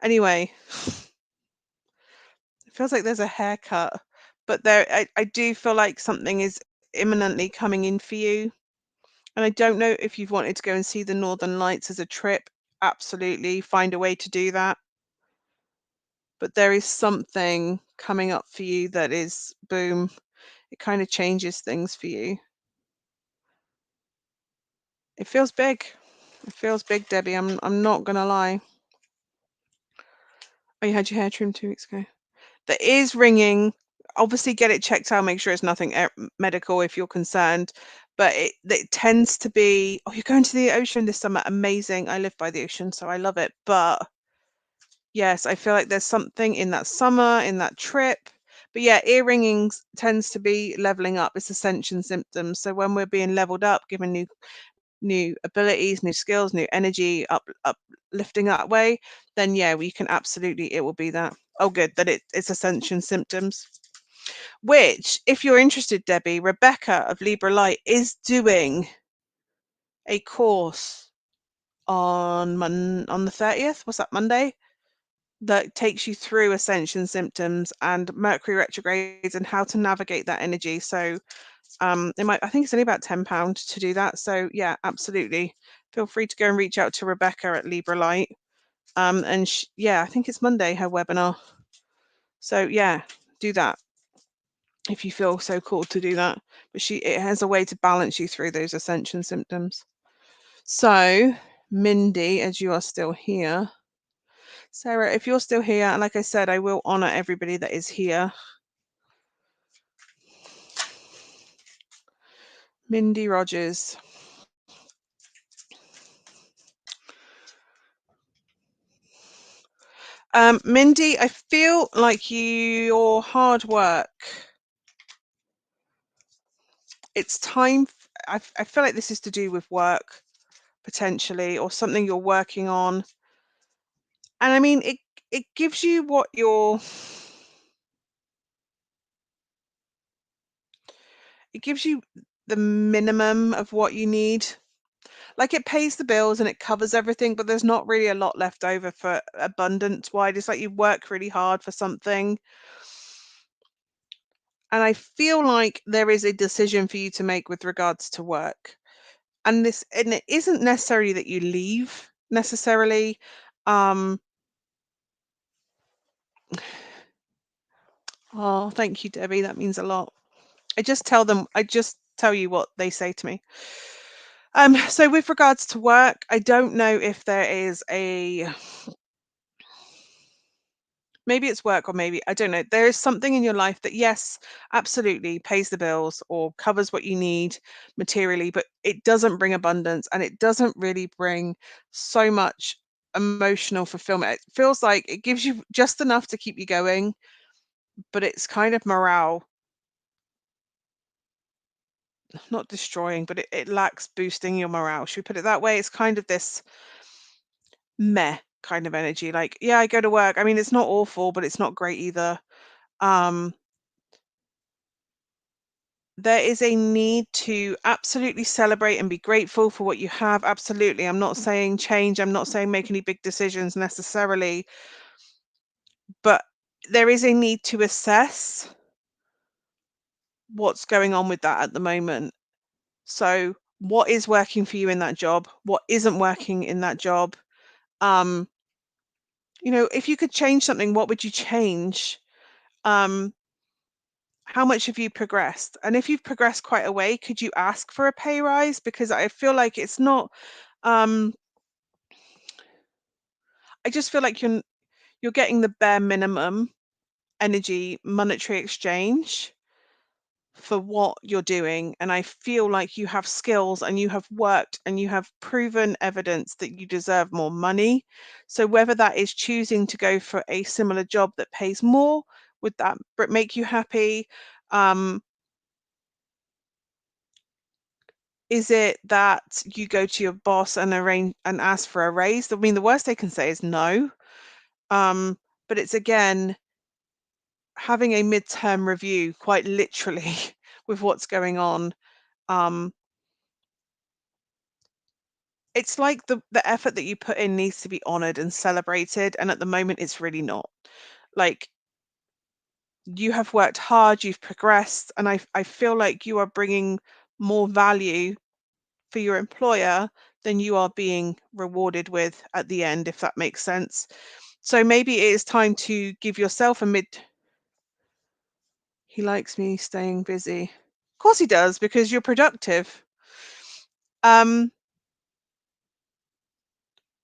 Anyway, it feels like there's a haircut, but I do feel like something is imminently coming in for you. And I don't know if you've wanted to go and see the Northern Lights as a trip. Absolutely, find a way to do that. but there is something coming up for you that is, boom, it kind of changes things for you. It feels big. It feels big, Debbie. I'm not gonna lie. Oh, you had your hair trimmed 2 weeks ago. The ears ringing. Obviously, get it checked out. Make sure it's nothing medical if you're concerned. But it tends to be. Oh, you're going to the ocean this summer. Amazing. I live by the ocean, so I love it. But yes, I feel like there's something in that summer, in that trip. But yeah, ear ringing tends to be leveling up. It's ascension symptoms. So when we're being leveled up, given new abilities, new skills, new energy, uplifting that way, then yeah, we can absolutely, it will be that. Oh, good, that it's ascension symptoms. Which, if you're interested, Debbie, Rebecca of Libra Light is doing a course on the 30th. What's that, Monday? That takes you through ascension symptoms and Mercury retrogrades and how to navigate that energy. So I think it's only about £10 to do that. So yeah, absolutely. Feel free to go and reach out to Rebecca at Libra Light. And yeah, I think it's Monday, her webinar. So yeah, do that if you feel so called to do that. But it has a way to balance you through those ascension symptoms. So Mindy, as you are still here, Sarah, if you're still here, and like I said, I will honor everybody that is here. Mindy Rogers. Mindy, I feel like your hard work, it's time. I feel like this is to do with work, potentially, or something you're working on. And I mean, it gives you what it gives you the minimum of what you need. Like, it pays the bills and it covers everything, but there's not really a lot left over for abundance wide. It's like you work really hard for something. And I feel like there is a decision for you to make with regards to work. And it isn't necessarily that you leave necessarily. Oh, thank you, Debbie. That means a lot. I just tell you what they say to me. So with regards to work, I don't know if there is maybe it's work, or maybe, I don't know. There is something in your life that, yes, absolutely pays the bills or covers what you need materially, but it doesn't bring abundance and it doesn't really bring so much emotional fulfillment. It feels like it gives you just enough to keep you going, but it's kind of morale, not destroying, but it lacks boosting your morale. Should we put it that way? It's kind of this meh kind of energy. Like, yeah, I go to work. I mean, it's not awful, but it's not great either. There is a need to absolutely celebrate and be grateful for what you have. Absolutely. I'm not saying change. I'm not saying make any big decisions necessarily, but there is a need to assess what's going on with that at the moment. So what is working for you in that job? What isn't working in that job? If you could change something, what would you change? How much have you progressed? And if you've progressed quite a way, could you ask for a pay rise? Because I feel like it's not, I just feel like you're getting the bare minimum energy monetary exchange for what you're doing. And I feel like you have skills and you have worked and you have proven evidence that you deserve more money. So whether that is choosing to go for a similar job that pays more, would that make you happy? Is it that you go to your boss and arrange and ask for a raise? I mean, the worst they can say is no. But it's, again, having a midterm review, quite literally, with what's going on. It's like the effort that you put in needs to be honored and celebrated, and at the moment it's really not. Like, you have worked hard, you've progressed, and I feel like you are bringing more value for your employer than you are being rewarded with at the end, if that makes sense. So maybe it is time to give yourself a mid. He likes me staying busy. Of course he does, because you're productive.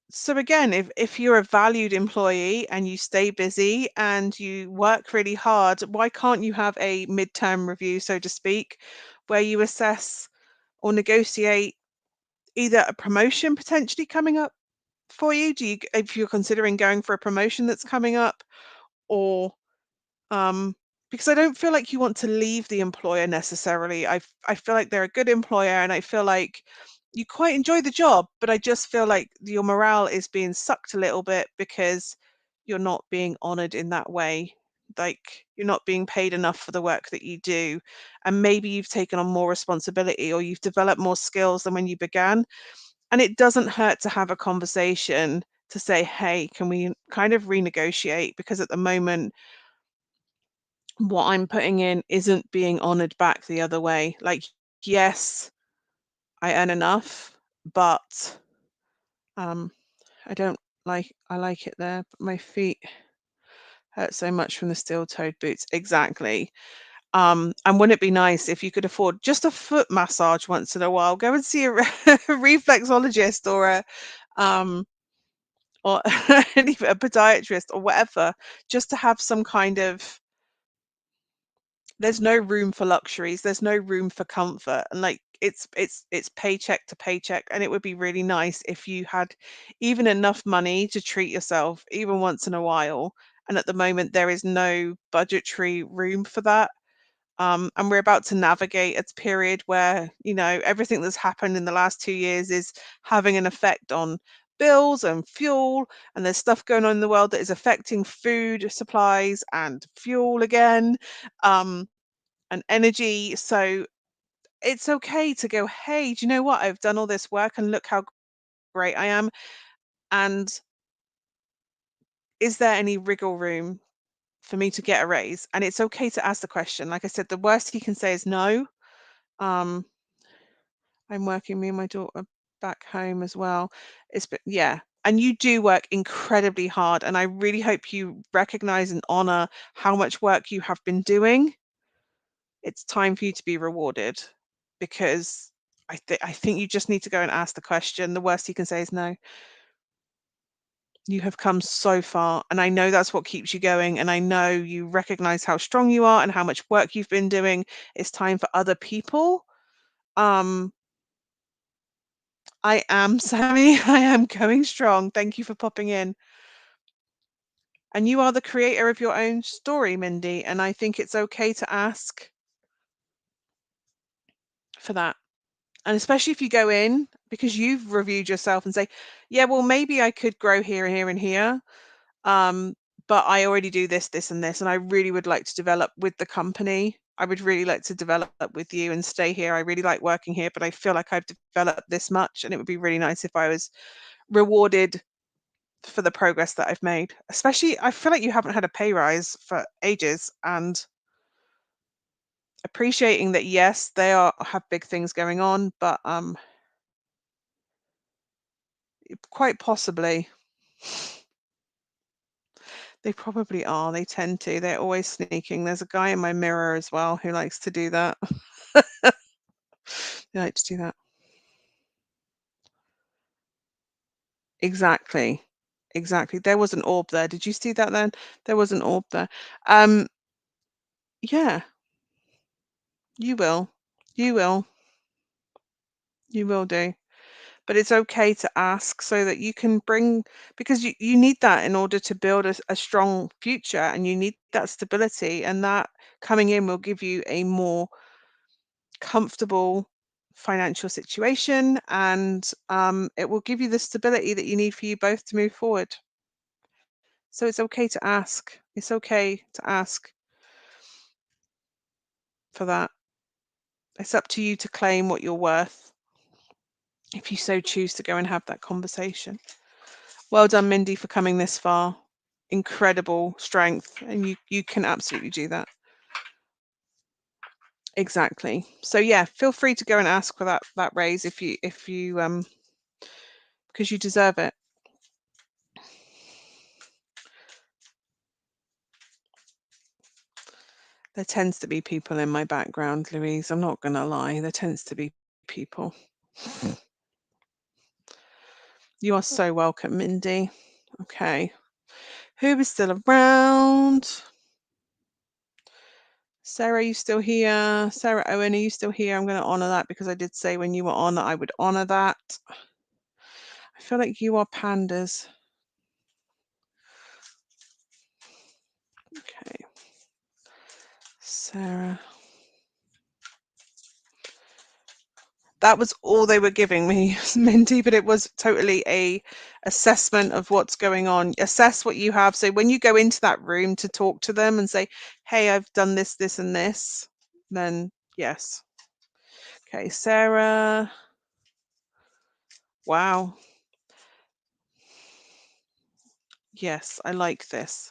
So again, if you're a valued employee and you stay busy and you work really hard, why can't you have a midterm review, so to speak, where you assess or negotiate either a promotion potentially coming up for you? Do you, if you're considering going for a promotion that's coming up, or because I don't feel like you want to leave the employer necessarily. I feel like they're a good employer, and I feel like you quite enjoy the job, but I just feel like your morale is being sucked a little bit because you're not being honored in that way. Like, you're not being paid enough for the work that you do, and maybe you've taken on more responsibility or you've developed more skills than when you began. And it doesn't hurt to have a conversation to say, hey, can we kind of renegotiate? Because at the moment, what I'm putting in isn't being honored back the other way. Like, yes, I earn enough, but um, I like it there, but my feet hurt so much from the steel-toed boots. Exactly. And wouldn't it be nice if you could afford just a foot massage once in a while? Go and see a reflexologist or um, or even a podiatrist or whatever, just to have some kind of. There's no room for luxuries, there's no room for comfort, and like it's paycheck to paycheck, and it would be really nice if you had even enough money to treat yourself even once in a while. And at the moment there is no budgetary room for that. And we're about to navigate a period where, everything that's happened in the last 2 years is having an effect on bills and fuel, and there's stuff going on in the world that is affecting food supplies and fuel again. Um, and energy. So it's okay to go, hey, do you know what? I've done all this work and look how great I am. And is there any wriggle room for me to get a raise? And it's okay to ask the question. Like I said, the worst he can say is no. Um, I'm working, me and my daughter back home as well. Yeah. And you do work incredibly hard. And I really hope you recognize and honor how much work you have been doing. It's time for you to be rewarded, because I think you just need to go and ask the question. The worst he can say is no. You have come so far, and I know that's what keeps you going, and I know you recognize how strong you are and how much work you've been doing. It's time for other people. I am Sammy. I am going strong. Thank you for popping in. And you are the creator of your own story, Mindy, and I think it's okay to ask for that. And especially if you go in because you've reviewed yourself and say, yeah, well, maybe I could grow here, here, and here. But I already do this, this, and this, and I really would like to develop with the company. I would really like to develop with you and stay here. I really like working here, but I feel like I've developed this much, and it would be really nice if I was rewarded for the progress that I've made. Especially, I feel like you haven't had a pay rise for ages, and appreciating that, yes, they have big things going on, but quite possibly. They probably are. They tend to. They're always sneaking. There's a guy in my mirror as well who likes to do that. They like to do that. Exactly. Exactly. There was an orb there. Did you see that then? There was an orb there. Yeah, you will. You will. You will do. But it's okay to ask so that you can bring, because you need that in order to build a strong future, and you need that stability, and that coming in will give you a more comfortable financial situation, and it will give you the stability that you need for you both to move forward. So it's okay to ask. It's okay to ask for that. It's up to you to claim what you're worth if you so choose to go and have that conversation. Well done, Mindy, for coming this far. Incredible strength, and you can absolutely do that. Exactly. So yeah, feel free to go and ask for that raise if you because you deserve it. There tends to be people in my background, Louise. I'm not going to lie. There tends to be people. You are so welcome, Mindy. Okay. Who is still around? Sarah, you still here? Sarah Owen, are you still here? I'm going to honor that because I did say when you were on that I would honor that. I feel like you are pandas. Okay. Sarah. That was all they were giving me, Mindy, but it was totally a assessment of what's going on. Assess what you have. So when you go into that room to talk to them and say, hey, I've done this, this, and this, then yes. Okay, Sarah. Wow. Yes, I like this.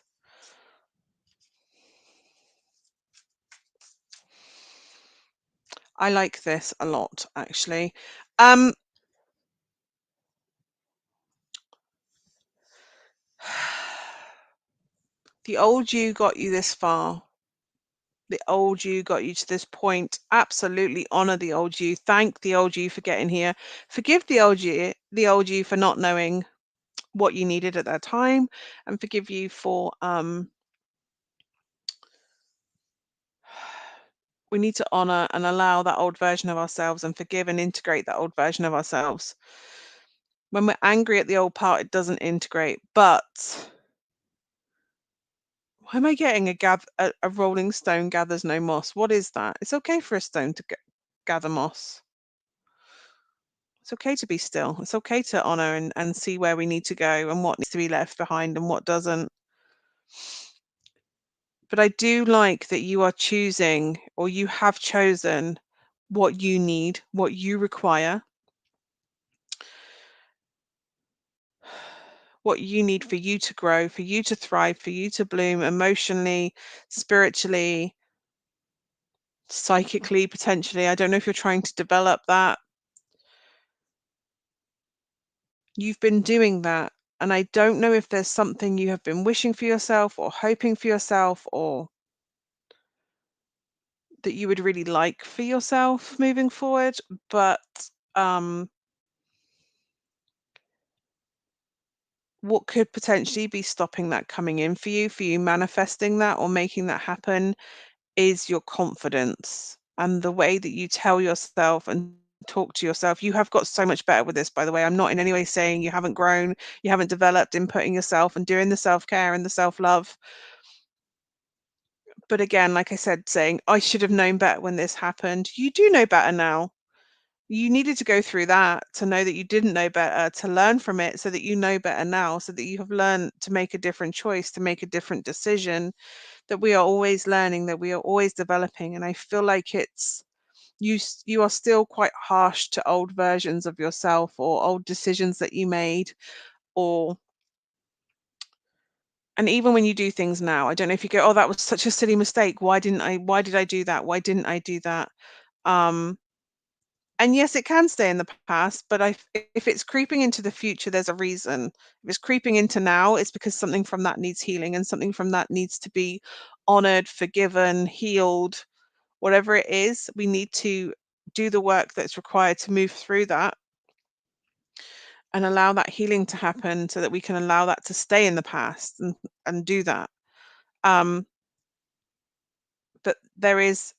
I like this a lot, actually. The old you got you this far. The old you got you to this point. Absolutely honor the old you. Thank the old you for getting here. Forgive the old you for not knowing what you needed at that time, and forgive you for we need to honor and allow that old version of ourselves and forgive and integrate that old version of ourselves. When we're angry at the old part, it doesn't integrate. But why am I getting a rolling stone gathers no moss? What is that? It's okay for a stone to gather moss. It's okay to be still. It's okay to honor and see where we need to go and what needs to be left behind and what doesn't. But I do like that you are choosing, or you have chosen, what you need, what you require, what you need for you to grow, for you to thrive, for you to bloom emotionally, spiritually, psychically, potentially. I don't know if you're trying to develop that. You've been doing that. And I don't know if there's something you have been wishing for yourself or hoping for yourself, or that you would really like for yourself moving forward. But what could potentially be stopping that coming in for you manifesting that or making that happen, is your confidence and the way that you tell yourself and talk to yourself. You have got so much better with this, by the way. I'm not in any way saying you haven't grown, you haven't developed in putting yourself and doing the self-care and the self-love. But again, like I said, saying, I should have known better when this happened. You do know better now. You needed to go through that to know that you didn't know better, to learn from it so that you know better now, so that you have learned to make a different choice, to make a different decision, that we are always learning, that we are always developing. And I feel like it's you are still quite harsh to old versions of yourself or old decisions that you made, or and even when you do things now, I don't know if you go, oh, that was such a silly mistake. Why did I do that? Why didn't I do that? And yes, it can stay in the past, but if it's creeping into the future, there's a reason. If it's creeping into now, it's because something from that needs healing and something from that needs to be honored, forgiven, healed, whatever it is. We need to do the work that's required to move through that and allow that healing to happen so that we can allow that to stay in the past and do that. But there is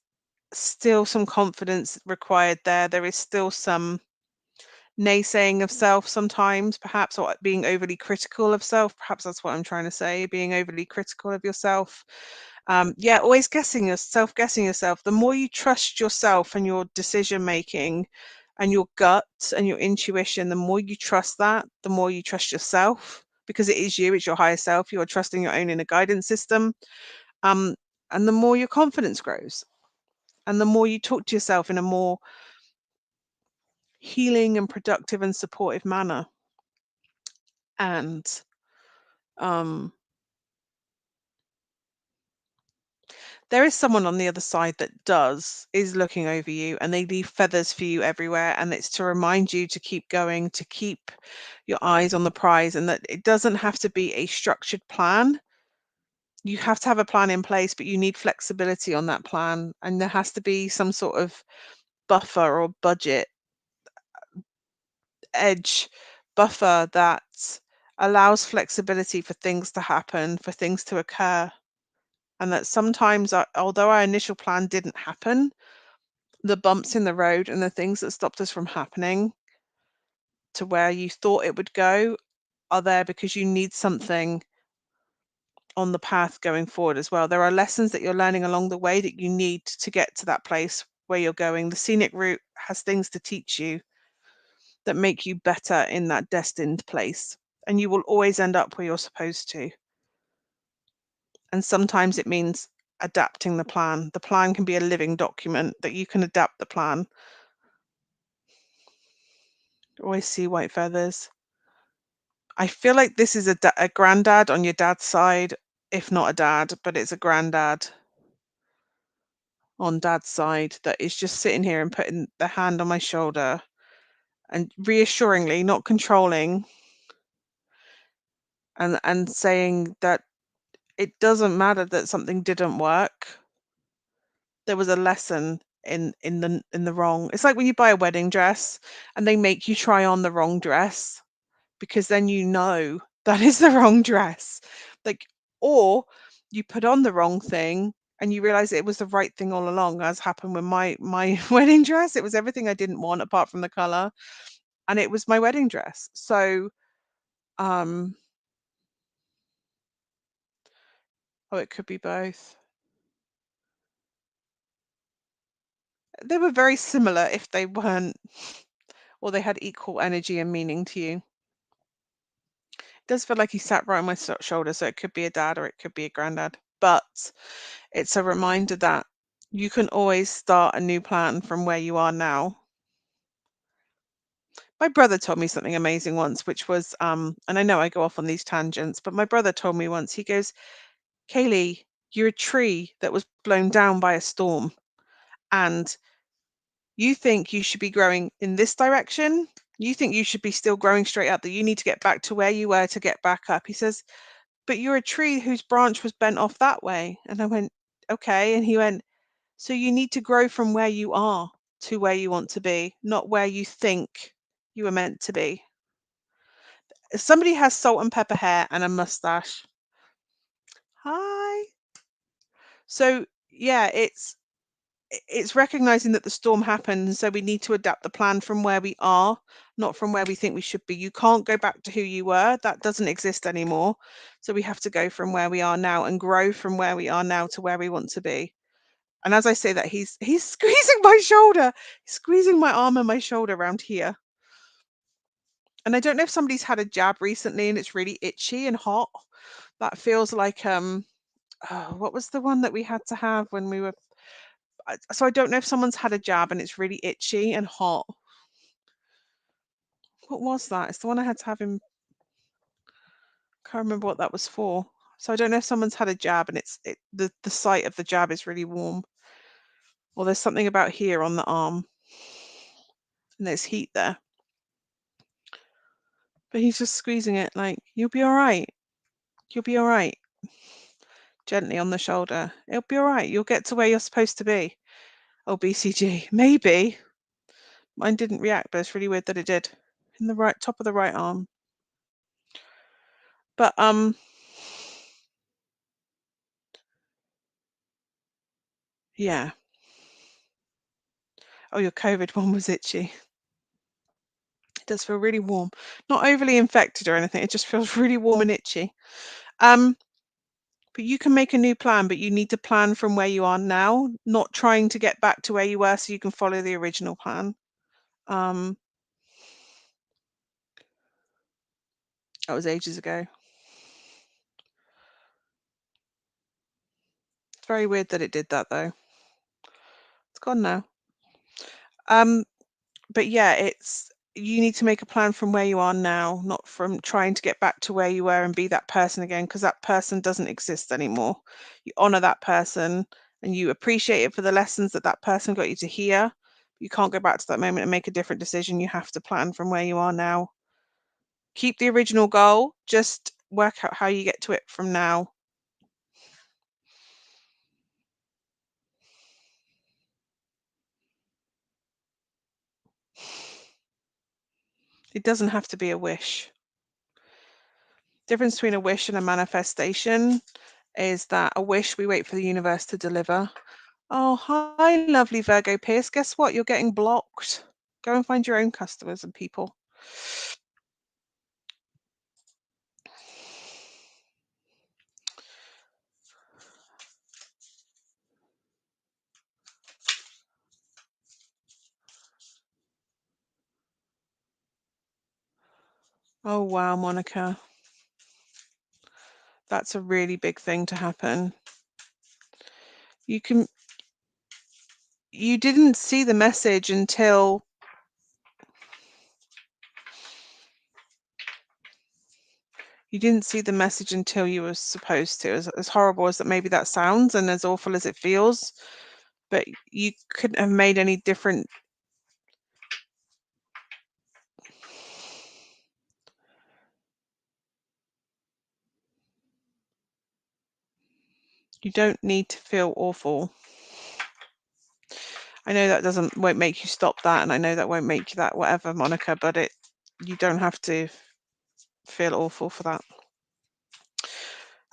still some confidence required there. There is still some naysaying of self sometimes, perhaps, or being overly critical of self. Perhaps that's what I'm trying to say, being overly critical of yourself. Yeah, always guessing yourself. The more you trust yourself and your decision making and your gut and your intuition, the more you trust that, the more you trust yourself, because it is you, it's your higher self. You are trusting your own inner guidance system. And the more your confidence grows, and the more you talk to yourself in a more healing and productive and supportive manner. And there is someone on the other side that is looking over you, and they leave feathers for you everywhere, and it's to remind you to keep going, to keep your eyes on the prize, and that it doesn't have to be a structured plan. you have to have a plan in place, but you need flexibility on that plan, and there has to be some sort of buffer or budget edge buffer that allows flexibility for things to happen, for things to occur. And that sometimes, although our initial plan didn't happen, the bumps in the road and the things that stopped us from happening to where you thought it would go are there because you need something on the path going forward as well. There are lessons that you're learning along the way that you need to get to that place where you're going. The scenic route has things to teach you that make you better in that destined place. And you will always end up where you're supposed to. And sometimes it means adapting the plan. The plan can be a living document that you can adapt the plan. Always see white feathers. I feel like this is a granddad on your dad's side, if not a dad, but it's a granddad on dad's side that is just sitting here and putting the hand on my shoulder and reassuringly, not controlling, and saying that it doesn't matter that something didn't work. There was a lesson in the wrong. It's like when you buy a wedding dress and they make you try on the wrong dress because then you know that is the wrong dress. Like, or you put on the wrong thing and you realize it was the right thing all along, as happened with my wedding dress. It was everything I didn't want apart from the color, and it was my wedding dress. So, um, oh, it could be both. They were very similar if they weren't, or they had equal energy and meaning to you. It does feel like he sat right on my shoulder, so it could be a dad or it could be a granddad. But it's a reminder that you can always start a new plan from where you are now. My brother told me something amazing once, which was, and I know I go off on these tangents, but my brother told me once, he goes, Kayleigh, you're a tree that was blown down by a storm, and you think you should be growing in this direction. You think you should be still growing straight up, that you need to get back to where you were to get back up. He says, but you're a tree whose branch was bent off that way. And I went, okay. And he went, so you need to grow from where you are to where you want to be, not where you think you were meant to be. If somebody has salt and pepper hair and a mustache, hi. So yeah, it's recognizing that the storm happened, and so we need to adapt the plan from where we are, not from where we think we should be. You can't go back to who you were. That doesn't exist anymore. So we have to go from where we are now and grow from where we are now to where we want to be. And as I say that, he's squeezing my shoulder, squeezing my arm and my shoulder around here. And I don't know if somebody's had a jab recently and it's really itchy and hot. That feels like oh, what was the one that we had to have when we were, so I don't know if someone's had a jab and it's really itchy and hot. What was that? It's the one I had to have in, can't remember what that was for. So I don't know if someone's had a jab and the site of the jab is really warm. Or there's something about here on the arm and there's heat there. But he's just squeezing it like, you'll be all right. You'll be all right. Gently on the shoulder. It'll be all right. You'll get to where you're supposed to be. Oh, BCG. Maybe. Mine didn't react, but it's really weird that it did. In the right top of the right arm. But yeah. Oh, your COVID one was itchy. It does feel really warm. Not overly infected or anything. It just feels really warm and itchy. But you can make a new plan, but you need to plan from where you are now, not trying to get back to where you were so you can follow the original plan. That was ages ago. It's very weird that it did that though. It's gone now. But yeah, you need to make a plan from where you are now, not from trying to get back to where you were and be that person again, because that person doesn't exist anymore. You honor that person and you appreciate it for the lessons that that person got you to hear. You can't go back to that moment and make a different decision. You have to plan from where you are now. Keep the original goal, just work out how you get to it from now. It doesn't have to be a wish. Difference between a wish and a manifestation is that a wish, we wait for the universe to deliver. Oh, hi, lovely Virgo Pierce. Guess what? You're getting blocked. Go and find your own customers and people. Oh, wow, Monica. That's a really big thing to happen. You didn't see the message until you were supposed to. As horrible as that maybe that sounds and as awful as it feels, but you couldn't have made any different. You don't need to feel awful. I know that won't make you stop that, and I know that won't make you that whatever, Monica, but you don't have to feel awful for that.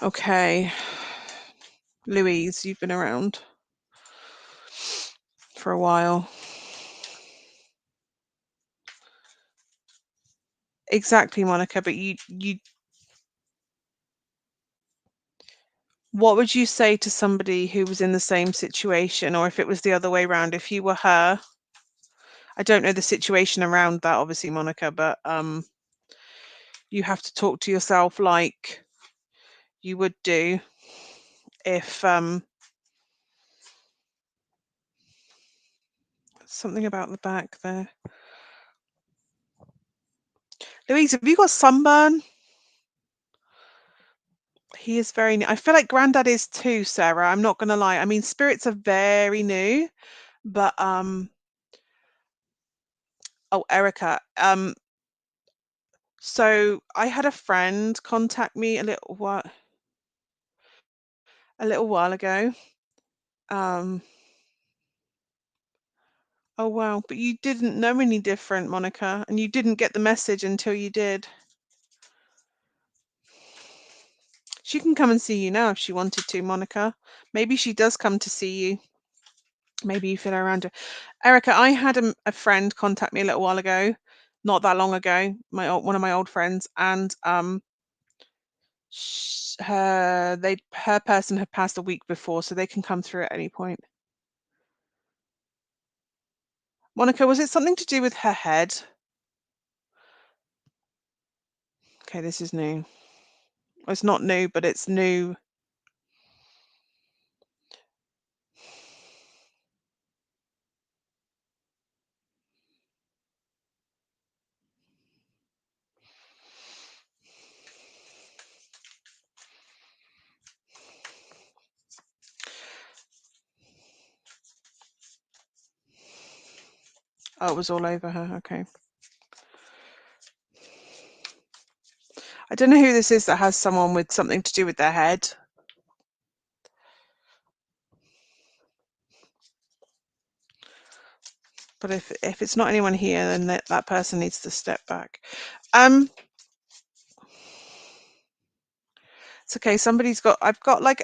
Okay. Louise, you've been around for a while. Exactly, Monica, but you what would you say to somebody who was in the same situation, or if it was the other way around, if you were her? I don't know the situation around that, obviously, Monica, but you have to talk to yourself like you would do if something about the back there. Louise, have you got sunburn? He is very new. I feel like Grandad is too, Sarah. I'm not gonna lie. I mean, spirits are very new, but oh, Erica. So I had a friend contact me a little while ago. Oh wow, but you didn't know any different, Monica, and you didn't get the message until you did. She can come and see you now if she wanted to, Monica. Maybe she does come to see you. Maybe you feel around her. Erica, I had a friend contact me a little while ago, not that long ago, one of my old friends, and her person had passed a week before, so they can come through at any point. Monica, was it something to do with her head? Okay, this is new. Well, it's not new, but it's new. Oh, it was all over her. Okay. I don't know who this is that has someone with something to do with their head. But if it's not anyone here, then that person needs to step back. It's okay. I've got like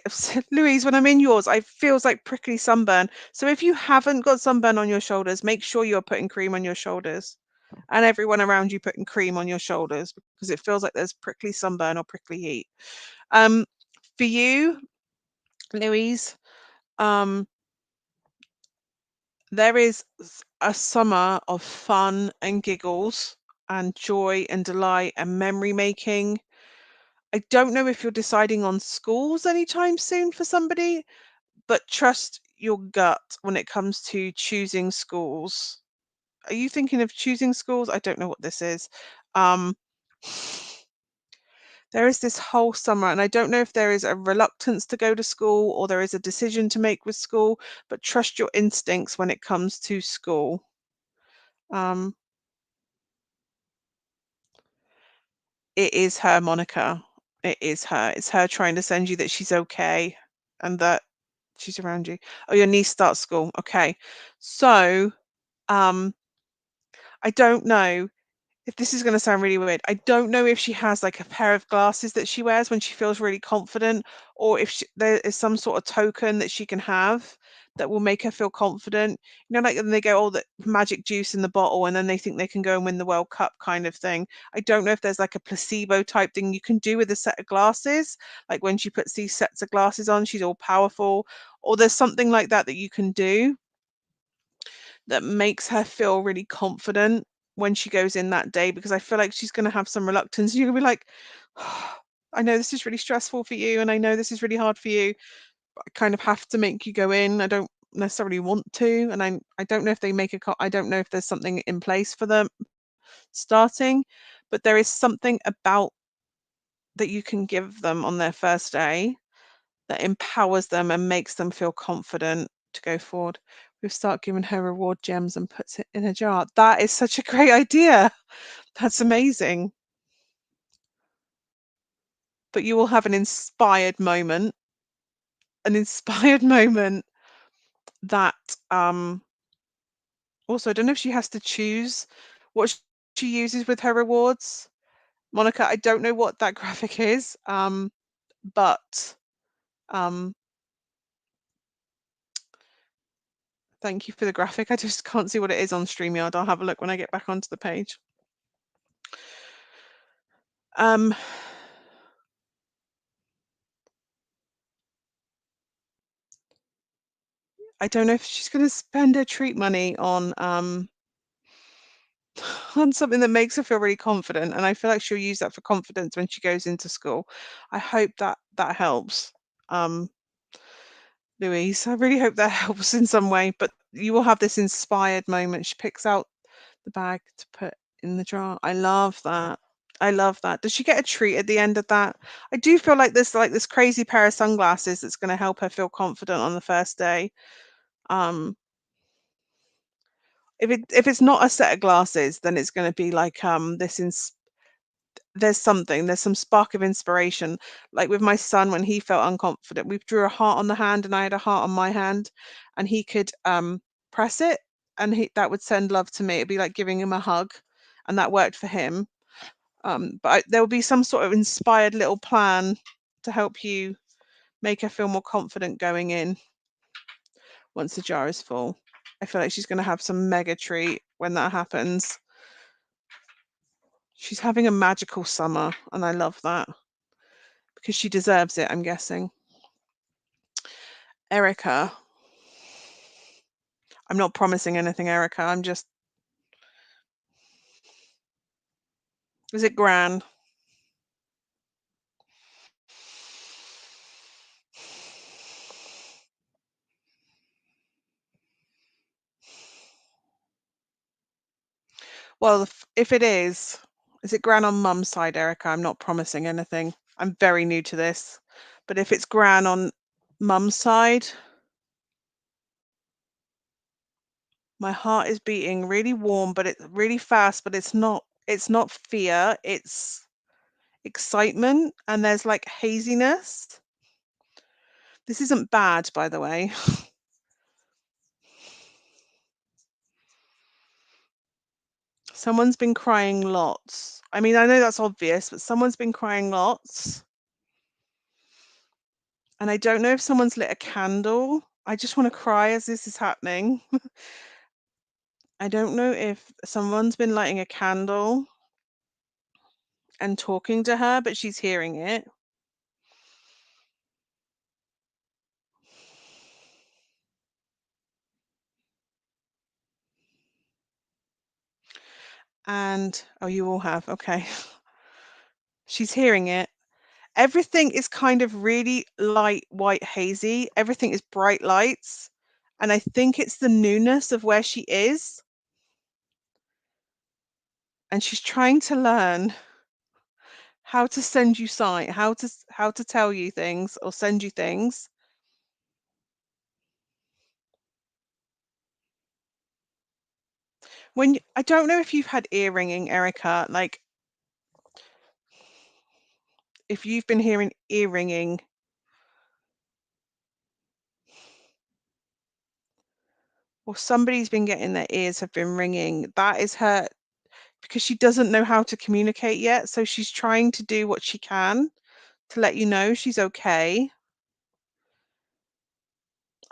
Louise, when I'm in yours, I feels like prickly sunburn. So if you haven't got sunburn on your shoulders, make sure you're putting cream on your shoulders, and everyone around you putting cream on your shoulders, because it feels like there's prickly sunburn or prickly heat. For you, Louise, there is a summer of fun and giggles and joy and delight and memory making. I don't know if you're deciding on schools anytime soon for somebody, but trust your gut when it comes to choosing schools. Are you thinking of choosing schools? I don't know what this is. Um, there is this whole summer, and I don't know if there is a reluctance to go to school or there is a decision to make with school, but trust your instincts when it comes to school. Um, it is her, Monica. It is her. It's her trying to send you that she's okay and that she's around you. Oh, your niece starts school. Okay. So, I don't know. if this is going to sound really weird, I don't know if she has like a pair of glasses that she wears when she feels really confident, or if there is some sort of token that she can have that will make her feel confident. You know, like when they go, oh, the magic juice in the bottle, and then they think they can go and win the World Cup kind of thing. I don't know if there's like a placebo type thing you can do with a set of glasses. Like when she puts these sets of glasses on, she's all powerful, or there's something like that that you can do that makes her feel really confident when she goes in that day, because I feel like she's going to have some reluctance. You're going to be like, I know this is really stressful for you, and I know this is really hard for you, but I kind of have to make you go in. I don't necessarily want to, and I don't know if they make I don't know if there's something in place for them starting, but there is something about that you can give them on their first day that empowers them and makes them feel confident to go forward. We'll start giving her reward gems and puts it in a jar. That is such a great idea. That's amazing. But you will have an inspired moment, that also, I don't know if she has to choose what she uses with her rewards. Monica, I don't know what that graphic is, but thank you for the graphic. I just can't see what it is on StreamYard. I'll have a look when I get back onto the page. I don't know if she's going to spend her treat money on on something that makes her feel really confident, and I feel like she'll use that for confidence when she goes into school. I hope that that helps, Louise. I really hope that helps in some way. But you will have this inspired moment. She picks out the bag to put in the jar. I love that. I love that. Does she get a treat at the end of that? I do feel like this crazy pair of sunglasses that's going to help her feel confident on the first day. If it's not a set of glasses, then it's going to be like there's some spark of inspiration. Like with my son, when he felt unconfident, we drew a heart on the hand, and I had a heart on my hand, and he could press it, and that would send love to me. It'd be like giving him a hug, and that worked for him. But there will be some sort of inspired little plan to help you make her feel more confident going in once the jar is full. I feel like she's going to have some mega treat when that happens. She's having a magical summer, and I love that because she deserves it, I'm guessing. Erica. I'm not promising anything, Erica. I'm just... Is it Gran? Well, if it is it Gran on Mum's side, Erica? I'm not promising anything. I'm very new to this. But if it's Gran on Mum's side, my heart is beating really warm, but it's really fast, but it's not fear, it's excitement, and there's like haziness. This isn't bad, by the way. Someone's been crying lots. I mean, I know that's obvious, but someone's been crying lots. And I don't know if someone's lit a candle. I just want to cry as this is happening. I don't know if someone's been lighting a candle and talking to her, but she's hearing it. And, oh, you all have, okay. She's hearing it. Everything is kind of really light, white, hazy. Everything is bright lights. And I think it's the newness of where she is. And she's trying to learn how to send you sign, how to tell you things or send you things. I don't know if you've had ear ringing, Erica, like if you've been hearing ear ringing, or somebody's been getting their ears have been ringing, that is her because she doesn't know how to communicate yet. So she's trying to do what she can to let you know she's okay.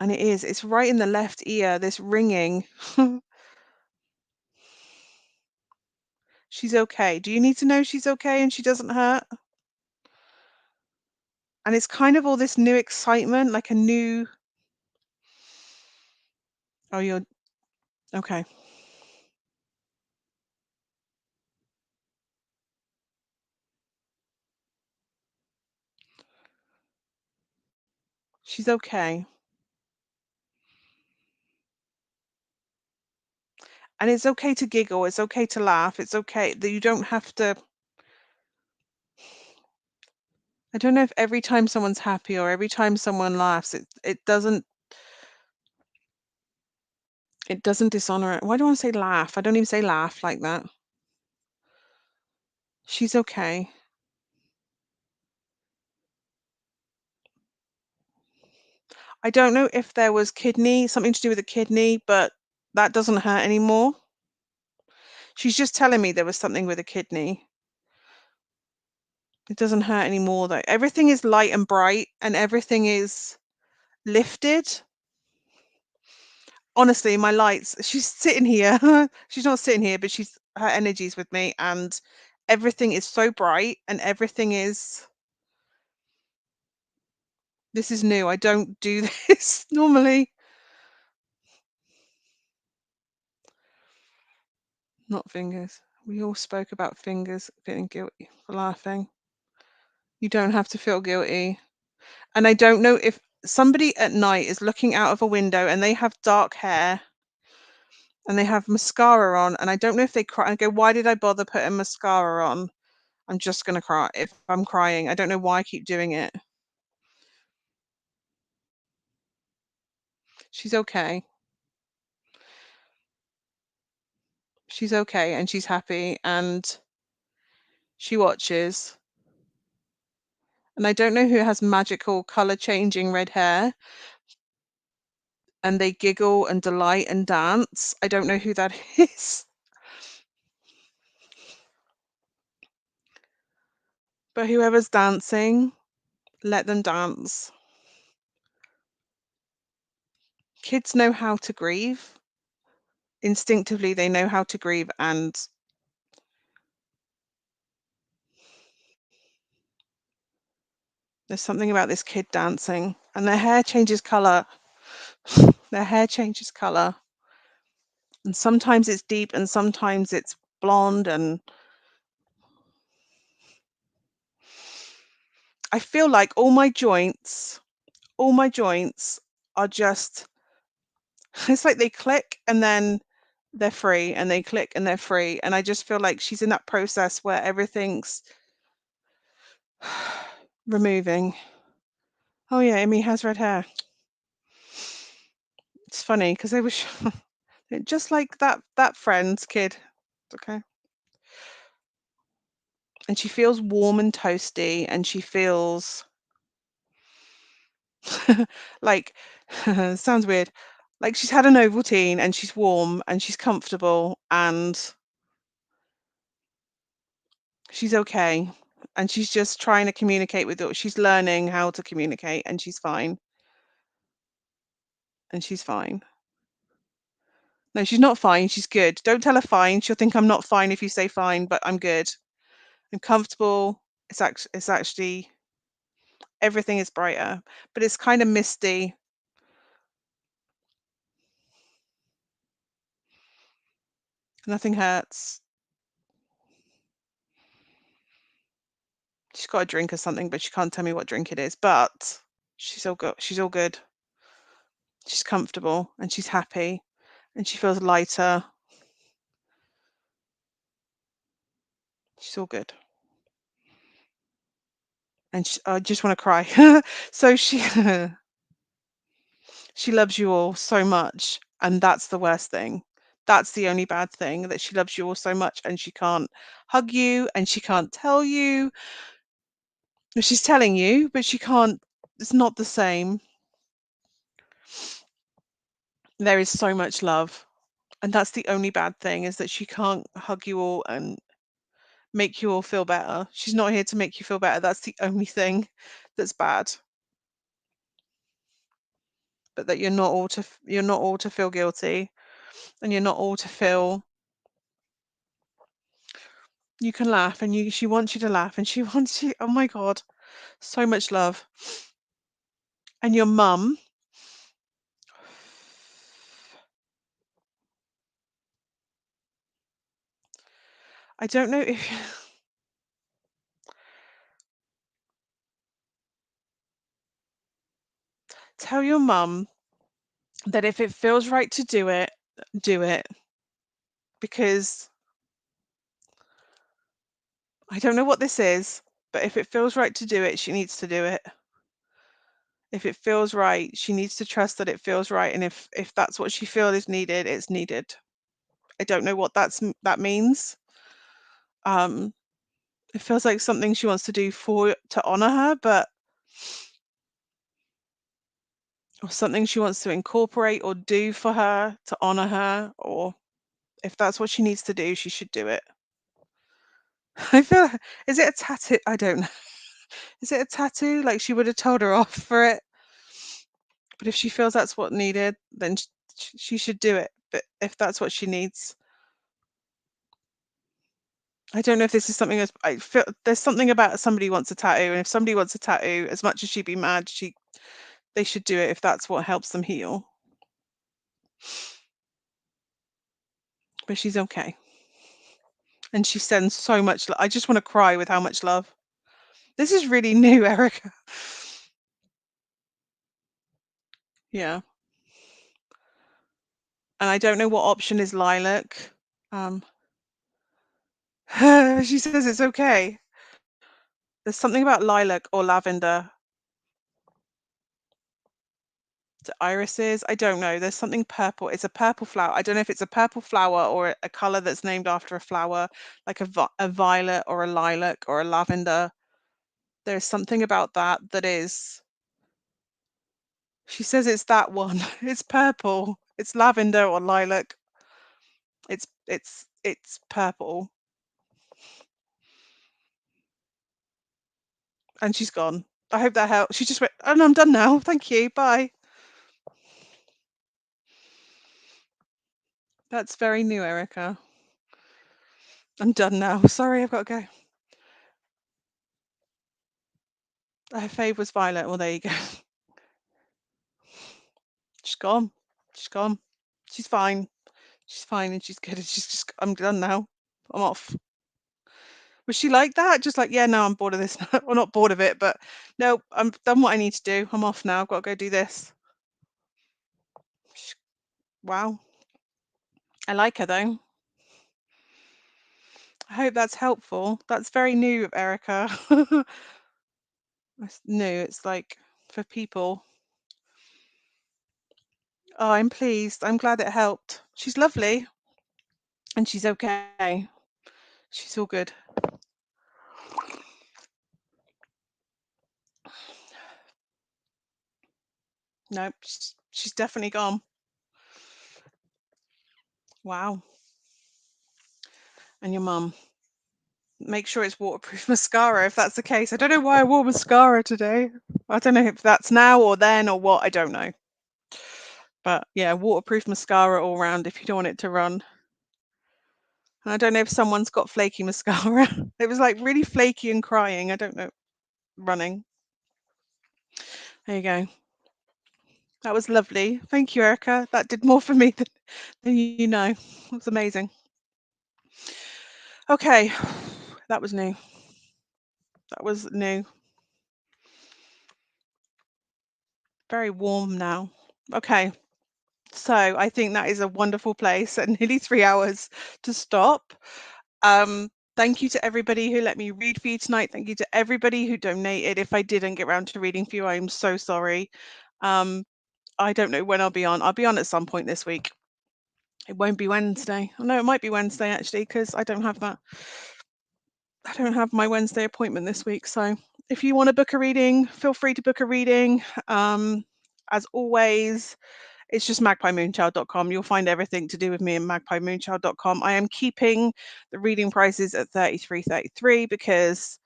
And it's right in the left ear, this ringing. She's okay. Do you need to know she's okay and she doesn't hurt? And it's kind of all this new excitement, like a new. Oh, you're okay. She's okay. And it's okay to giggle. It's okay to laugh. It's okay that you don't have to. I don't know if every time someone's happy or every time someone laughs, it doesn't dishonor it. Why do I want to say laugh? I don't even say laugh like that. She's okay. I don't know if there was something to do with the kidney, but that doesn't hurt anymore. She's just telling me there was something with a kidney. It doesn't hurt anymore though. Everything is light and bright and everything is lifted. Honestly, my lights, she's sitting here. She's not sitting here, but her energy's with me and everything is so bright and everything is. This is new. I don't do this normally. Not fingers. We all spoke about fingers feeling guilty for laughing. You don't have to feel guilty. And I don't know if somebody at night is looking out of a window and they have dark hair and they have mascara on, and I don't know if they cry. I go, why did I bother putting mascara on? I'm just going to cry. If I'm crying, I don't know why I keep doing it. She's okay. She's okay and she's happy and she watches. And I don't know who has magical color changing red hair and they giggle and delight and dance. I don't know who that is. But whoever's dancing, let them dance. Kids know how to grieve. Instinctively, they know how to grieve, and there's something about this kid dancing, and their hair changes color. Their hair changes color. And sometimes it's deep and sometimes it's blonde, and I feel like all my joints are just, it's like they click and then they're free and they click and they're free. And I just feel like she's in that process where everything's removing. Oh yeah, Amy has red hair. It's funny because they were just like that friend's kid. Okay. And she feels warm and toasty and she feels like sounds weird. Like she's had an Ovaltine and she's warm and she's comfortable and she's okay. And she's just trying to communicate with it. She's learning how to communicate and she's fine. And she's fine. No, she's not fine. She's good. Don't tell her fine. She'll think I'm not fine if you say fine, but I'm good. I'm comfortable. It's actually everything is brighter, but it's kind of misty. Nothing hurts. She's got a drink or something, but she can't tell me what drink it is. But she's all good. She's all good. She's comfortable and she's happy and she feels lighter. She's all good. And I just want to cry. So she loves you all so much, and that's the worst thing. That's the only bad thing, that she loves you all so much and she can't hug you and she can't tell you. She's telling you, but she can't. It's not the same. There is so much love And that's the only bad thing, is that she can't hug you all and make you all feel better. She's not here to make you feel better. That's the only thing that's bad. But that you're not all to feel guilty, and you're not all to feel. You can laugh, and she wants you to laugh, and she wants you. Oh my God, so much love. And your mum. I don't know if tell your mum that if it feels right to do it, do it. Because I don't know what this is, but if it feels right to do it, she needs to do it. If it feels right, she needs to trust that it feels right, and if that's what she feels is needed, it's needed. I don't know what that means. It feels like something she wants to do to honor her, but or something she wants to incorporate or do for her to honor her, or if that's what she needs to do, she should do it. I feel, is it a tattoo? I don't know. Is it a tattoo? Like she would have told her off for it. But if she feels that's what needed, then she should do it. But if that's what she needs, I don't know if this is something that's, I feel there's something about somebody wants a tattoo, and if somebody wants a tattoo, as much as she'd be mad, they should do it if that's what helps them heal. But she's okay. And she sends so much I just want to cry with how much love. This is really new, Erica. Yeah. And I don't know what option is lilac. She says it's okay. There's something about lilac or lavender. The irises, I don't know. There's something purple. It's a purple flower. I don't know if it's a purple flower or a color that's named after a flower, like a violet or a lilac or a lavender. There's something about that is. She says it's that one. It's purple. It's lavender or lilac. It's purple. And she's gone. I hope that helps. She just went, "Oh, no, I'm done now. Thank you. Bye." That's very new, Erica. I'm done now. Sorry, I've got to go. Her fave was violet. Well, there you go. She's gone. She's gone. She's fine. She's fine and she's good. She's just, I'm done now. I'm off. Was she like that? Just like, yeah, no, I'm bored of this. Well, not bored of it, but no, I'm done what I need to do. I'm off now. I've got to go do this. Wow. I like her though. I hope that's helpful. That's very new, Erica. It's new. It's like for people. Oh, I'm pleased. I'm glad it helped. She's lovely. And she's okay. She's all good. No, she's definitely gone. Wow. And your mum. Make sure it's waterproof mascara if that's the case. I don't know why I wore mascara today. I don't know if that's now or then or what. I don't know. But yeah, waterproof mascara all round if you don't want it to run. And I don't know if someone's got flaky mascara. It was like really flaky and crying. I don't know. Running. There you go. That was lovely. Thank you, Erica. That did more for me than you know. It was amazing. Okay. That was new. That was new. Very warm now. Okay. So I think that is a wonderful place at nearly 3 hours to stop. Thank you to everybody who let me read for you tonight. Thank you to everybody who donated. If I didn't get around to reading for you, I'm so sorry. I don't know when I'll be on. I'll be on at some point this week. It won't be Wednesday. Oh, no, it might be Wednesday actually, because I don't have that. I don't have my Wednesday appointment this week. So if you want to book a reading, feel free to book a reading. As always, it's just magpiemoonchild.com. You'll find everything to do with me in magpiemoonchild.com. I am keeping the reading prices at $33.33 because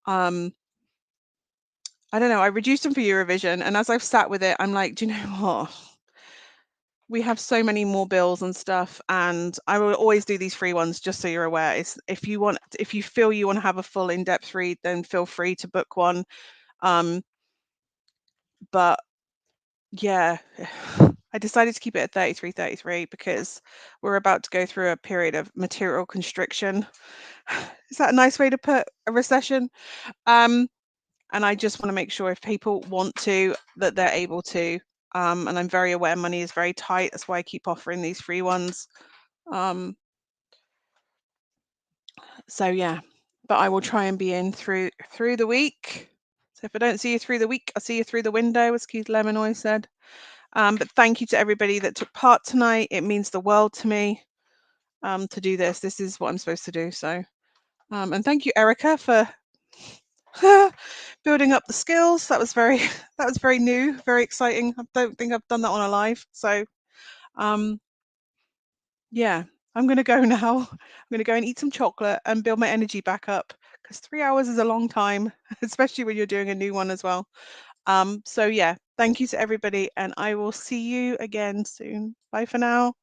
I don't know, I reduced them for Eurovision, and as I've sat with it, I'm like, do you know what? We have so many more bills and stuff, and I will always do these free ones just so you're aware. If you feel you want to have a full in-depth read, then feel free to book one. But yeah, I decided to keep it at $33.33 because we're about to go through a period of material constriction. Is that a nice way to put a recession? And I just want to make sure if people want to, that they're able to. And I'm very aware money is very tight. That's why I keep offering these free ones. So yeah, but I will try and be in through the week. So if I don't see you through the week, I'll see you through the window, as Keith Lemon always said. But thank you to everybody that took part tonight. It means the world to me to do this. This is what I'm supposed to do. So, and thank you, Erica, for building up the skills. That was very new, very exciting. I don't think I've done that on a live. So, yeah, I'm going to go now. I'm going to go and eat some chocolate and build my energy back up because 3 hours is a long time, especially when you're doing a new one as well. So yeah, thank you to everybody, and I will see you again soon. Bye for now.